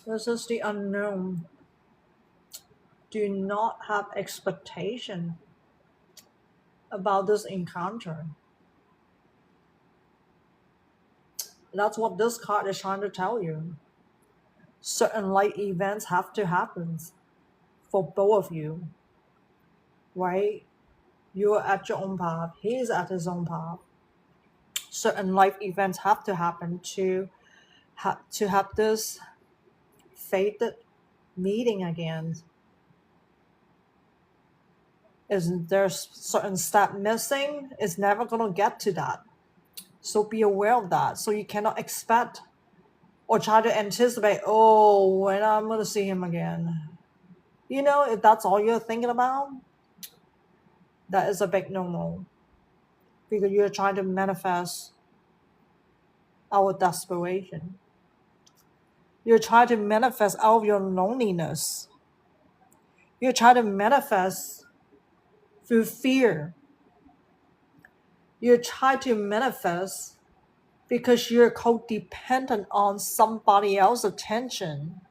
This is the unknown. Do not have expectation about this encounter. That's what this card is trying to tell you. Certain light events have to happen for both of you, right? You're at your own path. He's at his own path. Certain life events have to happen to have this fated meeting again. Is there certain step missing? It's never gonna get to that. So be aware of that. So you cannot expect or try to anticipate, oh, when I'm gonna see him again. You know, if that's all you're thinking about, that is a big no-no. Because you're trying to manifest our desperation. You're trying to manifest out of your loneliness. You're trying to manifest through fear. You're trying to manifest because you're codependent on somebody else's attention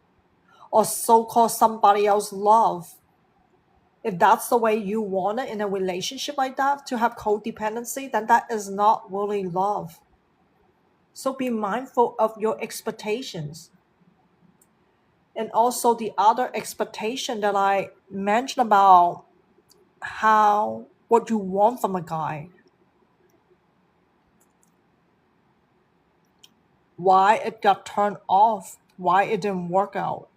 or so-called somebody else's love. If that's the way you want it in a relationship like that, to have codependency, then that is not really love. So be mindful of your expectations. And also the other expectation that I mentioned about what you want from a guy. Why it got turned off, why it didn't work out,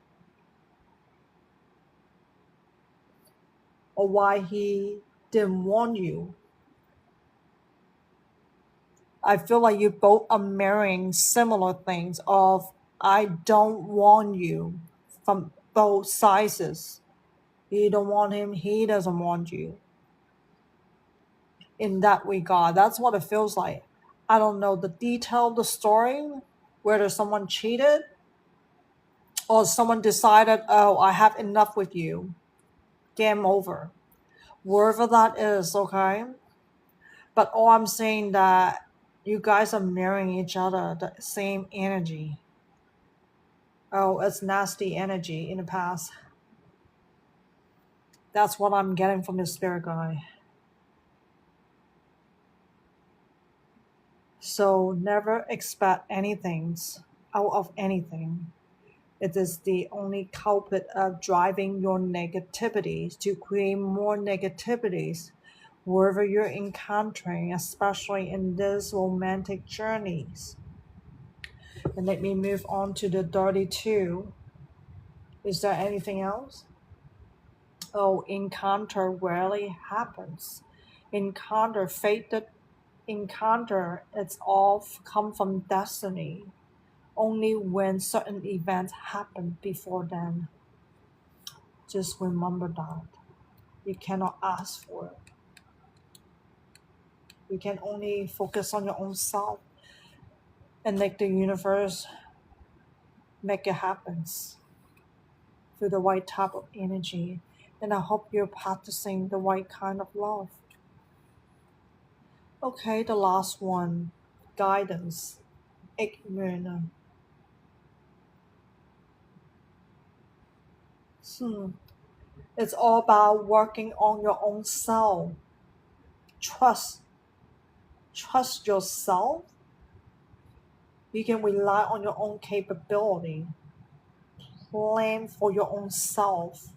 or why he didn't want you. I feel like you both are mirroring similar things of I don't want you from both sizes. You don't want him, he doesn't want you. In that regard, that's what it feels like. I don't know the detail of the story, whether someone cheated or someone decided, oh, I have enough with you. Game over. Wherever that is, okay? But all I'm saying that you guys are mirroring each other, the same energy. Oh, it's nasty energy in the past. That's what I'm getting from this spirit guy. So never expect anything out of anything. It is the only culprit of driving your negativities to create more negativities wherever you're encountering, especially in these romantic journeys. And let me move on to the 32. Is there anything else? Oh, encounter rarely happens. Encounter, fated encounter, it's all come from destiny. Only when certain events happen before then. Just remember that. You cannot ask for it. You can only focus on your own self and make the universe make it happen through the right type of energy. And I hope you're practicing the right kind of love. Okay, the last one. Guidance. Ignorant. It's all about working on your own self. Trust yourself. You can rely on your own capability. Plan for your own self.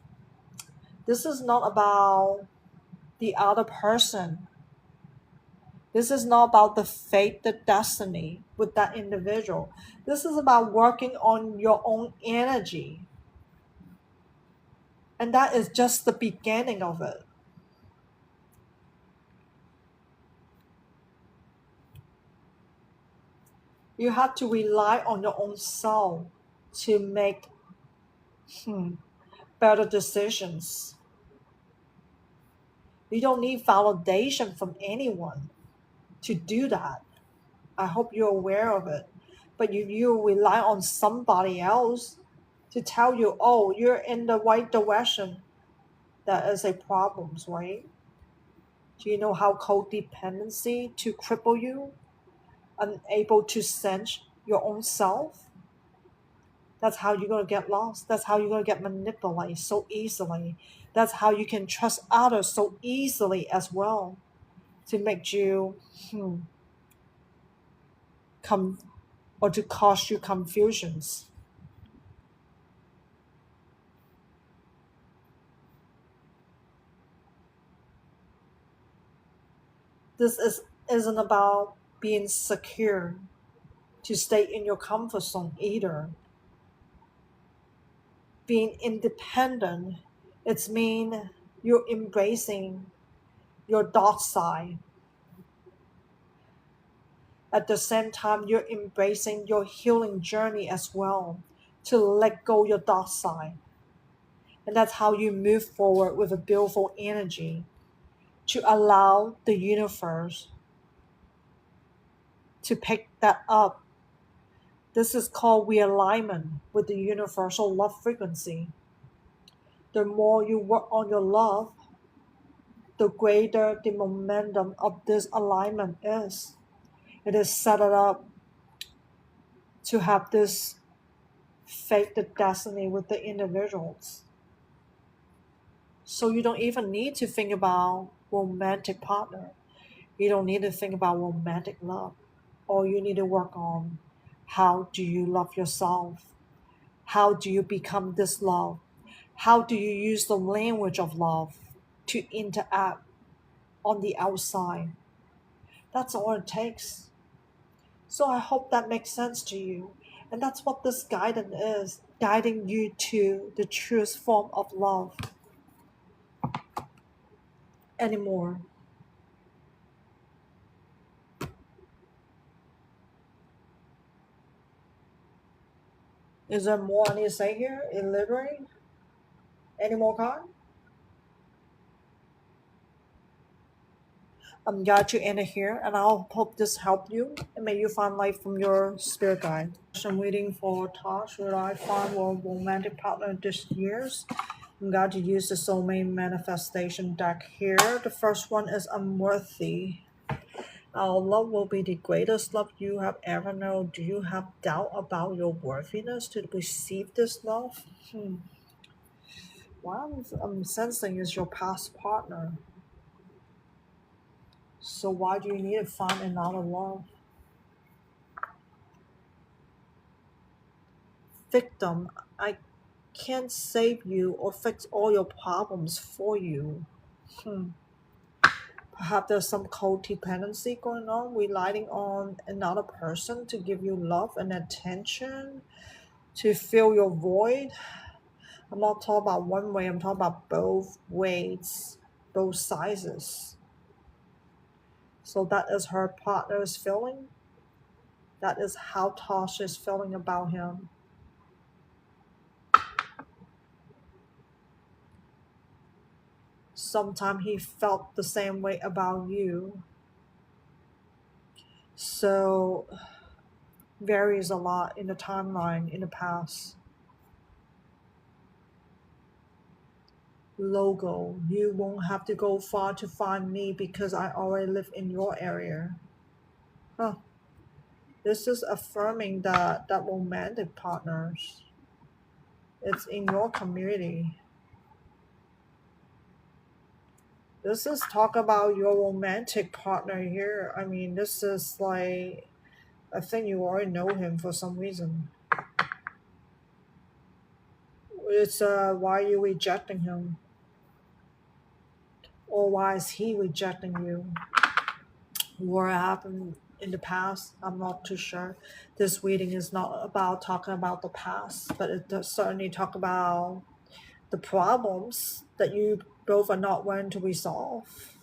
This is not about the other person. This is not about the fate, the destiny with that individual. This is about working on your own energy. And that is just the beginning of it. You have to rely on your own self to make better decisions. You don't need validation from anyone to do that. I hope you're aware of it. But if you rely on somebody else to tell you, oh, you're in the right direction, that is a problem, right? Do you know how codependency to cripple you, unable to sense your own self? That's how you're going to get lost. That's how you're going to get manipulated so easily. That's how you can trust others so easily as well to make you come or to cause you confusions. Isn't about being secure to stay in your comfort zone either. Being independent, it's mean you're embracing your dark side. At the same time, you're embracing your healing journey as well to let go your dark side. And that's how you move forward with a beautiful energy to allow the universe to pick that up. This is called realignment with the universal love frequency. The more you work on your love, the greater the momentum of this alignment is. It is set up to have this fate the destiny with the individuals. So you don't even need to think about romantic partner. You don't need to think about romantic love. All you need to work on, how do you love yourself? How do you become this love? How do you use the language of love to interact on the outside? That's all it takes. So I hope that makes sense to you. And that's what this guidance is, guiding you to the truest form of love anymore. Is there more I need to say here? Elaborate? Any more card? I'm glad you ended here, and I hope this helped you, and may you find light from your spirit guide. I'm waiting for Tosh. Will I find a romantic partner this year? I'm glad to use the soulmate manifestation deck here. The first one is unworthy. Our love will be the greatest love you have ever known. Do you have doubt about your worthiness to receive this love? What I'm sensing is your past partner. So why do you need to find another love? Victim, I can't save you or fix all your problems for you. Perhaps there's some codependency going on, relying on another person to give you love and attention, to fill your void. I'm not talking about one way, I'm talking about both ways, both sizes. So that is her partner's feeling. That is how Tosh is feeling about him. Sometimes he felt the same way about you. So varies a lot in the timeline in the past. Logo, you won't have to go far to find me because I already live in your area. Huh. This is affirming that romantic partners, it's in your community. This is talk about your romantic partner here. I mean, this is like, I think you already know him for some reason. It's why are you rejecting him? Or why is he rejecting you? What happened in the past? I'm not too sure. This reading is not about talking about the past, but it does certainly talk about the problems that you both are not willing to resolve.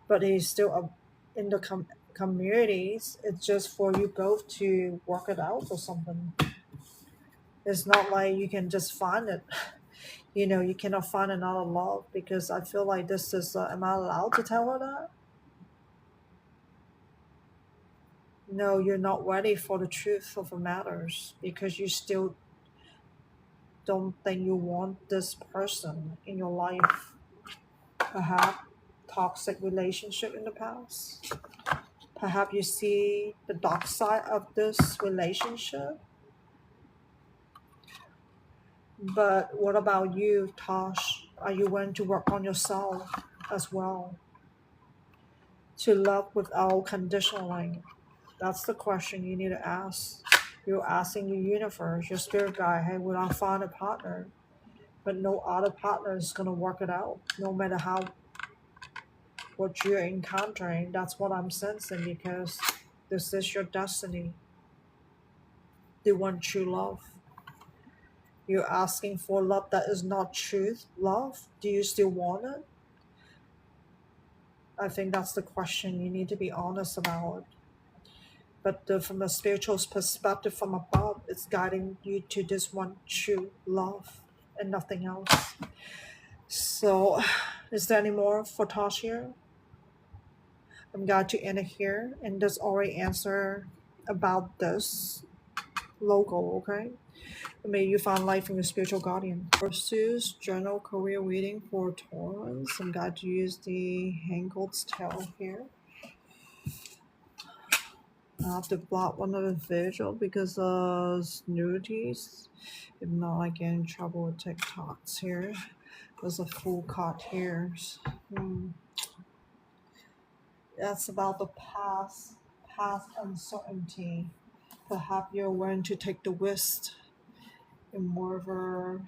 But he's still in the communities. It's just for you both to work it out or something. It's not like you can just find it. You know, you cannot find another love because I feel like this is. Am I allowed to tell her that? No, you're not ready for the truth of the matters because you still don't think you want this person in your life. Perhaps toxic relationship in the past. Perhaps you see the dark side of this relationship. But what about you, Tosh? Are you willing to work on yourself as well? To love without conditioning? That's the question you need to ask. You're asking your universe, your spirit guide, hey, will I find a partner? But no other partner is gonna work it out, no matter how what you're encountering. That's what I'm sensing because this is your destiny. They want true love. You're asking for love that is not truth love. Do you still want it? I think that's the question you need to be honest about. But from a spiritual perspective from above, it's guiding you to this one true love and nothing else. So, is there any more for Tosh here? I'm going to end it here, and there's already answer about this logo, okay? May you find life in your spiritual guardian. Pursues journal career reading for Torrance. I'm going to use the Hankel's tail here. I have to block one of the visual because of nudities. If not, I get in trouble with TikToks here. There's a full cut here. That's about the past uncertainty. Perhaps you're willing to take the risk in whatever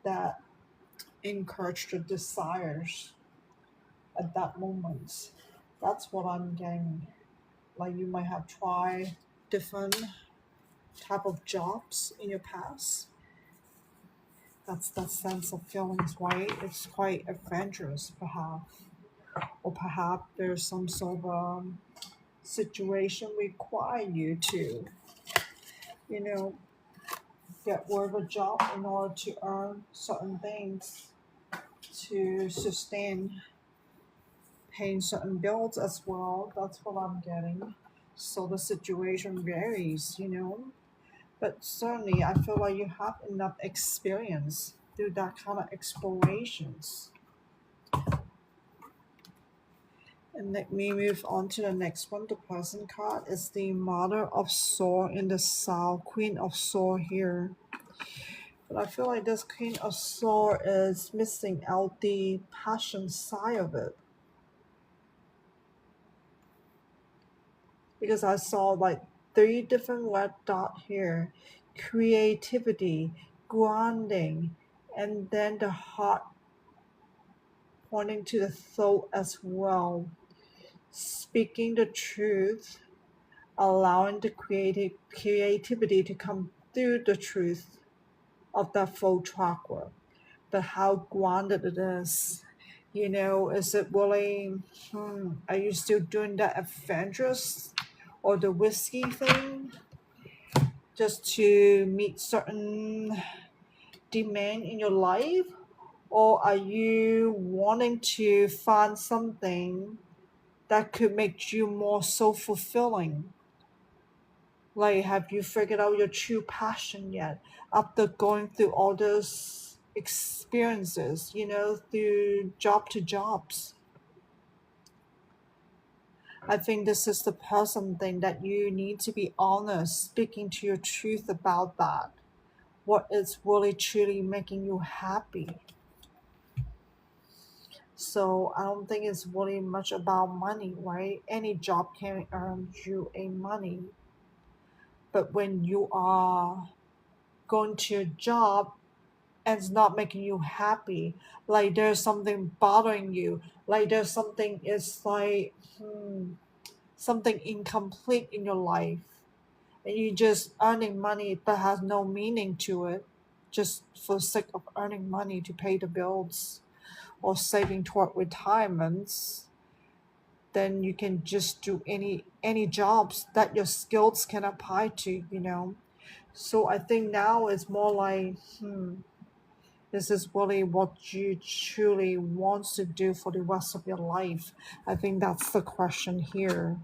that encourage the desires at that moment. That's what I'm getting. Like you might have tried different type of jobs in your past. That's that sense of feelings, right? It's quite adventurous, perhaps, or perhaps there's some sort of situation require you to, you know, get work a job in order to earn certain things to sustain paying certain bills as well. That's what I'm getting. So the situation varies, you know. But certainly, I feel like you have enough experience through that kind of explorations. And let me move on to the next one. The person card is the Mother of Sword in the South, Queen of Sword here. But I feel like this Queen of Sword is missing out the passion side of it. Because I saw like 3 different red dot here. Creativity, grounding, and then the heart pointing to the soul as well. Speaking the truth, allowing the creativity to come through the truth of that full chakra. But how grounded it is. You know, is it really, are you still doing that adventurous or the whiskey thing just to meet certain demand in your life? Or are you wanting to find something that could make you more so fulfilling? Like, have you figured out your true passion yet after going through all those experiences, you know, through job to jobs? I think this is the person thing that you need to be honest, speaking to your truth about that. What is really truly making you happy? So I don't think it's really much about money, right? Any job can earn you a money. But when you are going to a job and it's not making you happy, like there's something bothering you, like there's something, it's like something incomplete in your life, and you just earning money but has no meaning to it, just for the sake of earning money to pay the bills or saving toward retirements, then you can just do any jobs that your skills can apply to, you know. So I think now it's more like, this is really what you truly want to do for the rest of your life. I think that's the question here.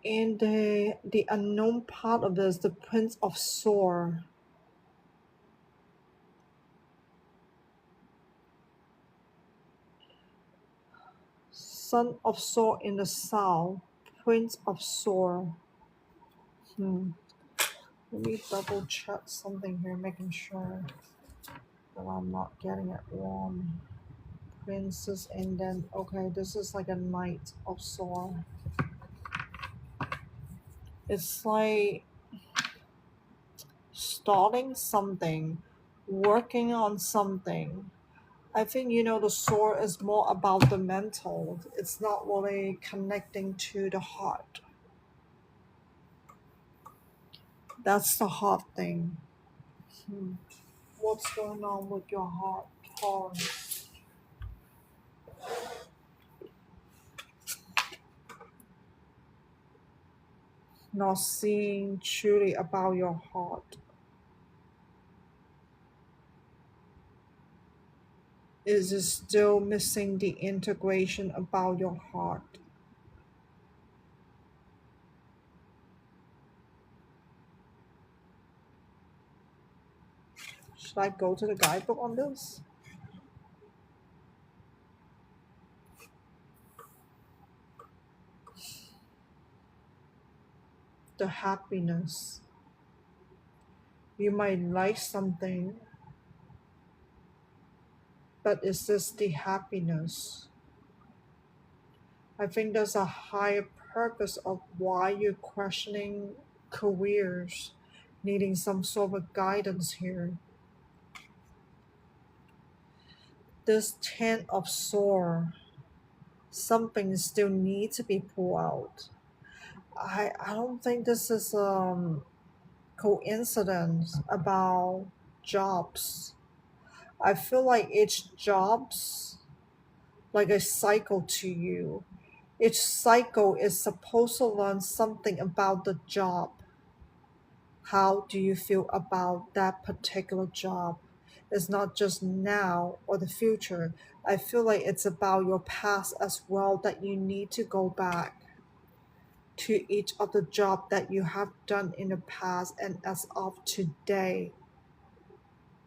And the unknown part of this, the Prince of Sword. Son of Sword in the south, Prince of Sword. Hmm. Let me double check something here, making sure that I'm not getting it wrong. Princess, and then okay, this is like a Knight of Sword. It's like starting something, working on something. I think, you know, the sword is more about the mental. It's not really connecting to the heart. That's the hard thing. Hmm. What's going on with your heart, Torrance? Not seeing truly about your heart. Is it still missing the integration about your heart? Should I go to the guidebook on this? The happiness. You might like something, but is this the happiness? I think there's a higher purpose of why you're questioning careers, needing some sort of guidance here. This Ten of Swords, something still needs to be pulled out. I don't think this is coincidence about jobs. I feel like each job's like a cycle to you. Each cycle is supposed to learn something about the job. How do you feel about that particular job? It's not just now or the future. I feel like it's about your past as well, that you need to go back to each of the job that you have done in the past, and as of today,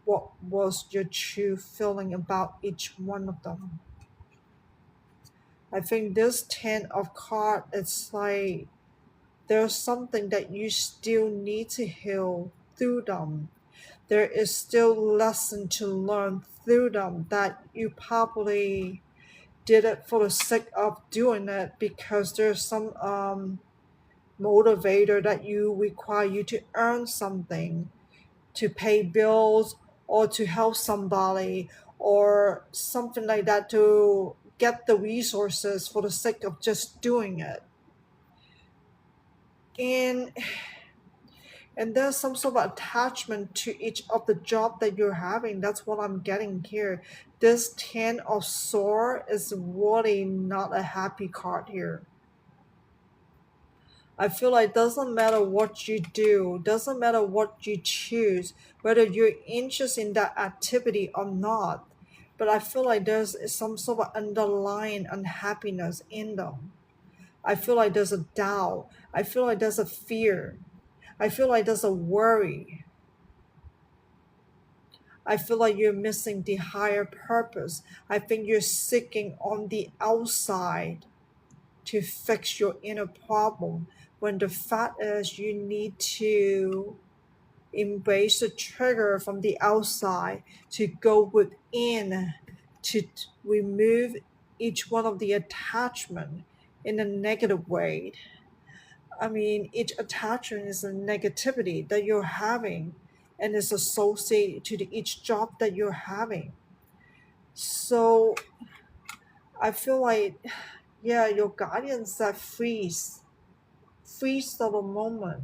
what was your true feeling about each one of them. I think this 10 of card, it's like there's something that you still need to heal through them. There is still lesson to learn through them, that you probably did it for the sake of doing it, because there's some motivator that you require you to earn something, to pay bills, or to help somebody, or something like that, to get the resources for the sake of just doing it. And there's some sort of attachment to each of the job that you're having. That's what I'm getting here. This 10 of sword is really not a happy card here. I feel like doesn't matter what you do, doesn't matter what you choose, whether you're interested in that activity or not, but I feel like there's some sort of underlying unhappiness in them. I feel like there's a doubt. I feel like there's a fear. I feel like there's a worry. I feel like you're missing the higher purpose. I think you're seeking on the outside to fix your inner problem, when the fact is you need to embrace the trigger from the outside, to go within, to remove each one of the attachment in a negative way. I mean, each attachment is a negativity that you're having, and is associated to each job that you're having. So I feel like, yeah, your guardian said freeze for the moment.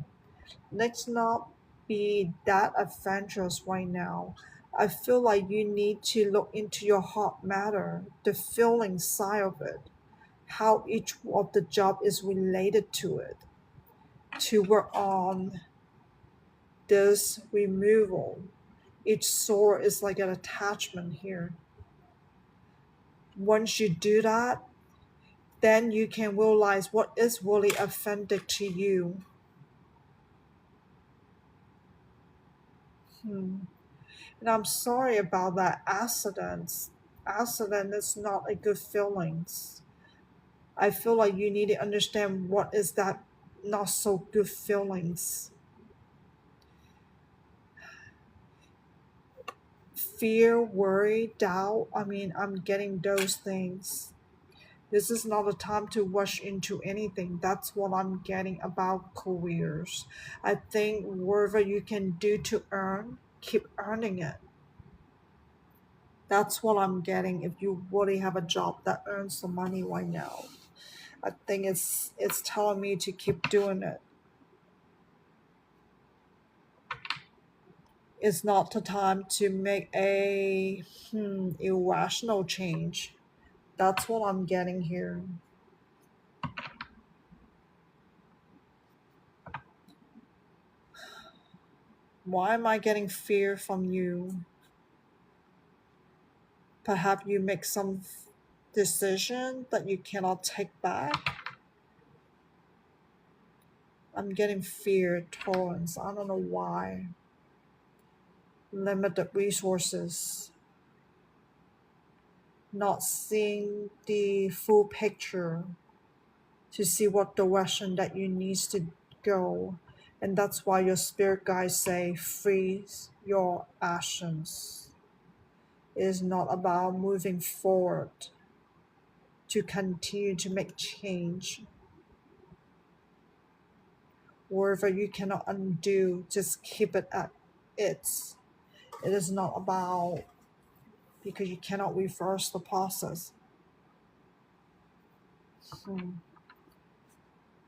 Let's not be that adventurous right now. I feel like you need to look into your heart matter, the feeling side of it, how each of the job is related to it, to work on this removal. Each sword is like an attachment here. Once you do that, then you can realize what is really authentic to you. Hmm. And I'm sorry about that accident. Accident is not a good feelings. I feel like you need to understand what is that not so good feelings. Fear, worry, doubt. I mean, I'm getting those things. This is not a time to rush into anything. That's what I'm getting about careers. I think whatever you can do to earn, keep earning it. That's what I'm getting if you really have a job that earns some money right now. I think it's telling me to keep doing it. It's not the time to make a irrational change. That's what I'm getting here. Why am I getting fear from you? Perhaps you make some decision that you cannot take back. I'm getting fear, Torrance. I don't know why. Limited resources, not seeing the full picture to see what direction that you need to go. And that's why your spirit guides say freeze your actions. It is not about moving forward to continue to make change. Wherever you cannot undo, just keep it at its. It is not about because you cannot reverse the process. Hmm.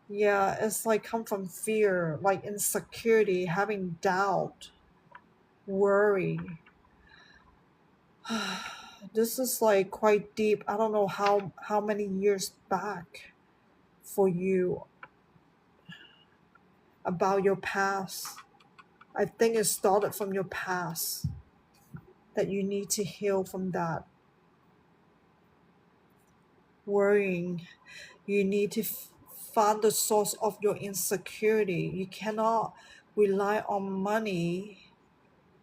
Yeah, it's like come from fear, like insecurity, having doubt, worry. This is like quite deep. I don't know how many years back for you about your past. I think it started from your past that you need to heal from that worrying. You need to find the source of your insecurity. You cannot rely on money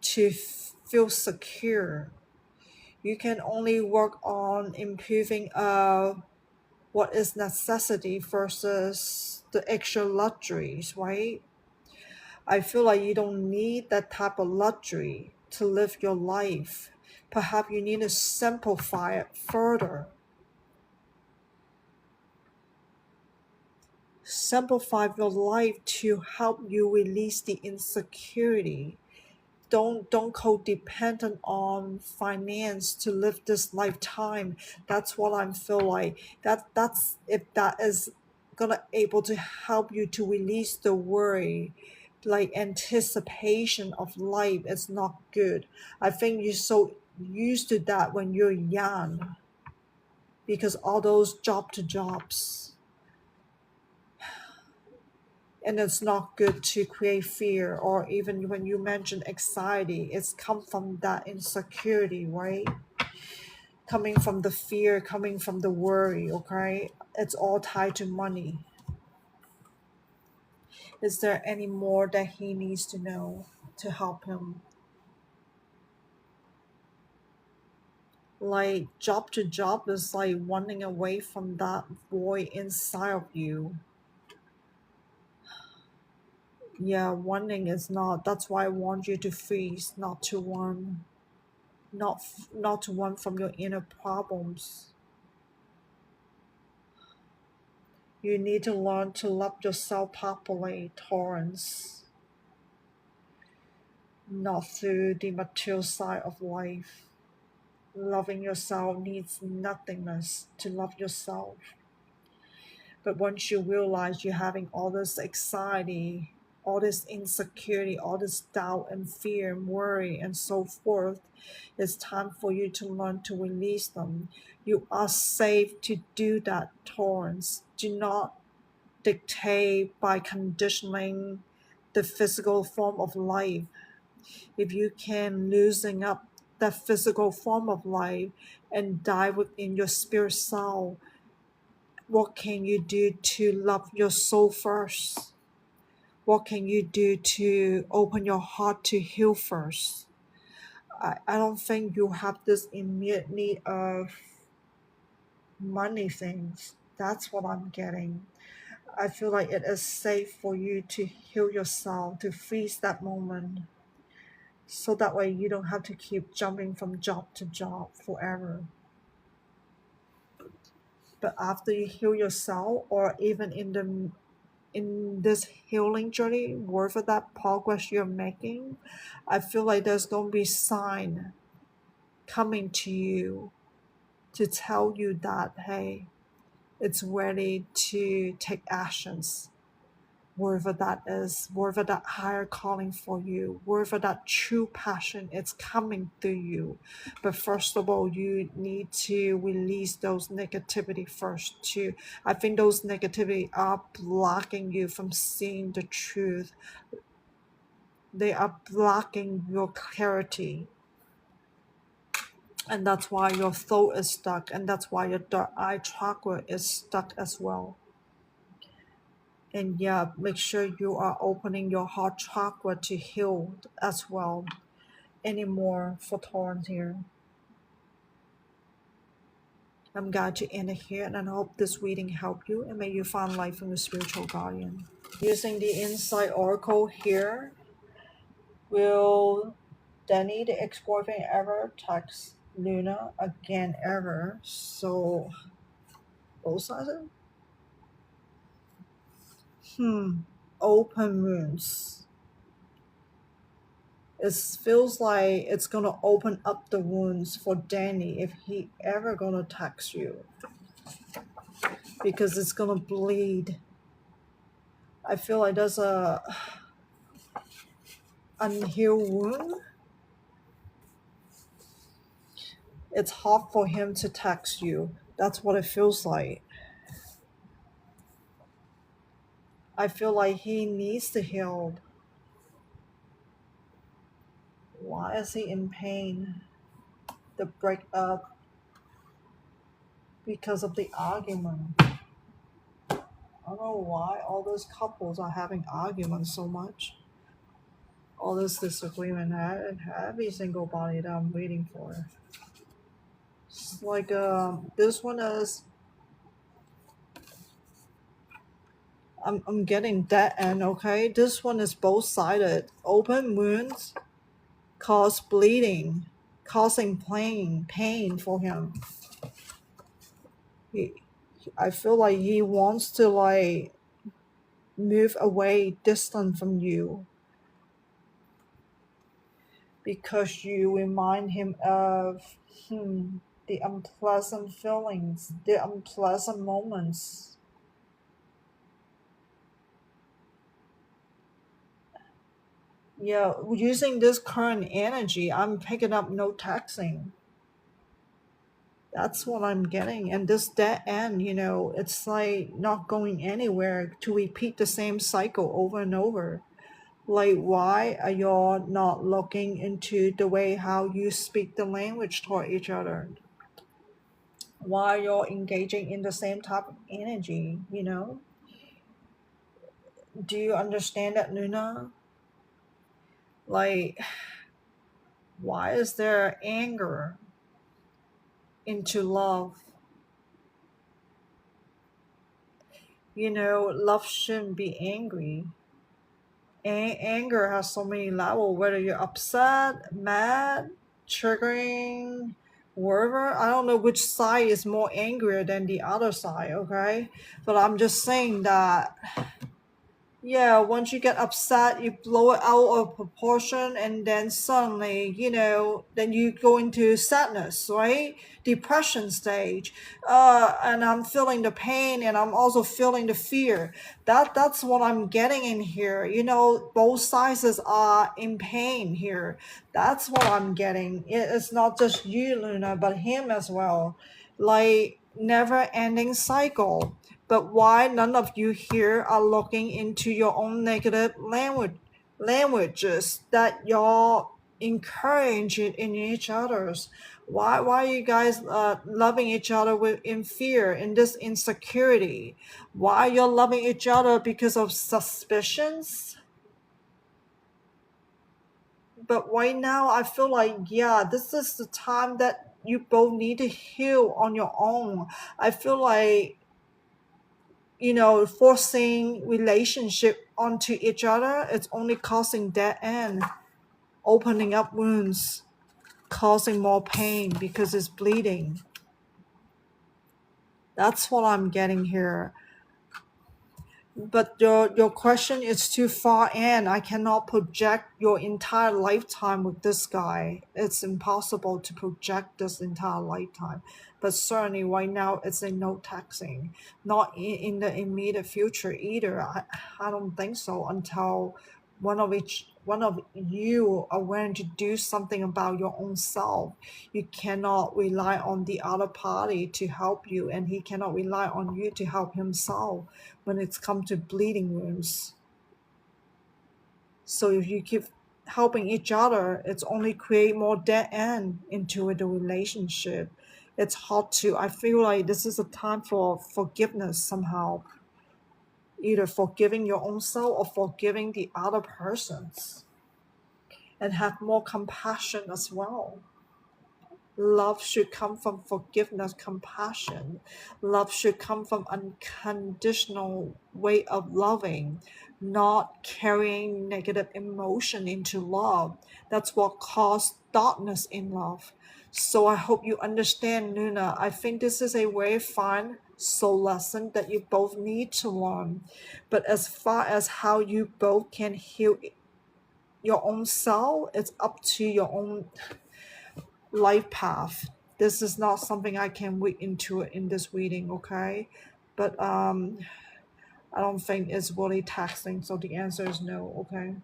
to feel secure. You can only work on improving what is necessity versus the extra luxuries, right? I feel like you don't need that type of luxury to live your life. Perhaps you need to simplify it further. Simplify your life to help you release the insecurity. Don't codependent on finance to live this lifetime. That's what I feel like. That's if that is gonna able to help you to release the worry, like anticipation of life is not good. I think you're so used to that when you're young because all those job to jobs, and it's not good to create fear. Or even when you mention anxiety, it's come from that insecurity, right? Coming from the fear, coming from the worry. Okay, it's all tied to money. Is there any more that he needs to know to help him? Like job to job is like running away from that void inside of you. Yeah, running is not. That's why I want you to freeze, not to run, not to run from your inner problems. You need to learn to love yourself properly, Torrance, not through the material side of life. Loving yourself needs nothingness to love yourself. But once you realize you're having all this anxiety, all this insecurity, all this doubt and fear and worry and so forth. It's time for you to learn to release them. You are safe to do that, Torrance. Do not dictate by conditioning the physical form of life. If you can loosen up that physical form of life and dive within your spirit soul, what can you do to love your soul first? What can you do to open your heart to heal first? I don't think you have this immediate need of money things. That's what I'm getting. I feel like it is safe for you to heal yourself, to freeze that moment. So that way you don't have to keep jumping from job to job forever. But after you heal yourself, or even in this healing journey, whatever that progress you're making, I feel like there's gonna be sign coming to you to tell you that hey, it's ready to take actions, wherever that is, wherever that higher calling for you, wherever that true passion is coming through you. But first of all, you need to release those negativity first too. I think those negativity are blocking you from seeing the truth. They are blocking your clarity. And that's why your throat is stuck, and that's why your third eye chakra is stuck as well. And yeah, make sure you are opening your heart chakra to heal as well. Anymore for Torrance here. I'm glad to end it here, and I hope this reading helped you and may you find life from your spiritual guardian. Using the Insight Oracle here, will Danny the ex-boyfriend ever text Luna again ever? So both sides. Open wounds. It feels like it's gonna open up the wounds for Danny if he ever gonna text you, because it's gonna bleed. I feel like there's a unhealed wound. It's hard for him to text you. That's what it feels like. I feel like he needs to heal. Why is he in pain? The breakup because of the argument. I don't know why all those couples are having arguments so much. All this disagreement, every single body that I'm waiting for. It's like this one is. I'm getting that end. Okay, this one is both sided. Open wounds cause bleeding, causing pain for him. I feel like he wants to like move away, distant from you, because you remind him of the unpleasant feelings, the unpleasant moments. Yeah, using this current energy, I'm picking up no taxing. That's what I'm getting. And this dead end, it's like not going anywhere, to repeat the same cycle over and over. Like, why are y'all not looking into the way how you speak the language toward each other? Why y'all engaging in the same type of energy, Do you understand that, Luna? Like, why is there anger into love? Love shouldn't be angry. Anger has so many levels, whether you're upset, mad, triggering, whatever. I don't know which side is more angrier than the other side, okay? But I'm just saying that Yeah, once you get upset, you blow it out of proportion, and then suddenly, then you go into sadness, right? Depression stage. And I'm feeling the pain, and I'm also feeling the fear. That's what I'm getting in here. Both sides are in pain here. That's what I'm getting. It's not just you, Luna, but him as well. Like never ending cycle. But why none of you here are looking into your own negative languages that y'all encourage it in each other's? Why are you guys loving each other in fear, in this insecurity? Why you're loving each other because of suspicions? But right now I feel like, yeah, this is the time that you both need to heal on your own. I feel like, forcing relationship onto each other, it's only causing dead end, opening up wounds, causing more pain because it's bleeding. That's what I'm getting here. But your question is too far in. I cannot project your entire lifetime with this guy. It's impossible to project this entire lifetime. But certainly right now it's a no taxing. Not in the immediate future either. I don't think so until one of you are willing to do something about your own self. You cannot rely on the other party to help you, and he cannot rely on you to help himself when it's come to bleeding wounds. So if you keep helping each other, it's only create more dead end into the relationship. It's hard to, I feel like this is a time for forgiveness somehow. Either forgiving your own self or forgiving the other persons. And have more compassion as well. Love should come from forgiveness, compassion. Love should come from unconditional way of loving, not carrying negative emotion into love. That's what caused darkness in love. So I hope you understand, Luna. I think this is a very fun soul lesson that you both need to learn. But as far as how you both can heal your own self, it's up to your own life path. This is not something I can read into it in this reading, okay? But I don't think it's really taxing, so the answer is no, okay?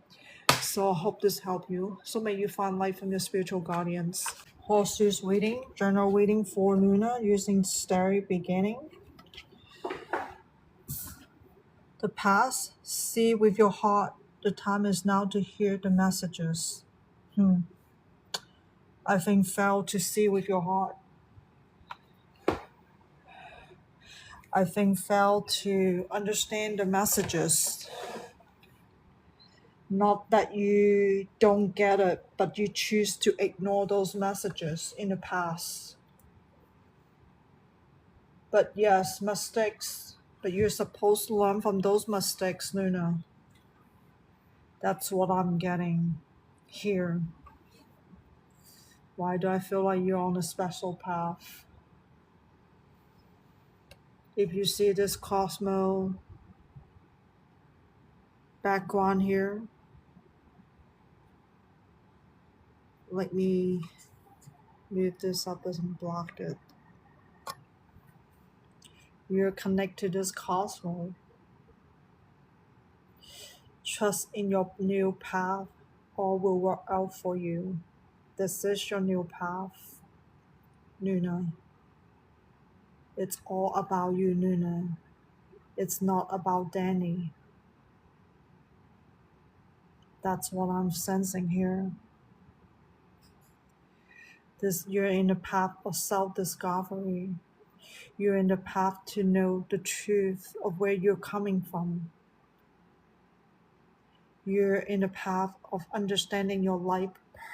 So I hope this helped you. So may you find life from your spiritual guardians. Horses reading, journal reading for Luna using starry beginning. The past, see with your heart. The time is now to hear the messages. I think fail to see with your heart. I think fail to understand the messages. Not that you don't get it, but you choose to ignore those messages in the past. But yes, mistakes. But you're supposed to learn from those mistakes, Luna. That's what I'm getting here. Why do I feel like you're on a special path? If you see this Cosmo background here, let me move this up and block it. You're connected to this Cosmo. Trust in your new path. All will work out for you. This is your new path, Luna. It's all about you, Luna. It's not about Danny. That's what I'm sensing here. You're in the path of self-discovery. You're in the path to know the truth of where you're coming from. You're in the path of understanding your life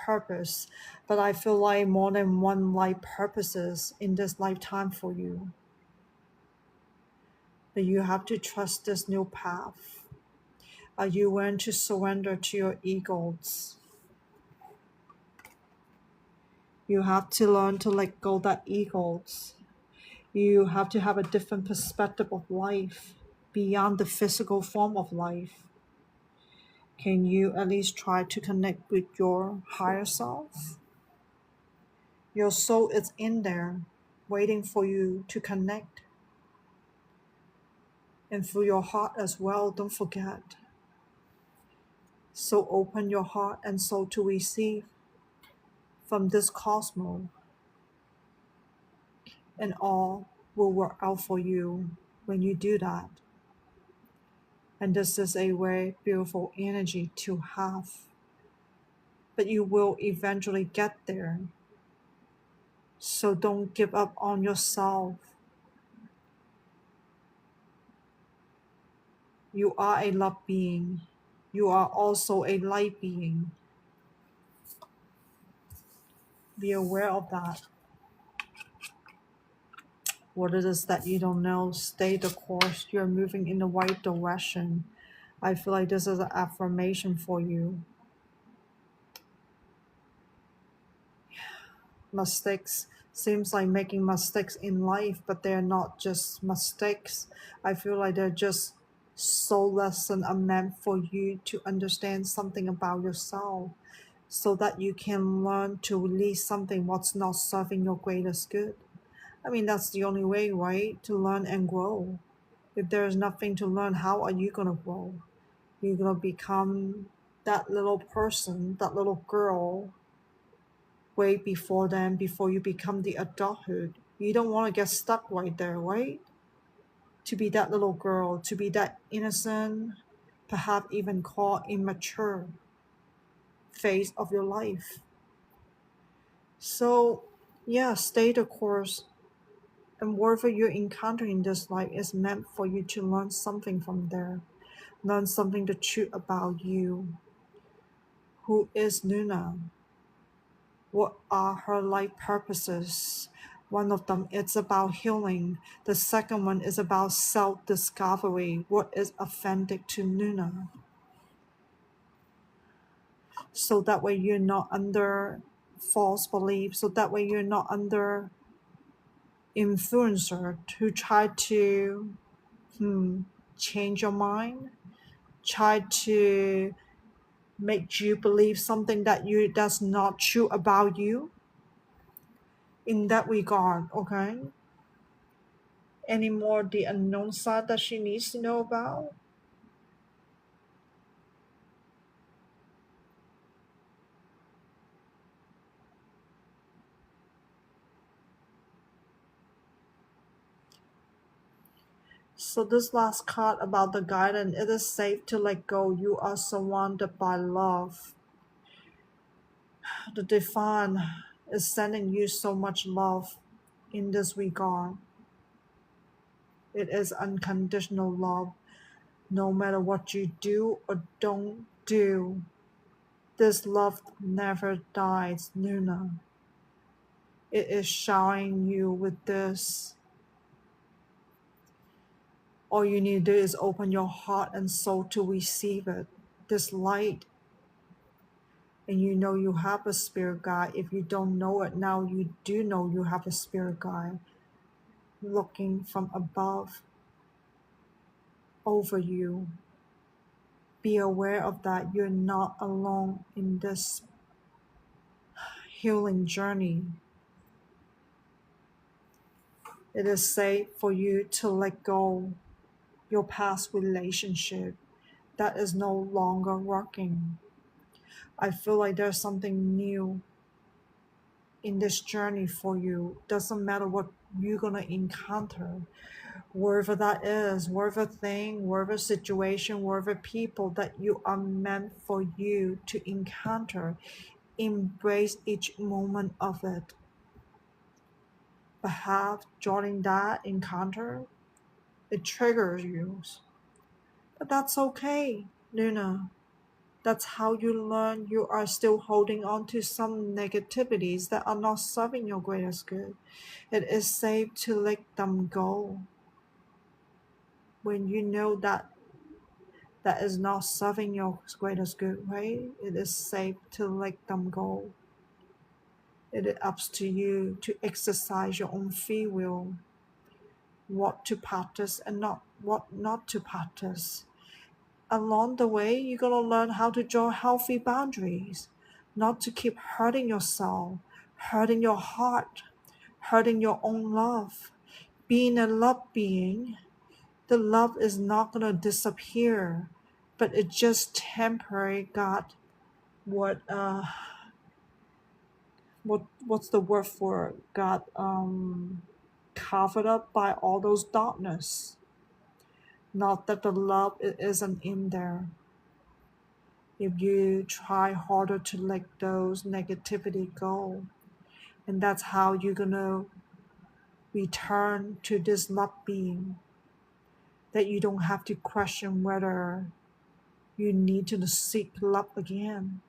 purpose. But I feel like more than one life purposes in this lifetime for you. But you have to trust this new path. Are you willing to surrender to your egos? You have to learn to let go that egos. You have to have a different perspective of life beyond the physical form of life. Can you at least try to connect with your higher self? Your soul is in there, waiting for you to connect. And through your heart as well, don't forget. So open your heart and soul to receive from this cosmos, and all will work out for you when you do that. And this is a very beautiful energy to have. But you will eventually get there. So don't give up on yourself. You are a love being. You are also a light being. Be aware of that. What it is that you don't know, stay the course. You're moving in the right direction. I feel like this is an affirmation for you. Mistakes seems like making mistakes in life, but they're not just mistakes. I feel like they're just soul lesson are meant for you to understand something about yourself so that you can learn to release something what's not serving your greatest good. I mean, that's the only way, right? To learn and grow. If there's nothing to learn, how are you going to grow? You're going to become that little person, that little girl, way before then, before you become the adulthood. You don't want to get stuck right there, right? To be that little girl, to be that innocent, perhaps even called immature phase of your life. So, yeah, stay the course. And whatever you encounter in this life is meant for you to learn something from there. Learn something the truth about you. Who is Luna? What are her life purposes? One of them is about healing. The second one is about self-discovery. What is authentic to Luna? So that way you're not under false beliefs. So that way you're not under influencer who try to change your mind, try to make you believe something that's not true about you. In that regard, okay? Any more the unknown side that she needs to know about? So this last card about the guidance, it is safe to let go. You are surrounded by love. The divine is sending you so much love in this regard. It is unconditional love. No matter what you do or don't do, this love never dies, Luna. It is showering you with this. All you need to do is open your heart and soul to receive it, this light. And you know you have a spirit guide. If you don't know it now, you do know you have a spirit guide looking from above over you. Be aware of that. You're not alone in this healing journey. It is safe for you to let go your past relationship that is no longer working. I feel like there's something new in this journey for you. Doesn't matter what you're gonna encounter, wherever that is, wherever thing, wherever situation, wherever people that you are meant for you to encounter. Embrace each moment of it. Perhaps during that encounter, it triggers you. But that's okay, Luna. That's how you learn you are still holding on to some negativities that are not serving your greatest good. It is safe to let them go. When you know that that is not serving your greatest good, right? It is safe to let them go. It is up to you to exercise your own free will, what to practice and not what not to practice. along the way, you're going to learn how to draw healthy boundaries, not to keep hurting yourself, hurting your heart, hurting your own love. Being a love being, the love is not going to disappear, but it's just temporary. Got what what's the word for it? Got covered up by all those darkness. Not that the love isn't in there. If you try harder to let those negativity go, and that's how you're gonna return to this love being, that you don't have to question whether you need to seek love again.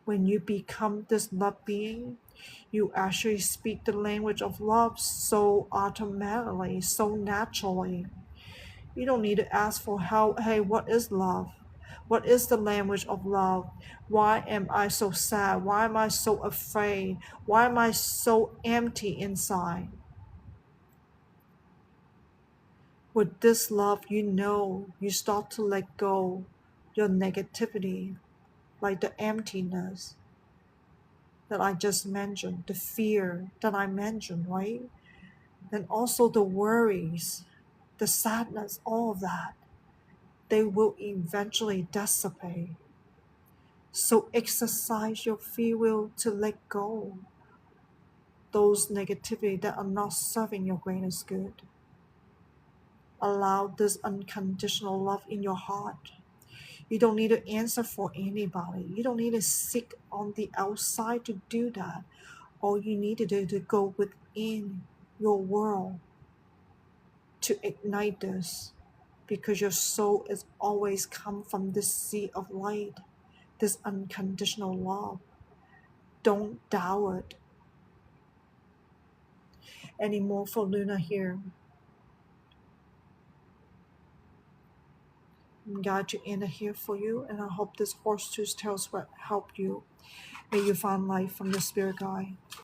When you become this love being, you actually speak the language of love so automatically, so naturally. You don't need to ask for help. Hey, what is love? What is the language of love? Why am I so sad? Why am I so afraid? Why am I so empty inside? With this love, you start to let go your negativity, like the emptiness that I just mentioned, the fear that I mentioned, right? And also the worries, the sadness, all of that. They will eventually dissipate. So exercise your free will to let go those negativity that are not serving your greatest good. Allow this unconditional love in your heart. You don't need to answer for anybody. You don't need to seek on the outside to do that. All you need to do is to go within your world to ignite this, because your soul is always come from this sea of light, this unconditional love. Don't doubt it anymore for Luna here. I'm glad to end it here for you, and I hope this horse tooth tales will help you. May you find life from your spirit guide.